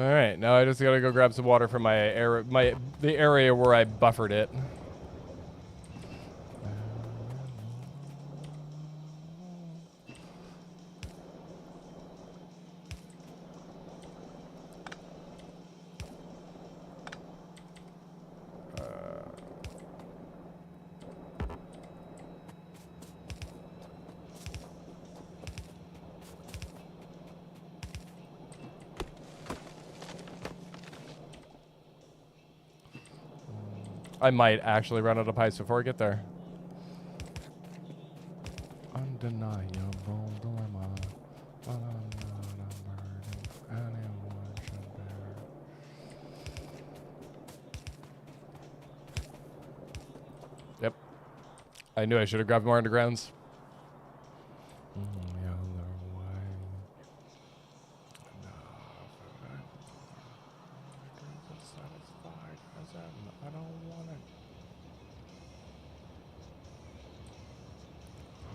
All right, now I just gotta go grab some water from the area where I buffered it. I might actually run out of pipes before I get there. Undeniable dilemma. Yep. I knew I should have grabbed more undergrounds. I don't want it.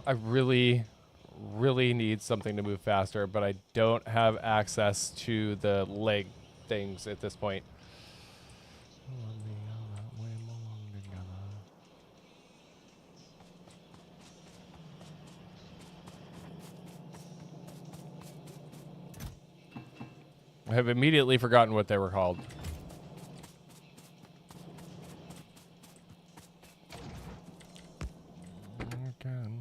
I really need something to move faster, but I don't have access to the leg things at this point. I have immediately forgotten what they were called. I can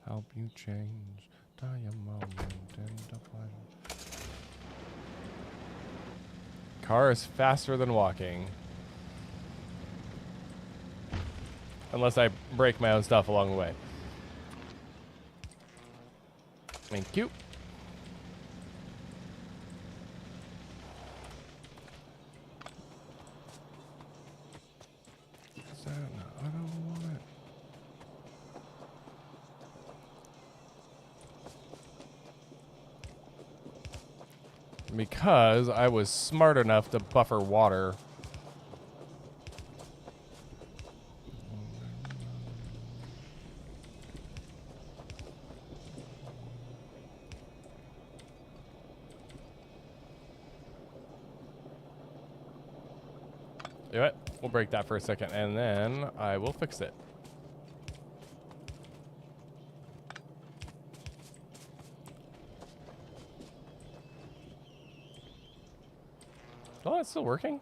help you change your moment into pleasure. Car is faster than walking. Unless I break my own stuff along the way. Thank you. I don't want it. Because I was smart enough to buffer water. You know what? We'll break that for a second, and then I will fix it. Oh, it's still working?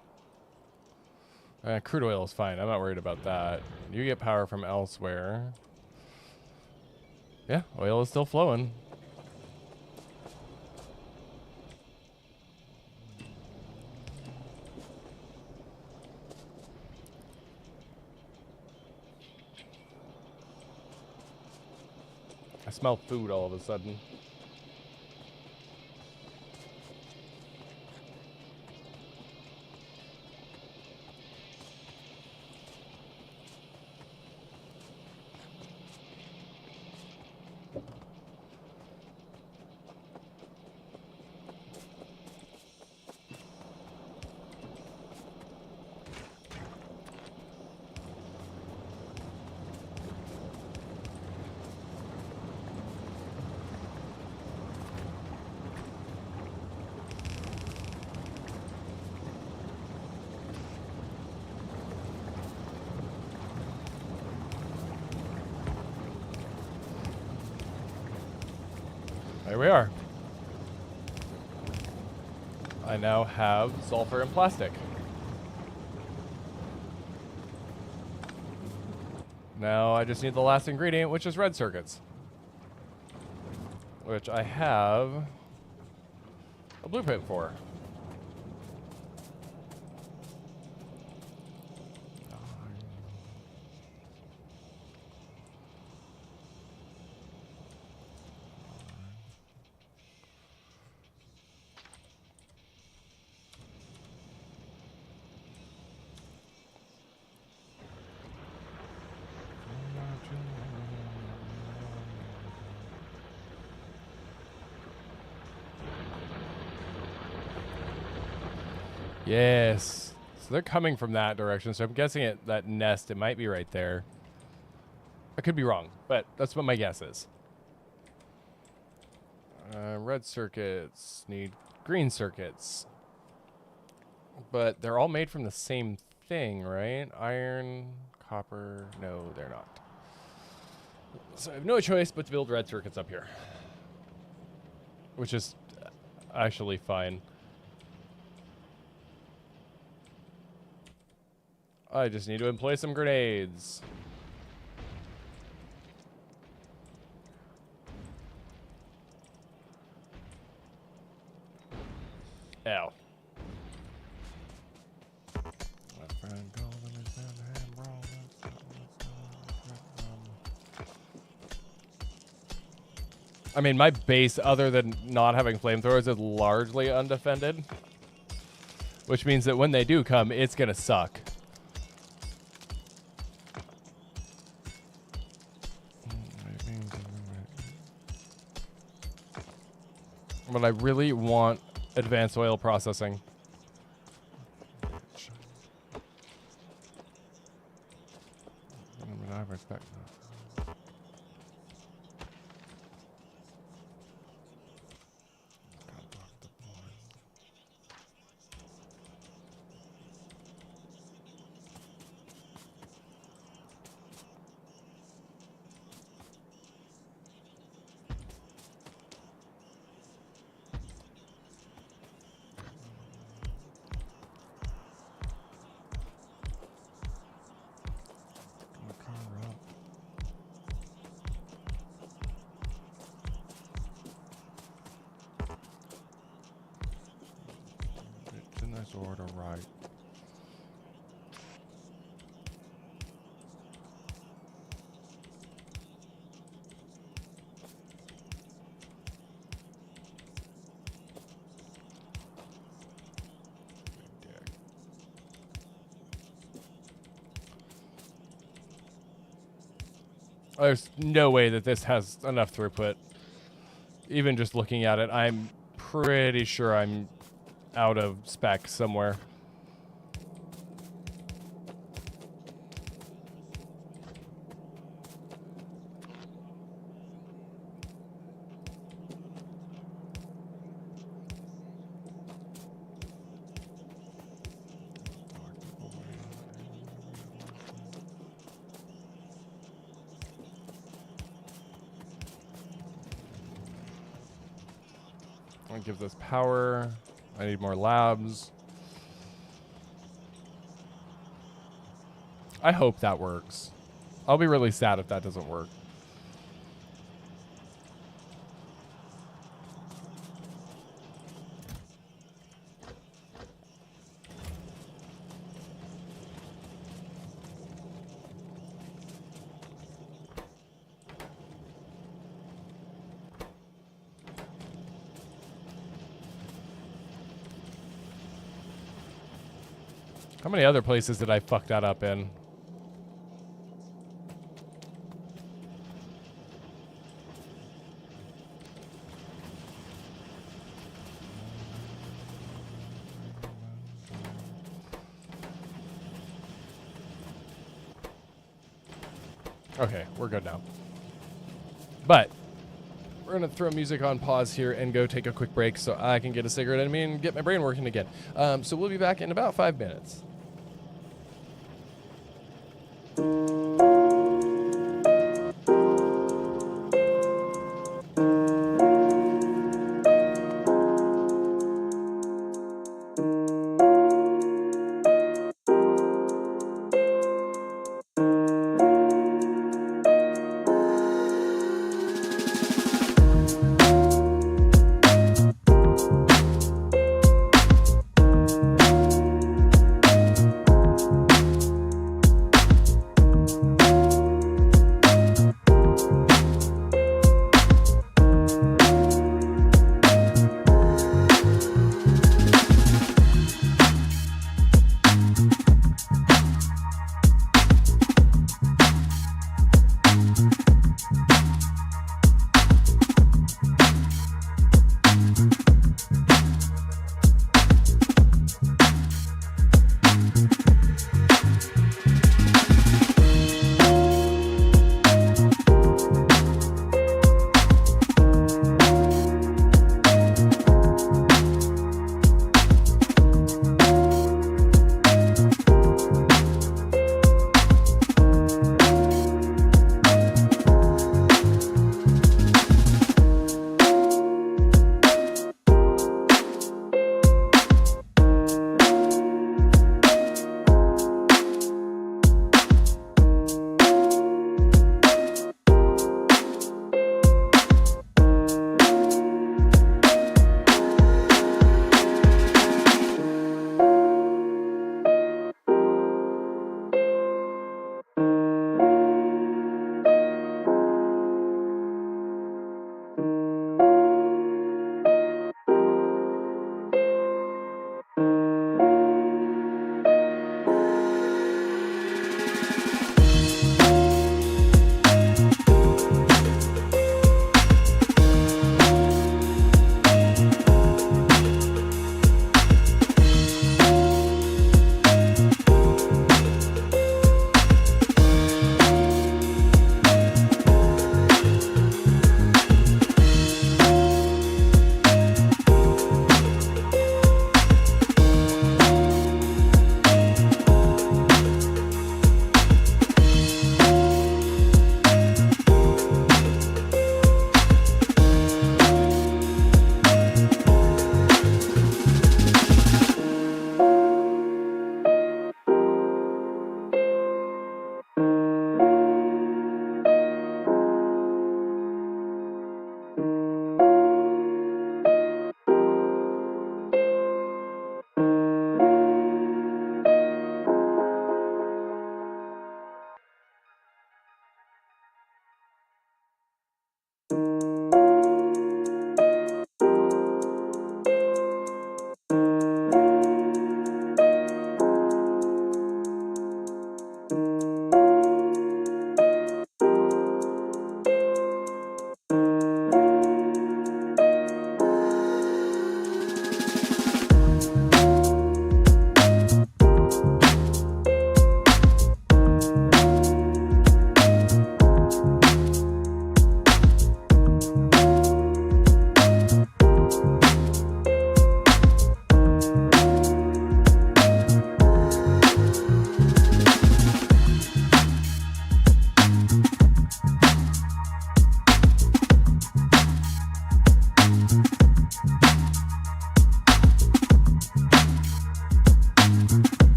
Crude oil is fine. I'm not worried about that. You get power from elsewhere. Yeah, oil is still flowing. I smell food all of a sudden. There we are. I now have sulfur and plastic. Now I just need the last ingredient, which is red circuits. Which I have a blueprint for. Yes. So they're coming from that direction. So I'm guessing that nest, it might be right there. I could be wrong, but that's what my guess is. Red circuits need green circuits. But they're all made from the same thing, right? Iron, copper. No, they're not. So I have no choice but to build red circuits up here. Which is actually fine. I just need to employ some grenades. Ow. I mean, my base, other than not having flamethrowers, is largely undefended. Which means that when they do come, it's gonna suck. But I really want advanced oil processing. Order right. There's no way that this has enough throughput. Even just looking at it, I'm pretty sure I'm out of spec somewhere. I'll give this power. I need more labs. I hope that works. I'll be really sad if that doesn't work. How many other places did I fuck that up in? Okay, we're good now. But we're gonna throw music on pause here and go take a quick break so I can get a cigarette in me and get my brain working again. So we'll be back in about 5 minutes.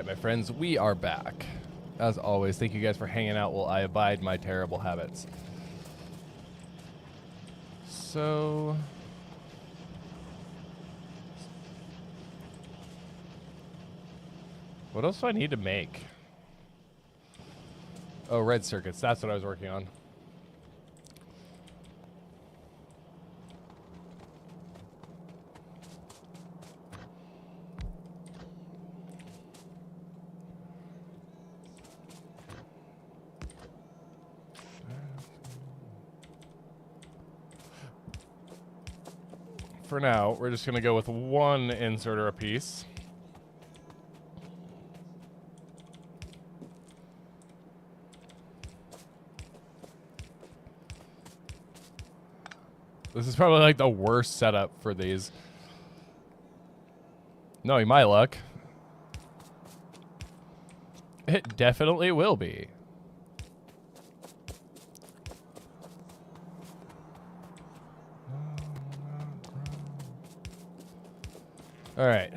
Alright, my friends, we are back. As always, thank you guys for hanging out while I abide my terrible habits. So... what else do I need to make? Oh, red circuits. That's what I was working on. For now, we're just going to go with one inserter apiece. This is probably like the worst setup for these. Knowing my luck, it definitely will be. All right.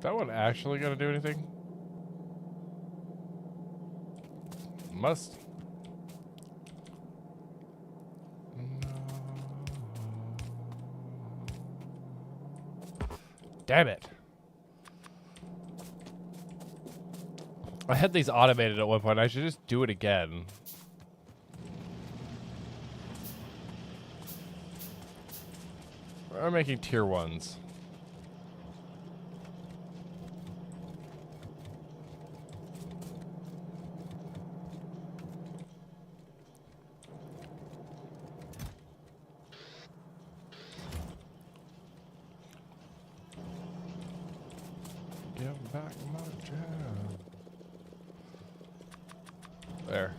That one actually gonna do anything? Must. No. Damn it. I had these automated at one point. I should just do it again. We're making tier 1s. Give back my jam. There.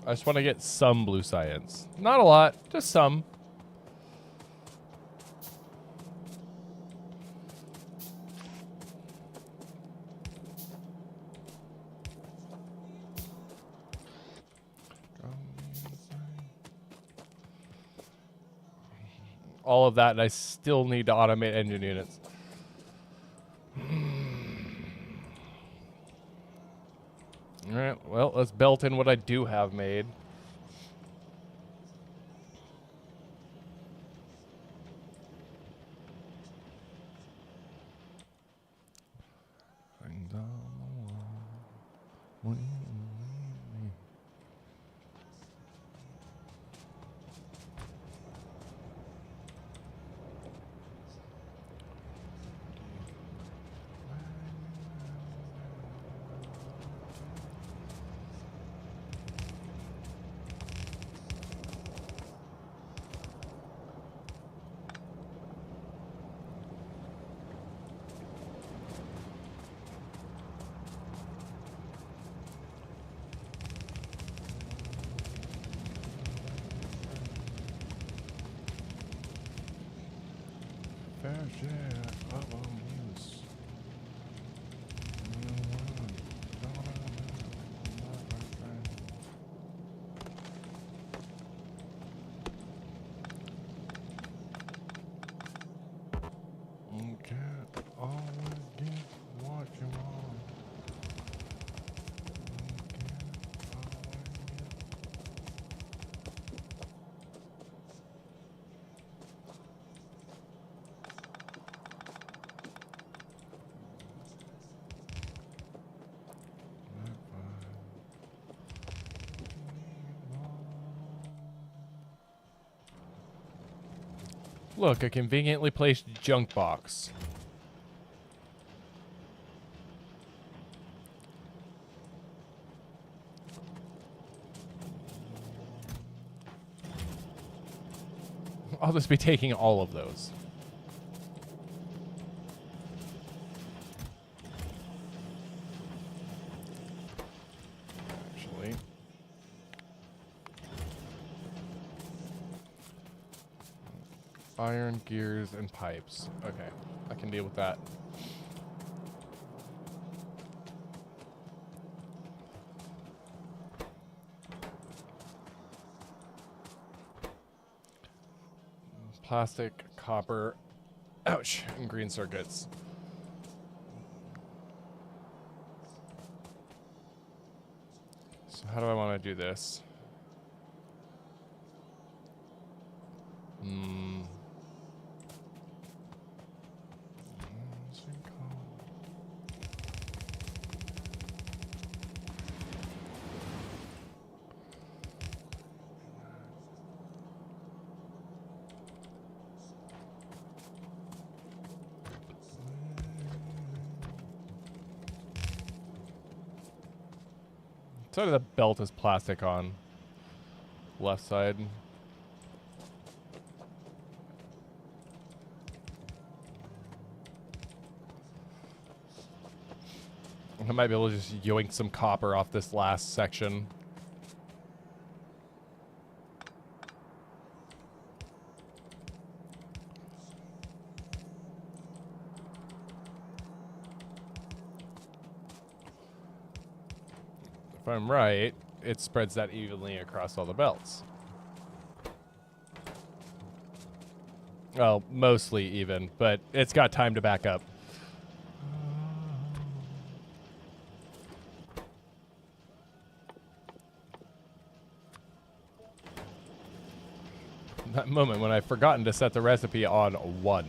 I just want to get some blue science. Not a lot, just some. All of that, and I still need to automate engine units. Alright, well, let's belt in what I do have made. Look, a conveniently placed junk box. I'll just be taking all of those. Actually. Iron, gears, and pipes. Okay, I can deal with that. Plastic, copper, ouch, and green circuits. So how do I want to do this? Side of the belt is plastic on. Left side. I might be able to just yoink some copper off this last section. If I'm right, it spreads that evenly across all the belts. Well, mostly even, but it's got time to back up. That moment when I've forgotten to set the recipe on 1.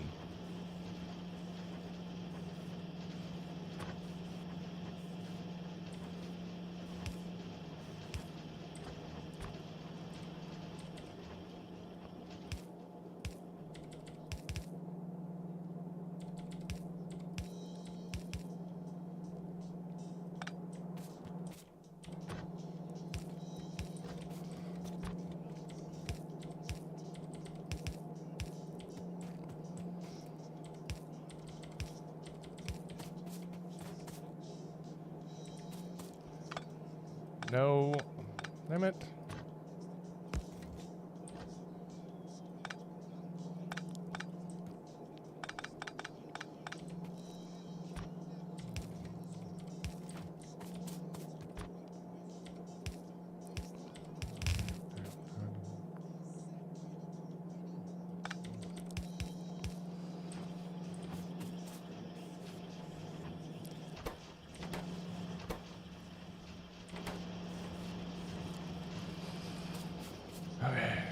No. Damn it. Okay.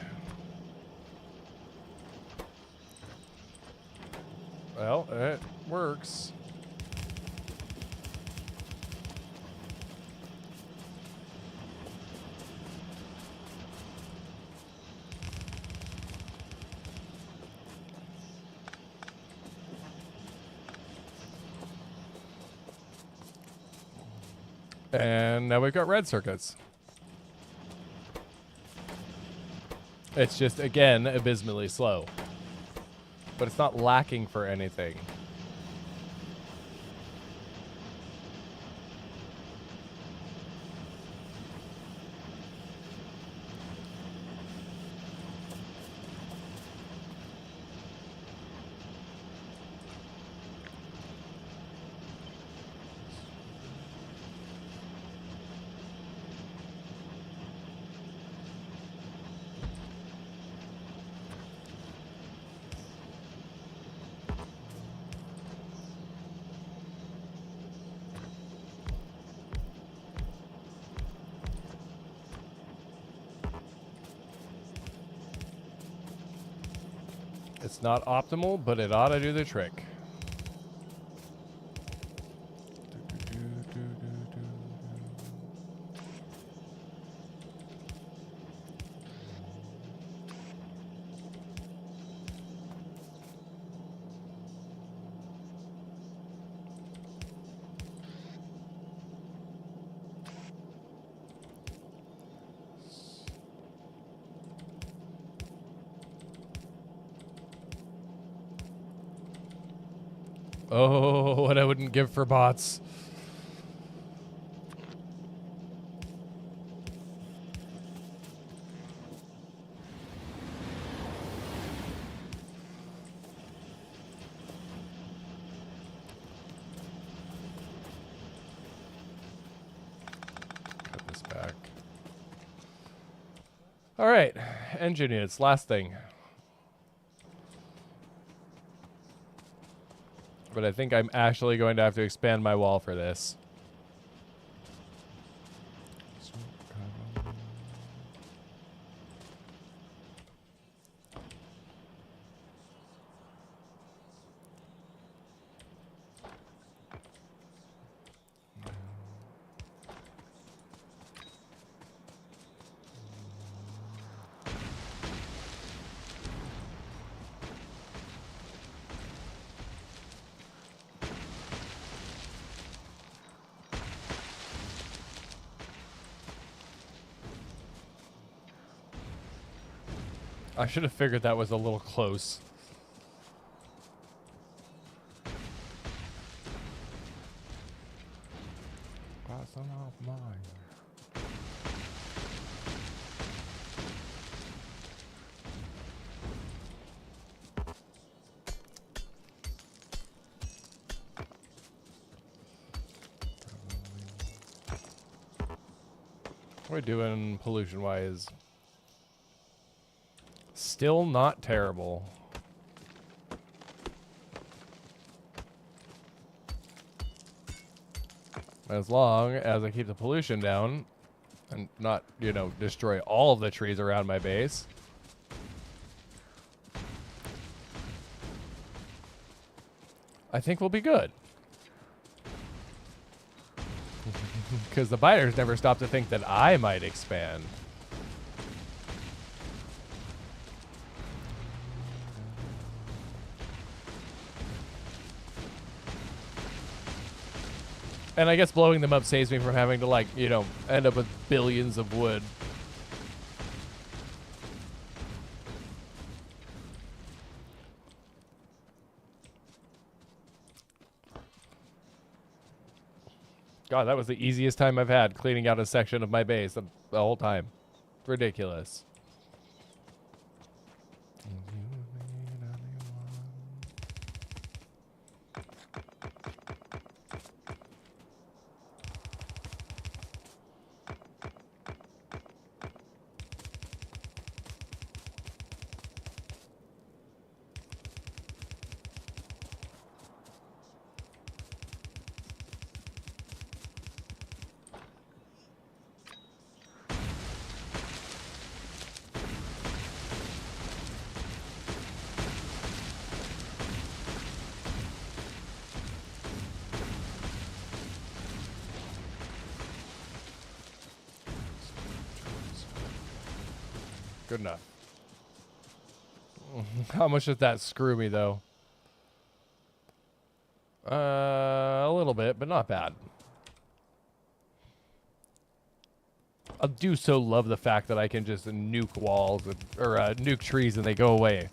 Well, it works. And now we've got red circuits. It's just, again, abysmally slow. But it's not lacking for anything. It's not optimal, but it ought to do the trick. Oh, what I wouldn't give for bots. Cut this back. All right, engine units, last thing. But I think I'm actually going to have to expand my wall for this. I should have figured that was a little close. That's not mine. What are we doing pollution-wise? Still not terrible. As long as I keep the pollution down and not, you know, destroy all of the trees around my base. I think we'll be good. Because the biters never stop to think that I might expand. And I guess blowing them up saves me from having to, like, you know, end up with billions of wood. God, that was the easiest time I've had cleaning out a section of my base the whole time. It's ridiculous. Good enough. How much does that screw me, though? A little bit, but not bad. I do so love the fact that I can just nuke walls or nuke trees and they go away.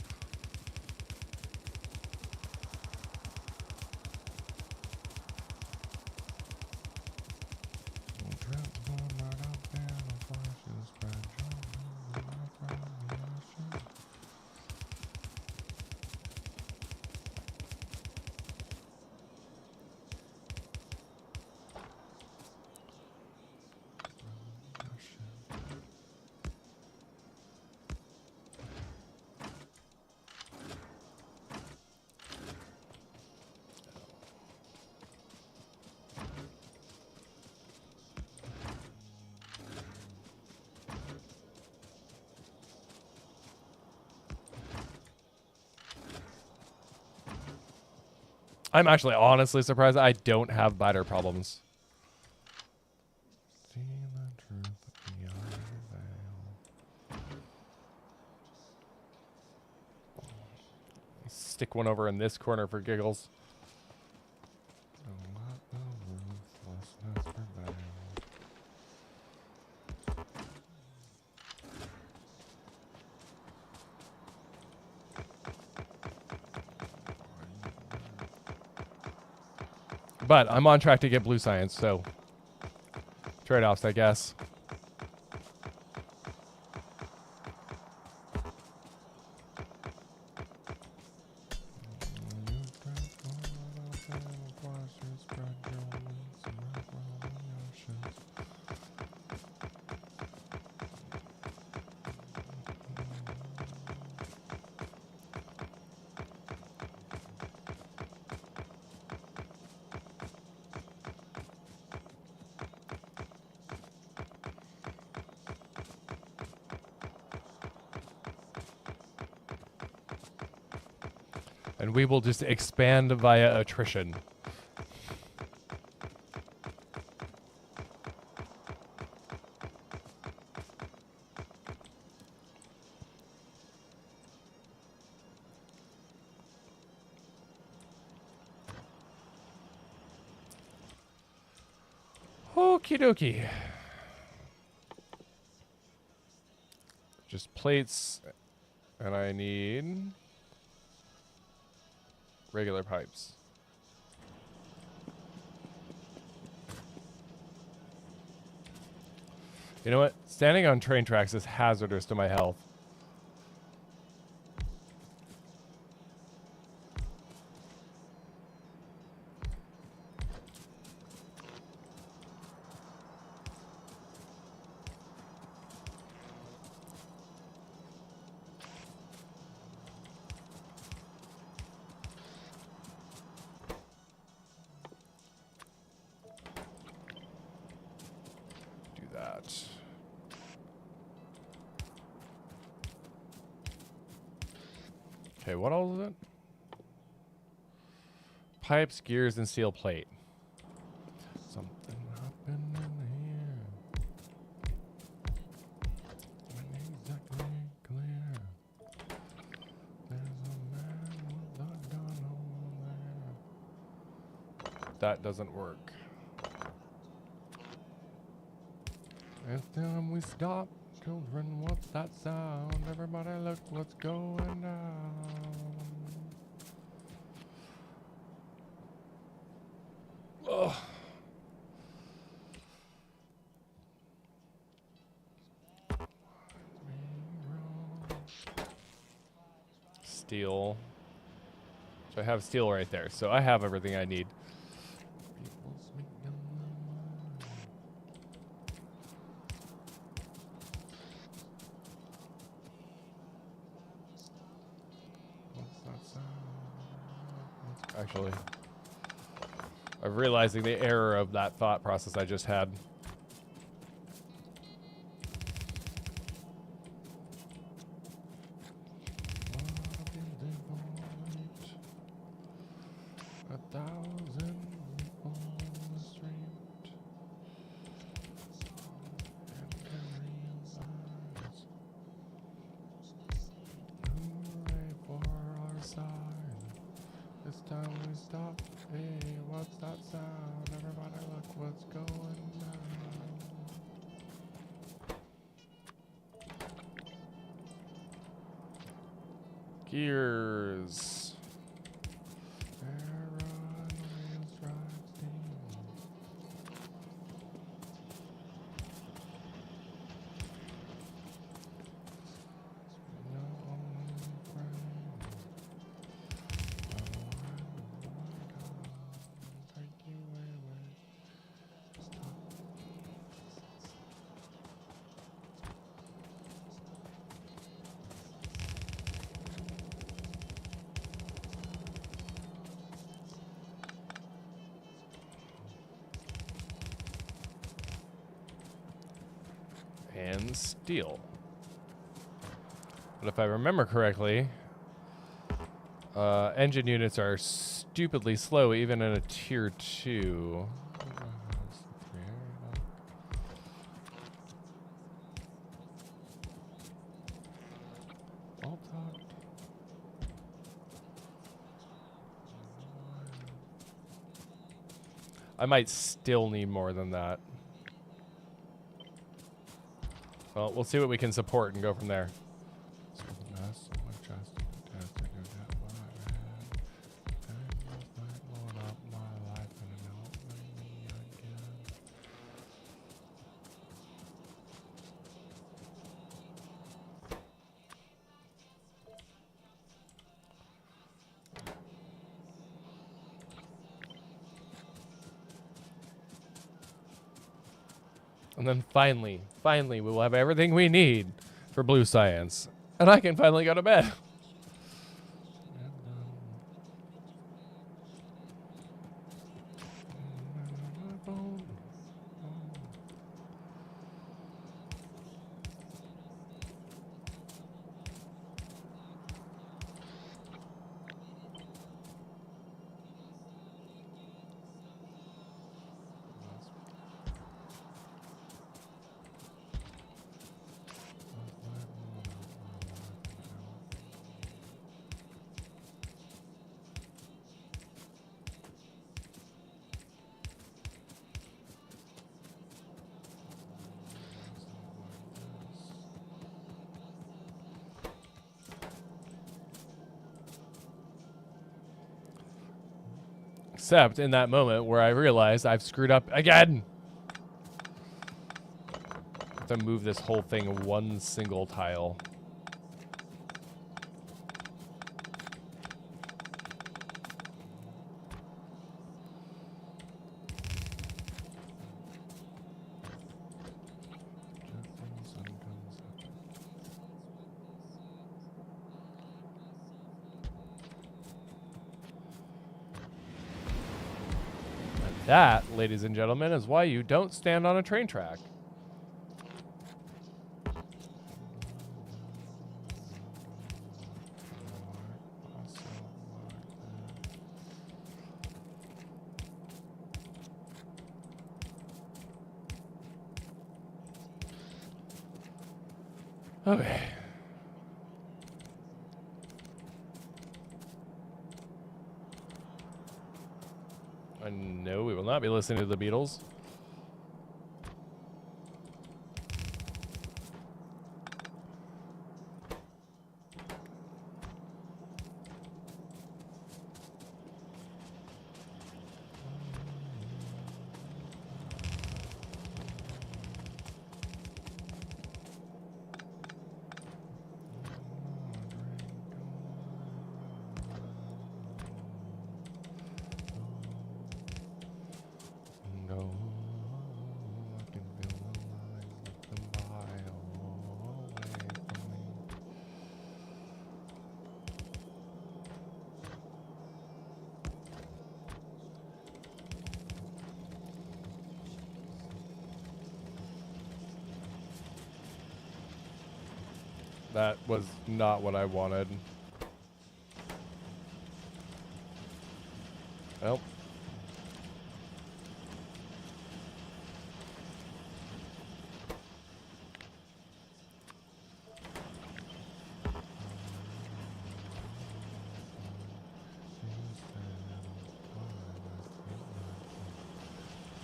I'm actually honestly surprised I don't have biter problems. Stick one over in this corner for giggles. But I'm on track to get blue science, so trade-offs, I guess. And we will just expand via attrition. Okie dokie. Just plates, and I need regular pipes. You know what? Standing on train tracks is hazardous to my health. Okay, what all is it? Pipes, gears, and steel plate. Something happened in here. Ain't exactly clear. There's a man with a gun over there. That doesn't work. It's time we stop. Children, what's that sound? Everybody look what's going down. Ugh. Steel. So I have steel right there. So I have everything I need. Actually, I'm realizing the error of that thought process I just had. Gears. And steel. But if I remember correctly, engine units are stupidly slow even in a tier 2. I might still need more than that. Well, we'll see what we can support and go from there. And then finally, we will have everything we need for blue science. And I can finally go to bed. Except in that moment where I realized I've screwed up again. I have to move this whole thing one single tile. That, ladies and gentlemen, is why you don't stand on a train track. Okay. No, we will not be listening to the Beatles. That was not what I wanted. Well.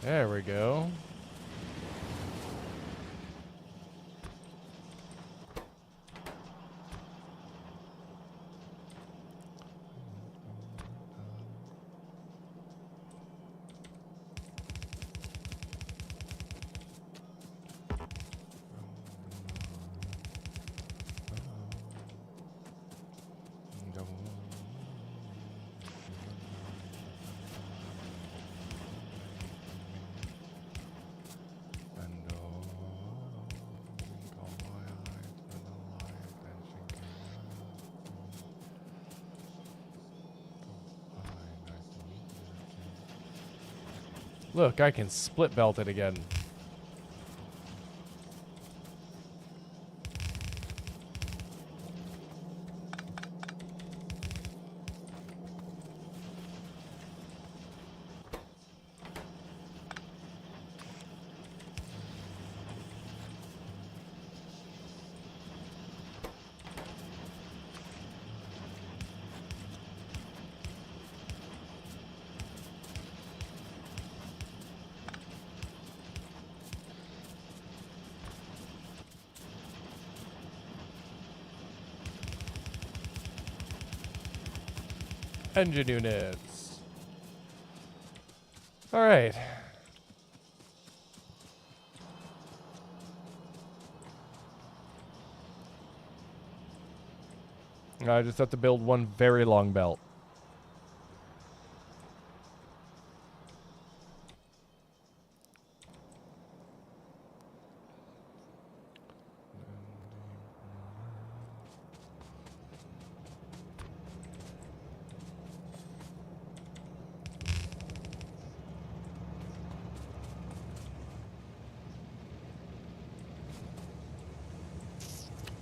There we go. Look, I can split belt it again. Engine units. All right. I just have to build one very long belt.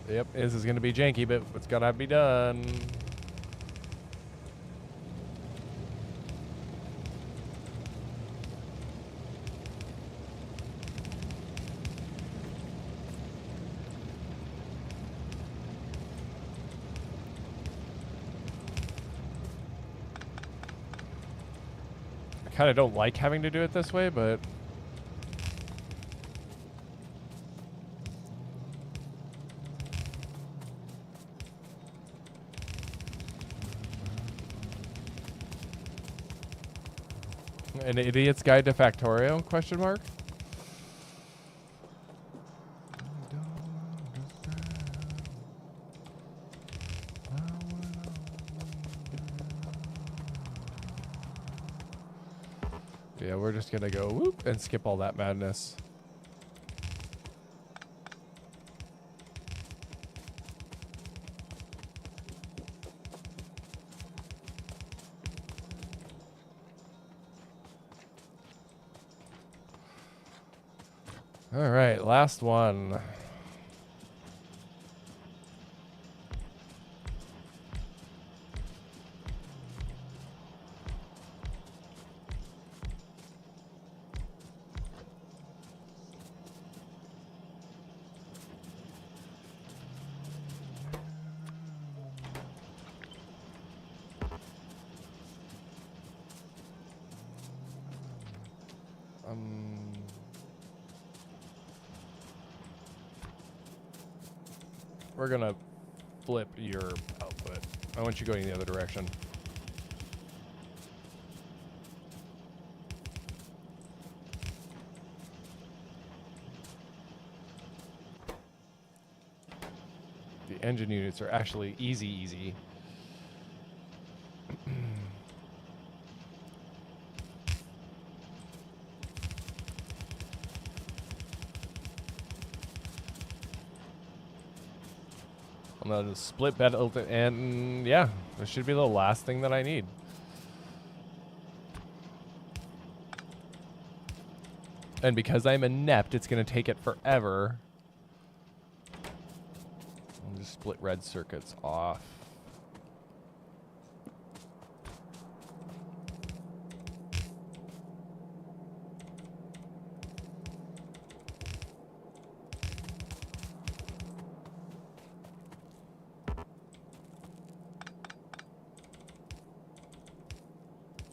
Yep, this is gonna be janky, but it's gonna be done. I kind of don't like having to do it this way, but An Idiot's Guide to Factorio? Question mark. Yeah, we're just gonna go whoop and skip all that madness. All right, last one. We're gonna flip your output. I want you going the other direction. The engine units are actually easy. I'm gonna split bed and yeah, this should be the last thing that I need. And because I'm inept, it's gonna take it forever. I'll just split red circuits off.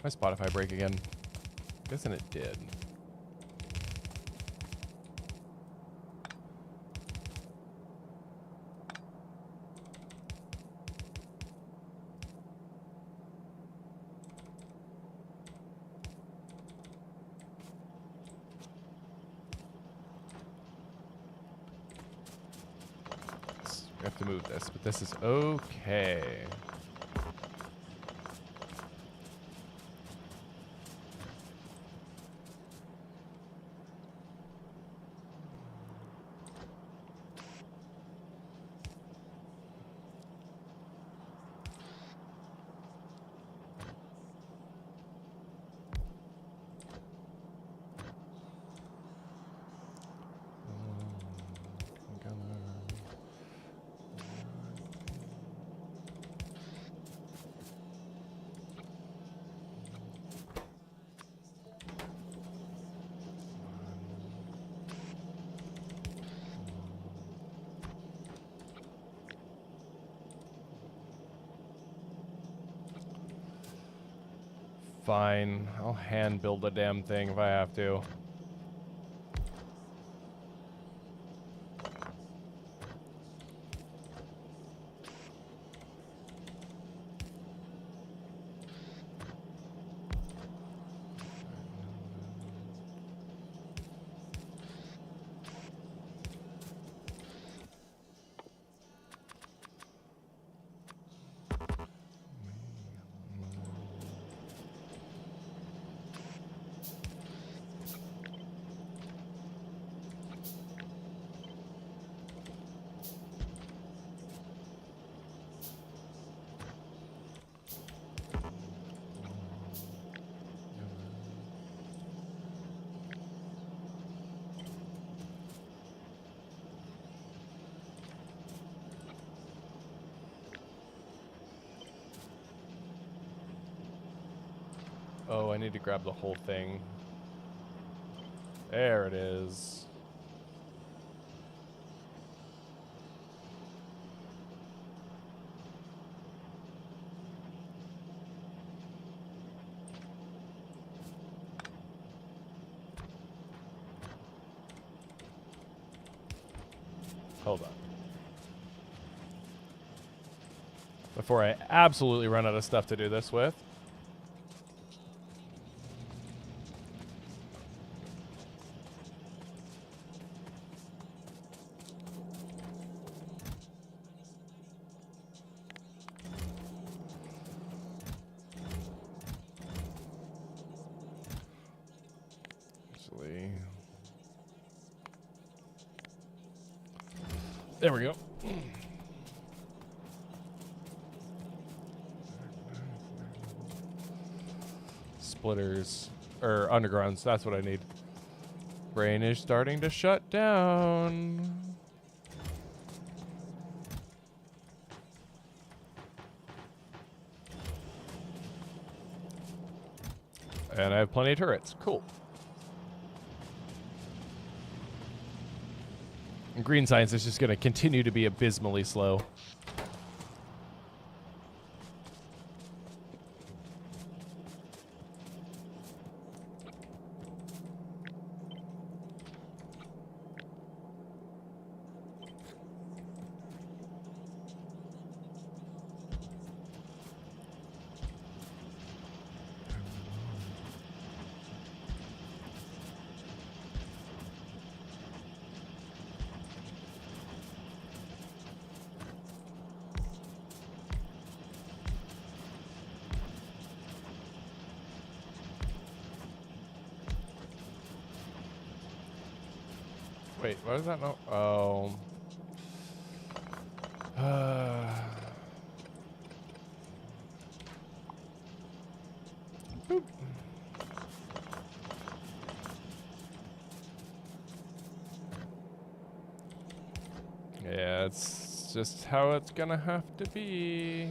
My Spotify break again. Guessing it did. We have to move this, but this is okay. Fine. I'll hand build the damn thing if I have to. Oh, I need to grab the whole thing. There it is. Hold on. Before I absolutely run out of stuff to do this with. Actually. There we go. Splitters. Or undergrounds, that's what I need. Brain is starting to shut down. And I have plenty of turrets. Cool. And green science is just going to continue to be abysmally slow. Wait, what is that? No. Oh. Boop. Yeah, it's just how it's gonna have to be.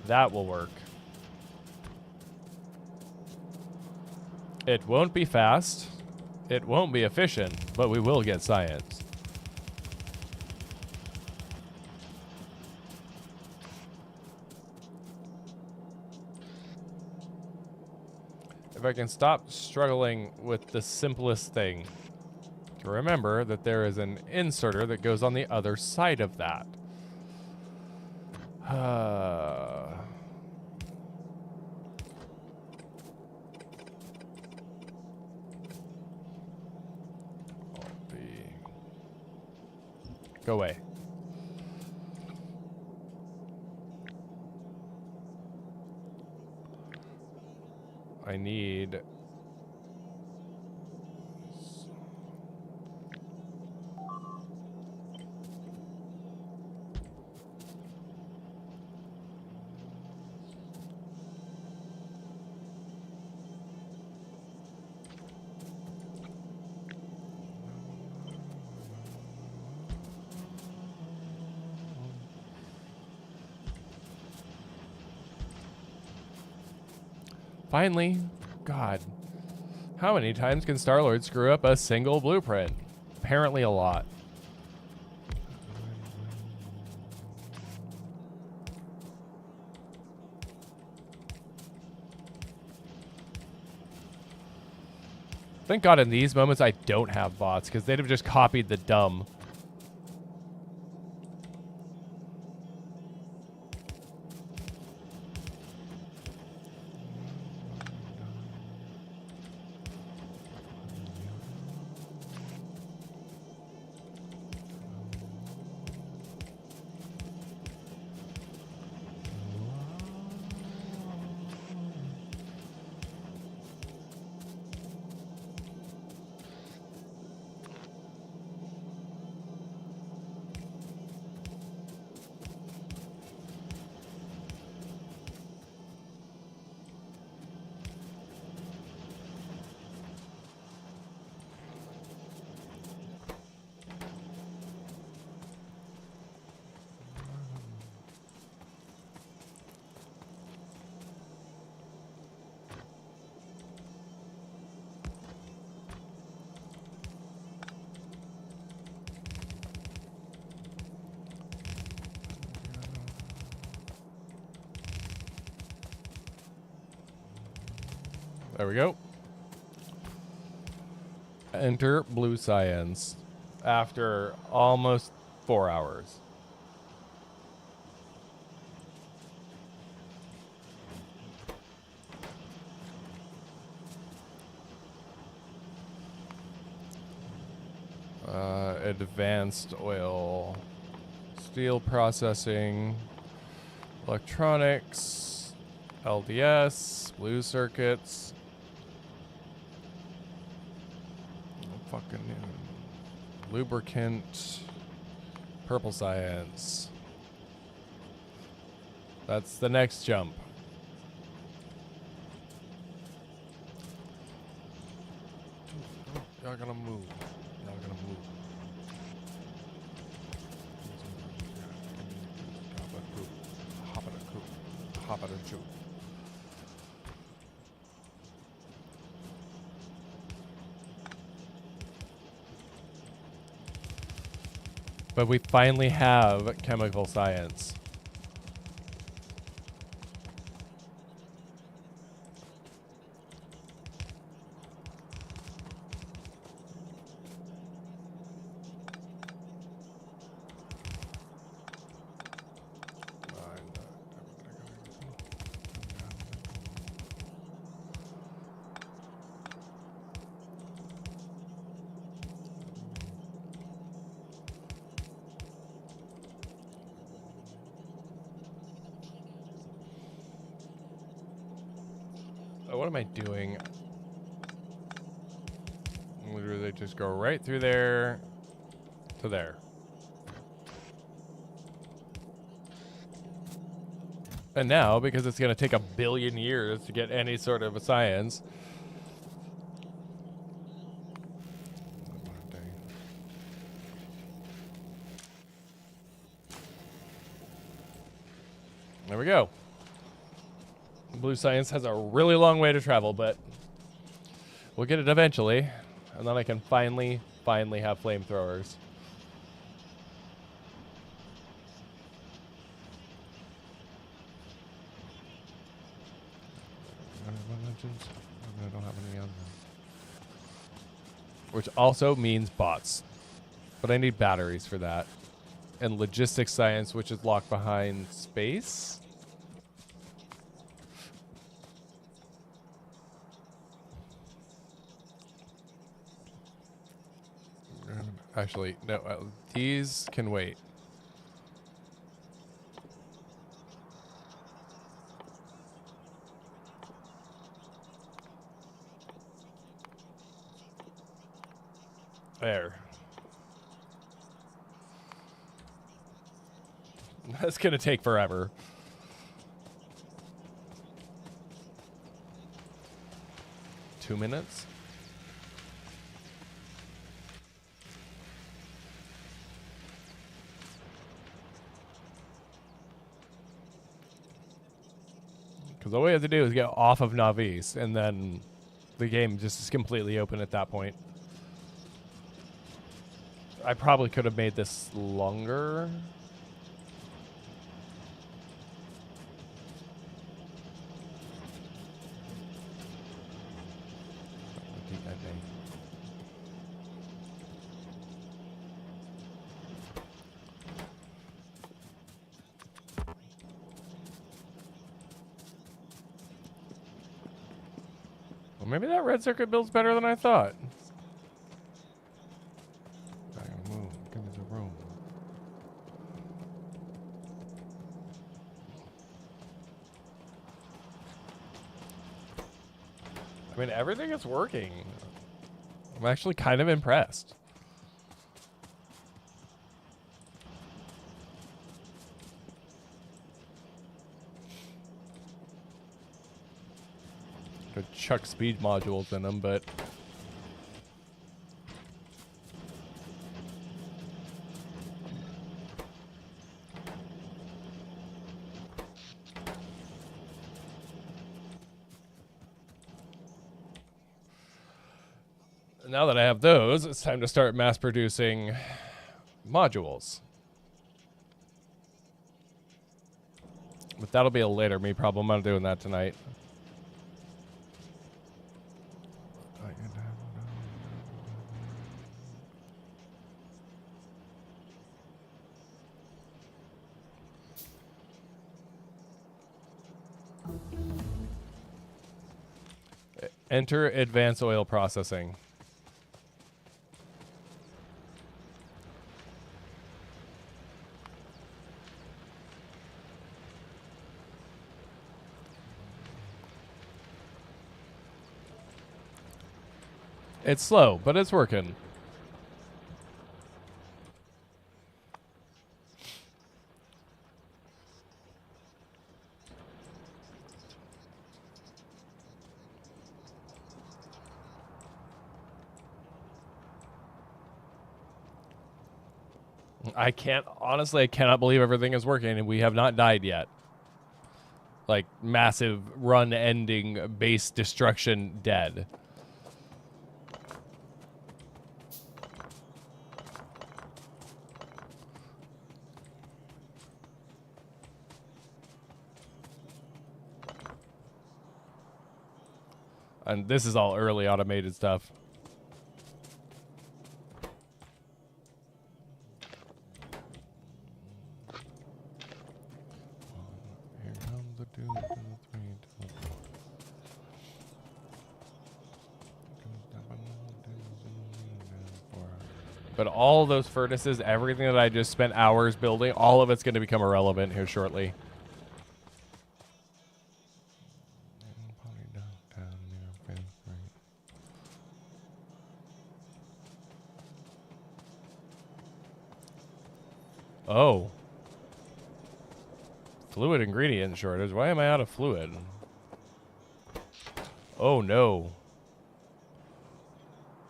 That will work. It won't be fast. It won't be efficient, but we will get science. If I can stop struggling with the simplest thing, to remember that there is an inserter that goes on the other side of that. Go away. I need... Finally. God. How many times can Star-Lord screw up a single blueprint? Apparently a lot. Thank God in these moments I don't have bots, because they'd have just copied the dumb. There we go. Enter blue science after almost 4 hours. Advanced oil, steel processing, electronics, LDS, blue circuits. Fucking lubricant, purple science. That's the next jump. Y'all gonna move. Y'all gonna move. Hop in a coop. Hop in a coop. But we finally have chemical science. What am I doing? Literally just go right through there to there. And now, because it's going to take 1 billion years to get any sort of a science. There we go. Blue science has a really long way to travel, but we'll get it eventually. And then I can finally have flamethrowers. I don't have any other. Which also means bots. But I need batteries for that. And logistics science, which is locked behind space. Actually, no, these can wait. There. That's gonna take forever. Two minutes? Because all we have to do is get off of Navis, and then the game just is completely open at that point. I probably could have made this longer. Well, maybe that red circuit builds better than I thought. Give me the room. I mean, everything is working. I'm actually kind of impressed. Could chuck speed modules in them, but now that I have those, it's time to start mass producing modules. But that'll be a later me problem. I'm not doing that tonight. Enter advanced oil processing. It's slow, but it's working. Honestly, I cannot believe everything is working and we have not died yet. Like, massive run-ending base destruction dead. And this is all early automated stuff. Here comes the 2 to the 3 to the 4. But all those furnaces, everything that I just spent hours building, all of it's going to become irrelevant here shortly. Oh. Fluid ingredient shortage. Why am I out of fluid? Oh no.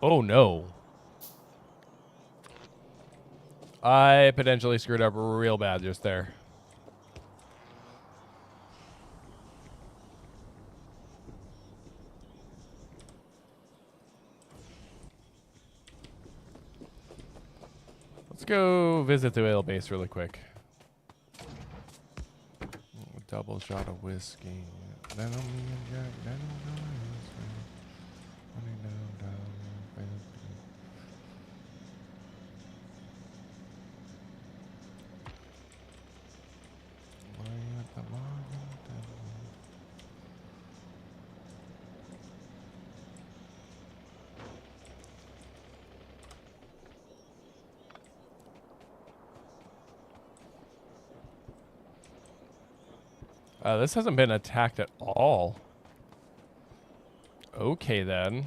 Oh no. I potentially screwed up real bad just there. Let's go visit the oil base really quick. Double shot of whiskey. This hasn't been attacked at all. Okay, then.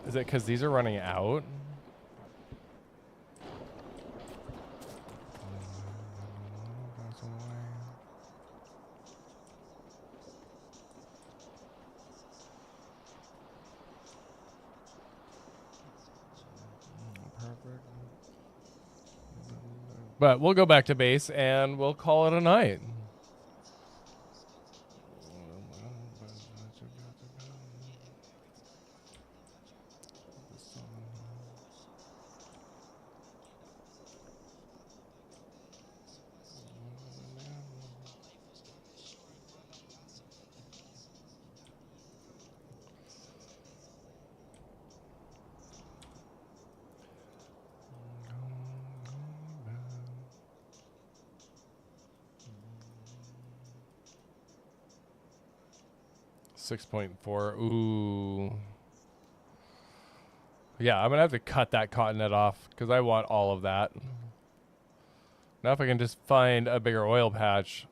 Is it because these are running out? But we'll go back to base and we'll call it a night. $6.4. Ooh. Yeah, I'm going to have to cut that cottonette off because I want all of that. Now if I can just find a bigger oil patch.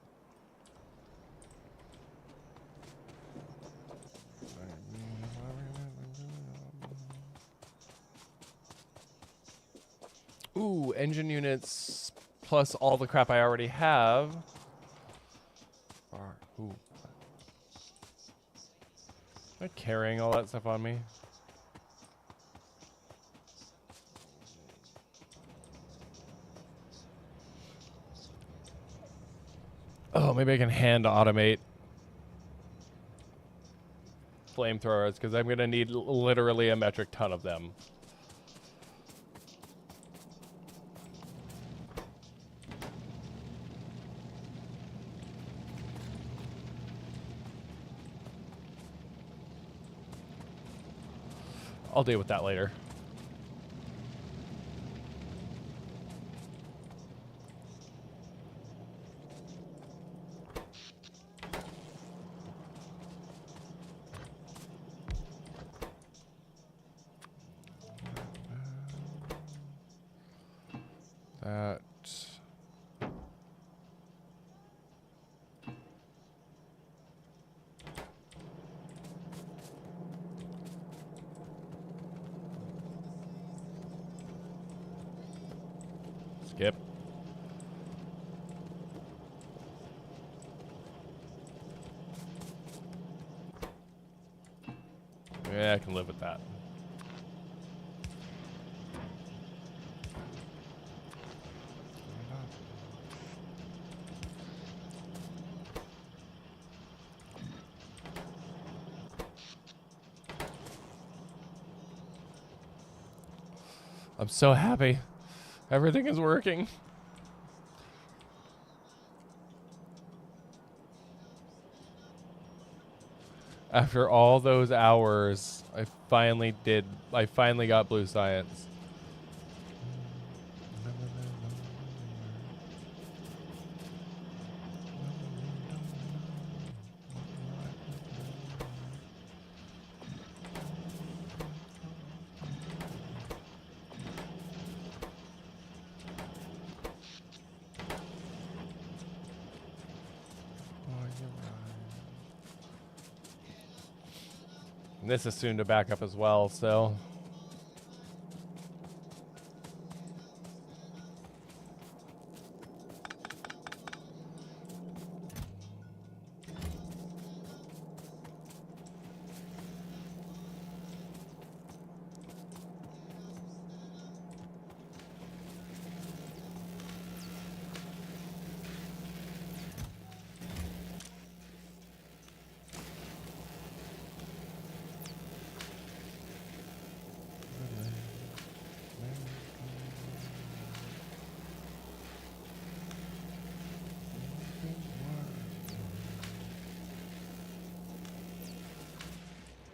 Ooh, engine units plus all the crap I already have. Ooh. Am I carrying all that stuff on me? Oh, maybe I can hand automate. flamethrowers because I'm gonna need literally a metric ton of them. I'll deal with that later. That. Skip. Yeah, I can live with that. I'm so happy. Everything is working. After all those hours, I finally got blue science. And this is soon to back up as well, so.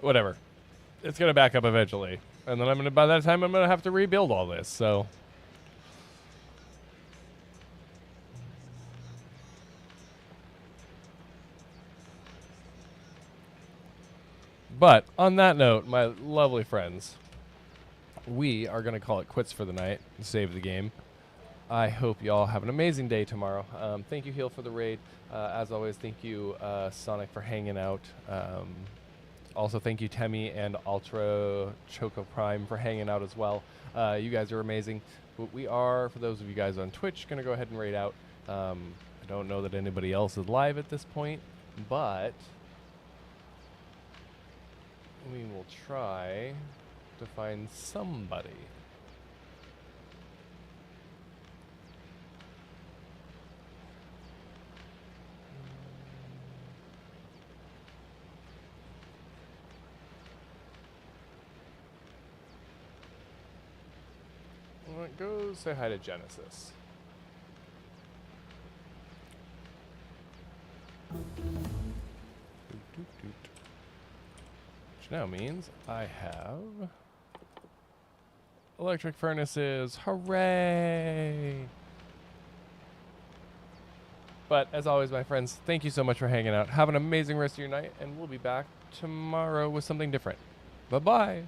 Whatever. It's gonna back up eventually. And then by that time I'm gonna have to rebuild all this, so. But on that note, my lovely friends, we are gonna call it quits for the night and save the game. I hope y'all have an amazing day tomorrow. Thank you, Heal, for the raid. As always, thank you, Sonic, for hanging out. Also, thank you, Temmie and Ultra Choco Prime, for hanging out as well. You guys are amazing. But we are, for those of you guys on Twitch, going to go ahead and raid out. I don't know that anybody else is live at this point, but we will try to find somebody. Go say hi to Genesis. Which now means I have electric furnaces. Hooray! But as always, my friends, thank you so much for hanging out. Have an amazing rest of your night, and we'll be back tomorrow with something different. Bye-bye.